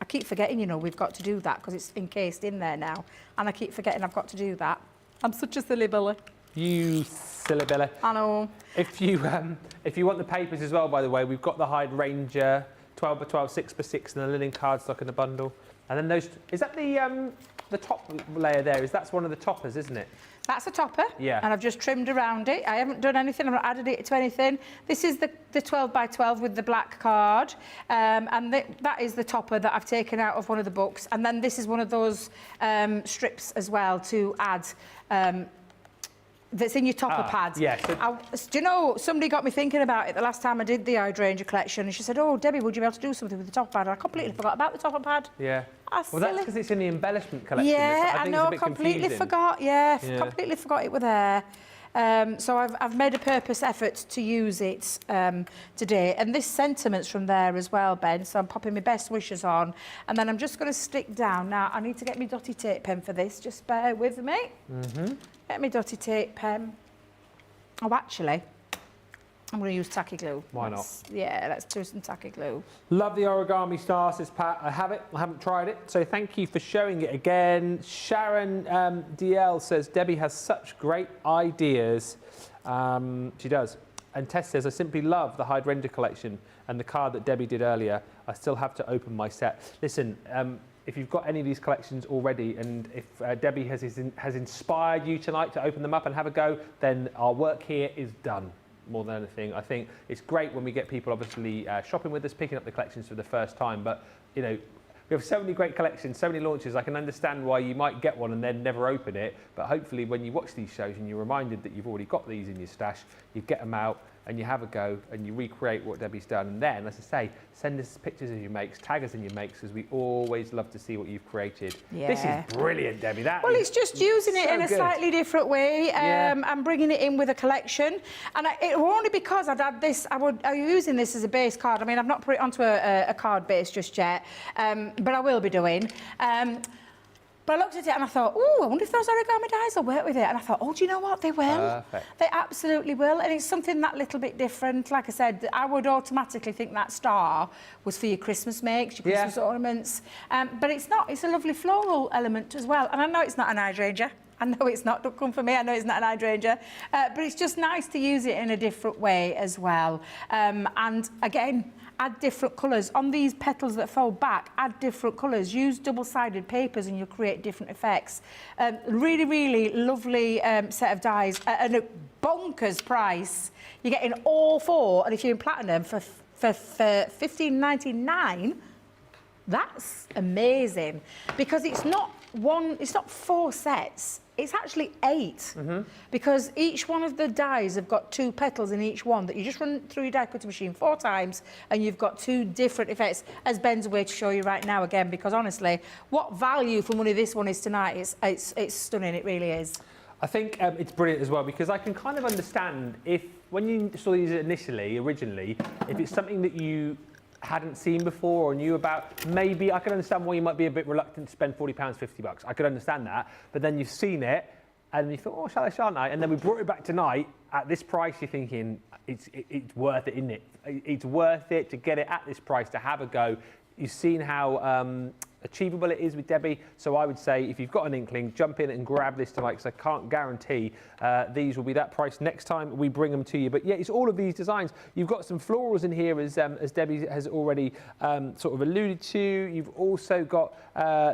I keep forgetting, you know, we've got to do that because it's encased in there now. And I keep forgetting I've got to do that. I'm such a silly Billy. You silly Billy. I know. If you want the papers as well, by the way, we've got the Hydrangea 12 by 12, 6 by 6, and the linen cardstock in a bundle. And then those, is that the top layer there? That's one of the toppers, isn't it? That's a topper. Yeah. And I've just trimmed around it. I haven't done anything. I've not added it to anything. This is the 12 by 12 with the black card. And that is the topper that I've taken out of one of the books. And then this is one of those strips as well to add that's in your topper pad. Yeah. Do you know, somebody got me thinking about it the last time I did the Hydrangea collection, and she said, oh, Debbie, would you be able to do something with the topper pad? And I completely forgot about the topper pad. Yeah. That's Well, that's silly. because it's in the embellishment collection. Yeah, I think know, it's a bit completely confusing. forgot. Yeah, completely forgot it were there. So I've made a purpose effort to use it today. And this sentiment's from there as well, Ben. So I'm popping my best wishes on. And then I'm just going to stick down. Now, I need to get my dotty tape pen for this. Just bear with me. Get my dotty tape pen. Oh, actually, I'm going to use tacky glue. Why not? Yeah, let's do some tacky glue. Love the origami star, says Pat. I have it. I haven't tried it. So thank you for showing it again. Sharon DL says, Debbie has such great ideas. She does. And Tess says, I simply love the Hydrangea collection and the card that Debbie did earlier. I still have to open my set. Listen, if you've got any of these collections already, and if Debbie has inspired you tonight to open them up and have a go, then our work here is done. More than anything, I think it's great when we get people obviously shopping with us, picking up the collections for the first time. But you know, we have so many great collections, so many launches. I can understand why you might get one and then never open it. But hopefully, when you watch these shows and you're reminded that you've already got these in your stash, you get them out and you have a go and you recreate what Debbie's done. And then, as I say, send us pictures of your makes, tag us in your makes, because we always love to see what you've created. Yeah. This is brilliant, Debbie. Well, it's just using it so in a good. slightly different way Yeah. and bringing it in with a collection. And it only because I'd had this, I was using this as a base card. I mean, I've not put it onto a card base just yet, but I will be doing. But I looked at it and I thought, oh, I wonder if those origami dies will work with it. And I thought, oh, do you know what? They will. Perfect. They absolutely will. And it's something that little bit different. Like I said, I would automatically think that star was for your Christmas makes, your Christmas ornaments. But it's not. It's a lovely floral element as well. And I know it's not an hydrangea. I know it's not. Don't come for me. I know it's not an hydrangea. But it's just nice to use it in a different way as well. And again, add different colours. On these petals that fold back, add different colours. Use double-sided papers and you'll create different effects. Really, really lovely set of dies at a bonkers price. You're getting all four, and if you're in platinum, for $15.99, that's amazing. Because it's not four sets. It's actually 8 because each one of the dies have got 2 petals in each one that you just run through your die cutter machine 4 times and you've got 2 different effects, as Ben's away to show you right now again, because honestly, what value for money this one is tonight, it's stunning, it really is. I think it's brilliant as well, because I can kind of understand if, when you saw these originally, if it's something that you hadn't seen before or knew about, maybe I can understand why you might be a bit reluctant to spend £40, $50. I could understand that. But then you've seen it and you thought, oh, shall I, shan't I? And then we brought it back tonight at this price. You're thinking, it's worth it, isn't it? It's worth it to get it at this price, to have a go. you've seen how achievable it is with Debbie. So I would say if you've got an inkling, jump in and grab this tonight, because I can't guarantee these will be that price next time we bring them to you. But yeah, it's all of these designs. You've got some florals in here, as Debbie has already sort of alluded to. You've also got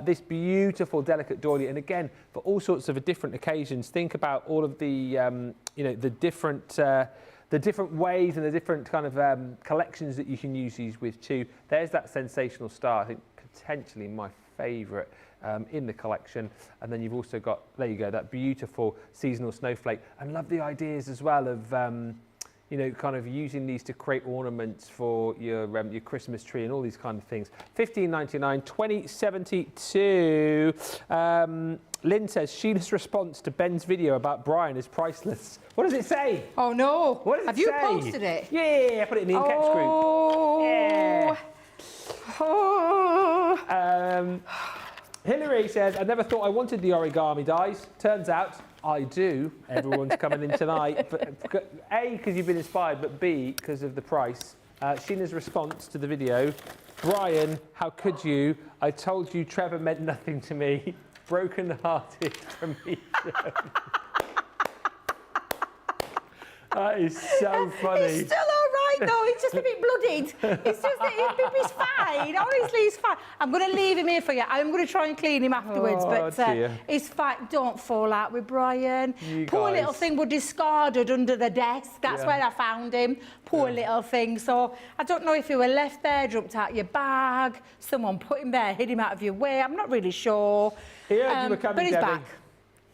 this beautiful delicate doily, and again, for all sorts of different occasions. Think about all of the you know, the different ways and the different kind of collections that you can use these with too. There's that sensational star, I think potentially my favourite in the collection. And then you've also got, there you go, that beautiful seasonal snowflake. And love the ideas as well of, you know, kind of using these to create ornaments for your Christmas tree and all these kind of things. $15.99, $20.72. Lynn says, Sheena's response to Ben's video about Brian is priceless. What does it say? Oh no. What does Have it you say? posted it? Yeah, I put it in the Inkeps group. Oh. Yeah. Oh. Hillary says, I never thought I wanted the origami dies. Turns out I do. Everyone's coming in tonight. But, A, because you've been inspired, but B, because of the price. Sheena's response to the video, Brian, how could you? I told you Trevor meant nothing to me. Broken-hearted from me. That is so funny. He's still all right though, he's just a bit bloodied. It's just that he's fine, honestly he's fine. I'm going to leave him here for you. I'm going to try and clean him afterwards, but he's fine. Don't fall out with Brian. Poor little thing was discarded under the desk. That's where I found him. Poor little thing. So I don't know if he were left there, jumped out your bag, someone put him there, hid him out of your way. I'm not really sure. He heard you were coming, but he's Debbie. back.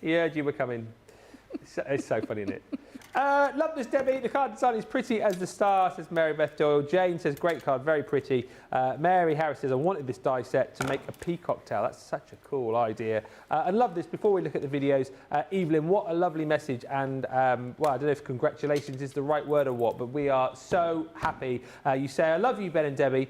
He heard you were coming. It's so funny, isn't it? Love this, Debbie. The card design is pretty as the star, says Mary Beth Doyle. Jane says, great card, very pretty. Mary Harris says, I wanted this die set to make a peacock tail. That's such a cool idea. And love this. Before we look at the videos, Evelyn, what a lovely message. And, well, I don't know if congratulations is the right word or what, but we are so happy. You say, I love you, Ben and Debbie.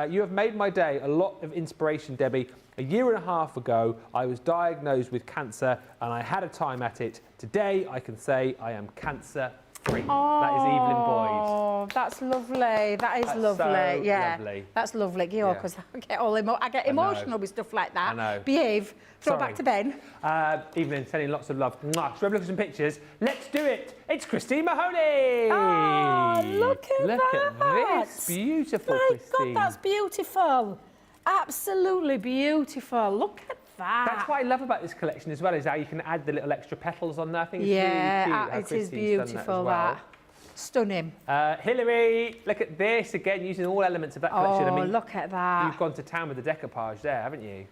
You have made my day. A lot of inspiration, Debbie. A year and a half ago, I was diagnosed with cancer and I had a time at it. Today, I can say I am cancer-free. Oh, that is Evelyn Boyd. Oh, that's lovely. That's lovely. So yeah, lovely. That's lovely. You know, because I get emotional with stuff like that. I know. Behave. Throw back to Ben. Evelyn, sending lots of love. Mwah. Should we have a look at some pictures? Let's do it. It's Christine Mahoney. Oh, look at that. Look at this. Beautiful, My Christine. God, that's beautiful. Absolutely beautiful. Look at that. That's what I love about this collection as well, is how you can add the little extra petals on there. I think it's really cute. It is beautiful, that. Stunning. Hilary, look at this again, using all elements of that collection. Oh, I mean, look at that. You've gone to town with the decoupage there, haven't you?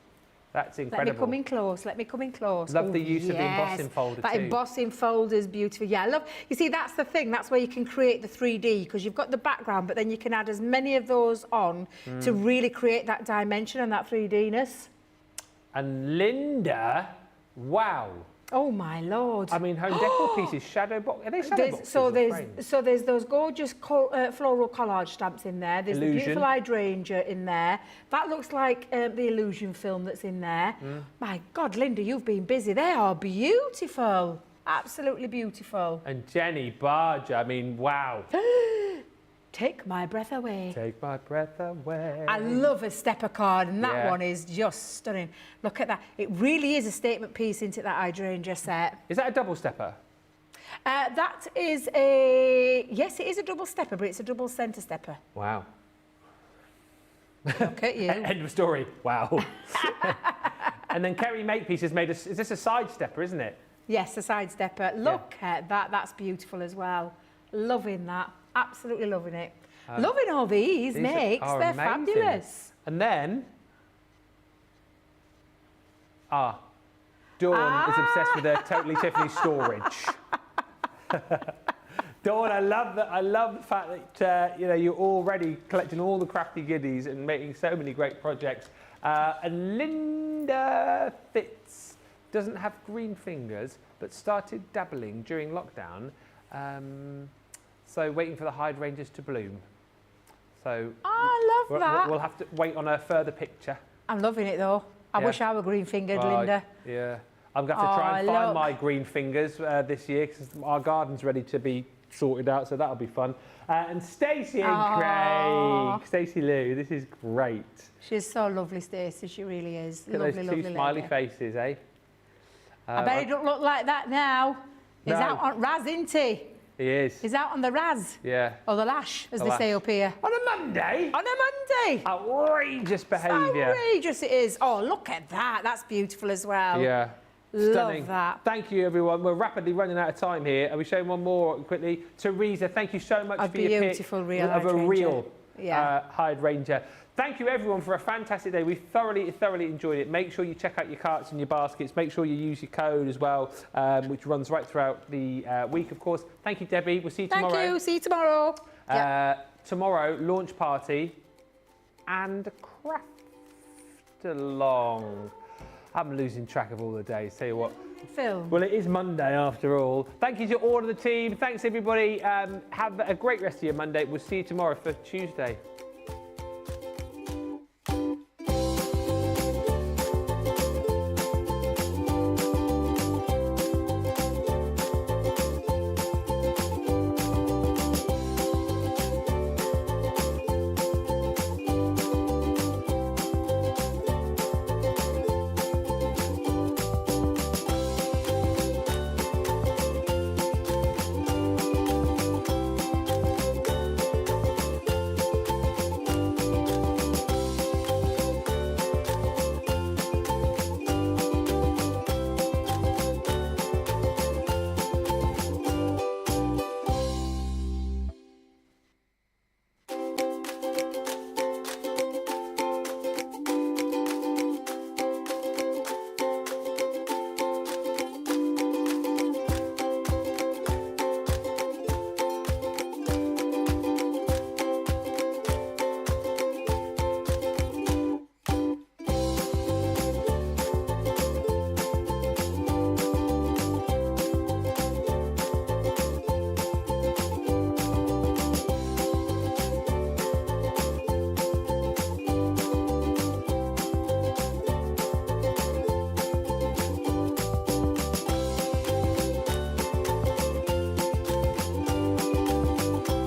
That's incredible. Let me come in close. Let me come in close. Love the use of the embossing folder that too. That embossing folder is beautiful. Yeah, I love. You see, that's the thing. That's where you can create the 3D, because you've got the background, but then you can add as many of those on to really create that dimension and that 3D-ness. And Linda, wow. Oh my Lord! I mean, home decor pieces, shadow box. Are they shadow boxes or frames? So there's those gorgeous floral collage stamps in there. There's the beautiful hydrangea in there. That looks like the illusion film that's in there. My God, Linda, you've been busy. They are beautiful, absolutely beautiful. And Jenny Barger, I mean, wow. Take my breath away. Take my breath away. I love a stepper card, and that one is just stunning. Look at that. It really is a statement piece into that hydrangea set. Is that a double stepper? That is a... Yes, it is a double stepper, but it's a double centre stepper. Wow. Look at you. End of story. Wow. And then Kerry Makepeace has made a... Is this a side stepper, isn't it? Yes, a side stepper. Look at that. That's beautiful as well. Loving that. Absolutely loving it. Loving all these makes. They're amazing. Fabulous. And then... Dawn is obsessed with her Totally Tiffany storage. Dawn, I love that. I love the fact that you know, you're already collecting all the crafty goodies and making so many great projects. And Linda Fitz doesn't have green fingers, but started dabbling during lockdown. So waiting for the hydrangeas to bloom. So I love that. We'll have to wait on a further picture. I'm loving it though. I wish I were green fingered, Linda. Yeah. I'm going to have to try and find my green fingers this year, because our garden's ready to be sorted out, so that'll be fun. And Stacey and Aw. Craig. Stacey Lou, this is great. She's so lovely, Stacey. She really is. Look at Lovely, those lovely two smiley lady. faces, eh? I bet he don't look like that now. He's No. out on Raz, isn't he? He is. He's out on the Raz. Yeah. Or the lash, as The they say lash. up here. On a Monday? On a Monday. Outrageous behaviour. Outrageous it is. Oh, look at that. That's beautiful as well. Yeah. Love Stunning. that. Thank you, everyone. We're rapidly running out of time here. Are we showing one more quickly? Teresa, thank you so much A for your pick beautiful real of a Hydrangea. real Yeah. Hydrangea. Thank you, everyone, for a fantastic day. We thoroughly enjoyed it. Make sure you check out your carts and your baskets. Make sure you use your code as well, which runs right throughout the week, of course. Thank you, Debbie. We'll see you tomorrow. Thank you. See you tomorrow. Tomorrow, launch party and craft along. I'm losing track of all the days. Tell you what. Phil. Well, it is Monday after all. Thank you to all of the team. Thanks, everybody. Have a great rest of your Monday. We'll see you tomorrow for Tuesday.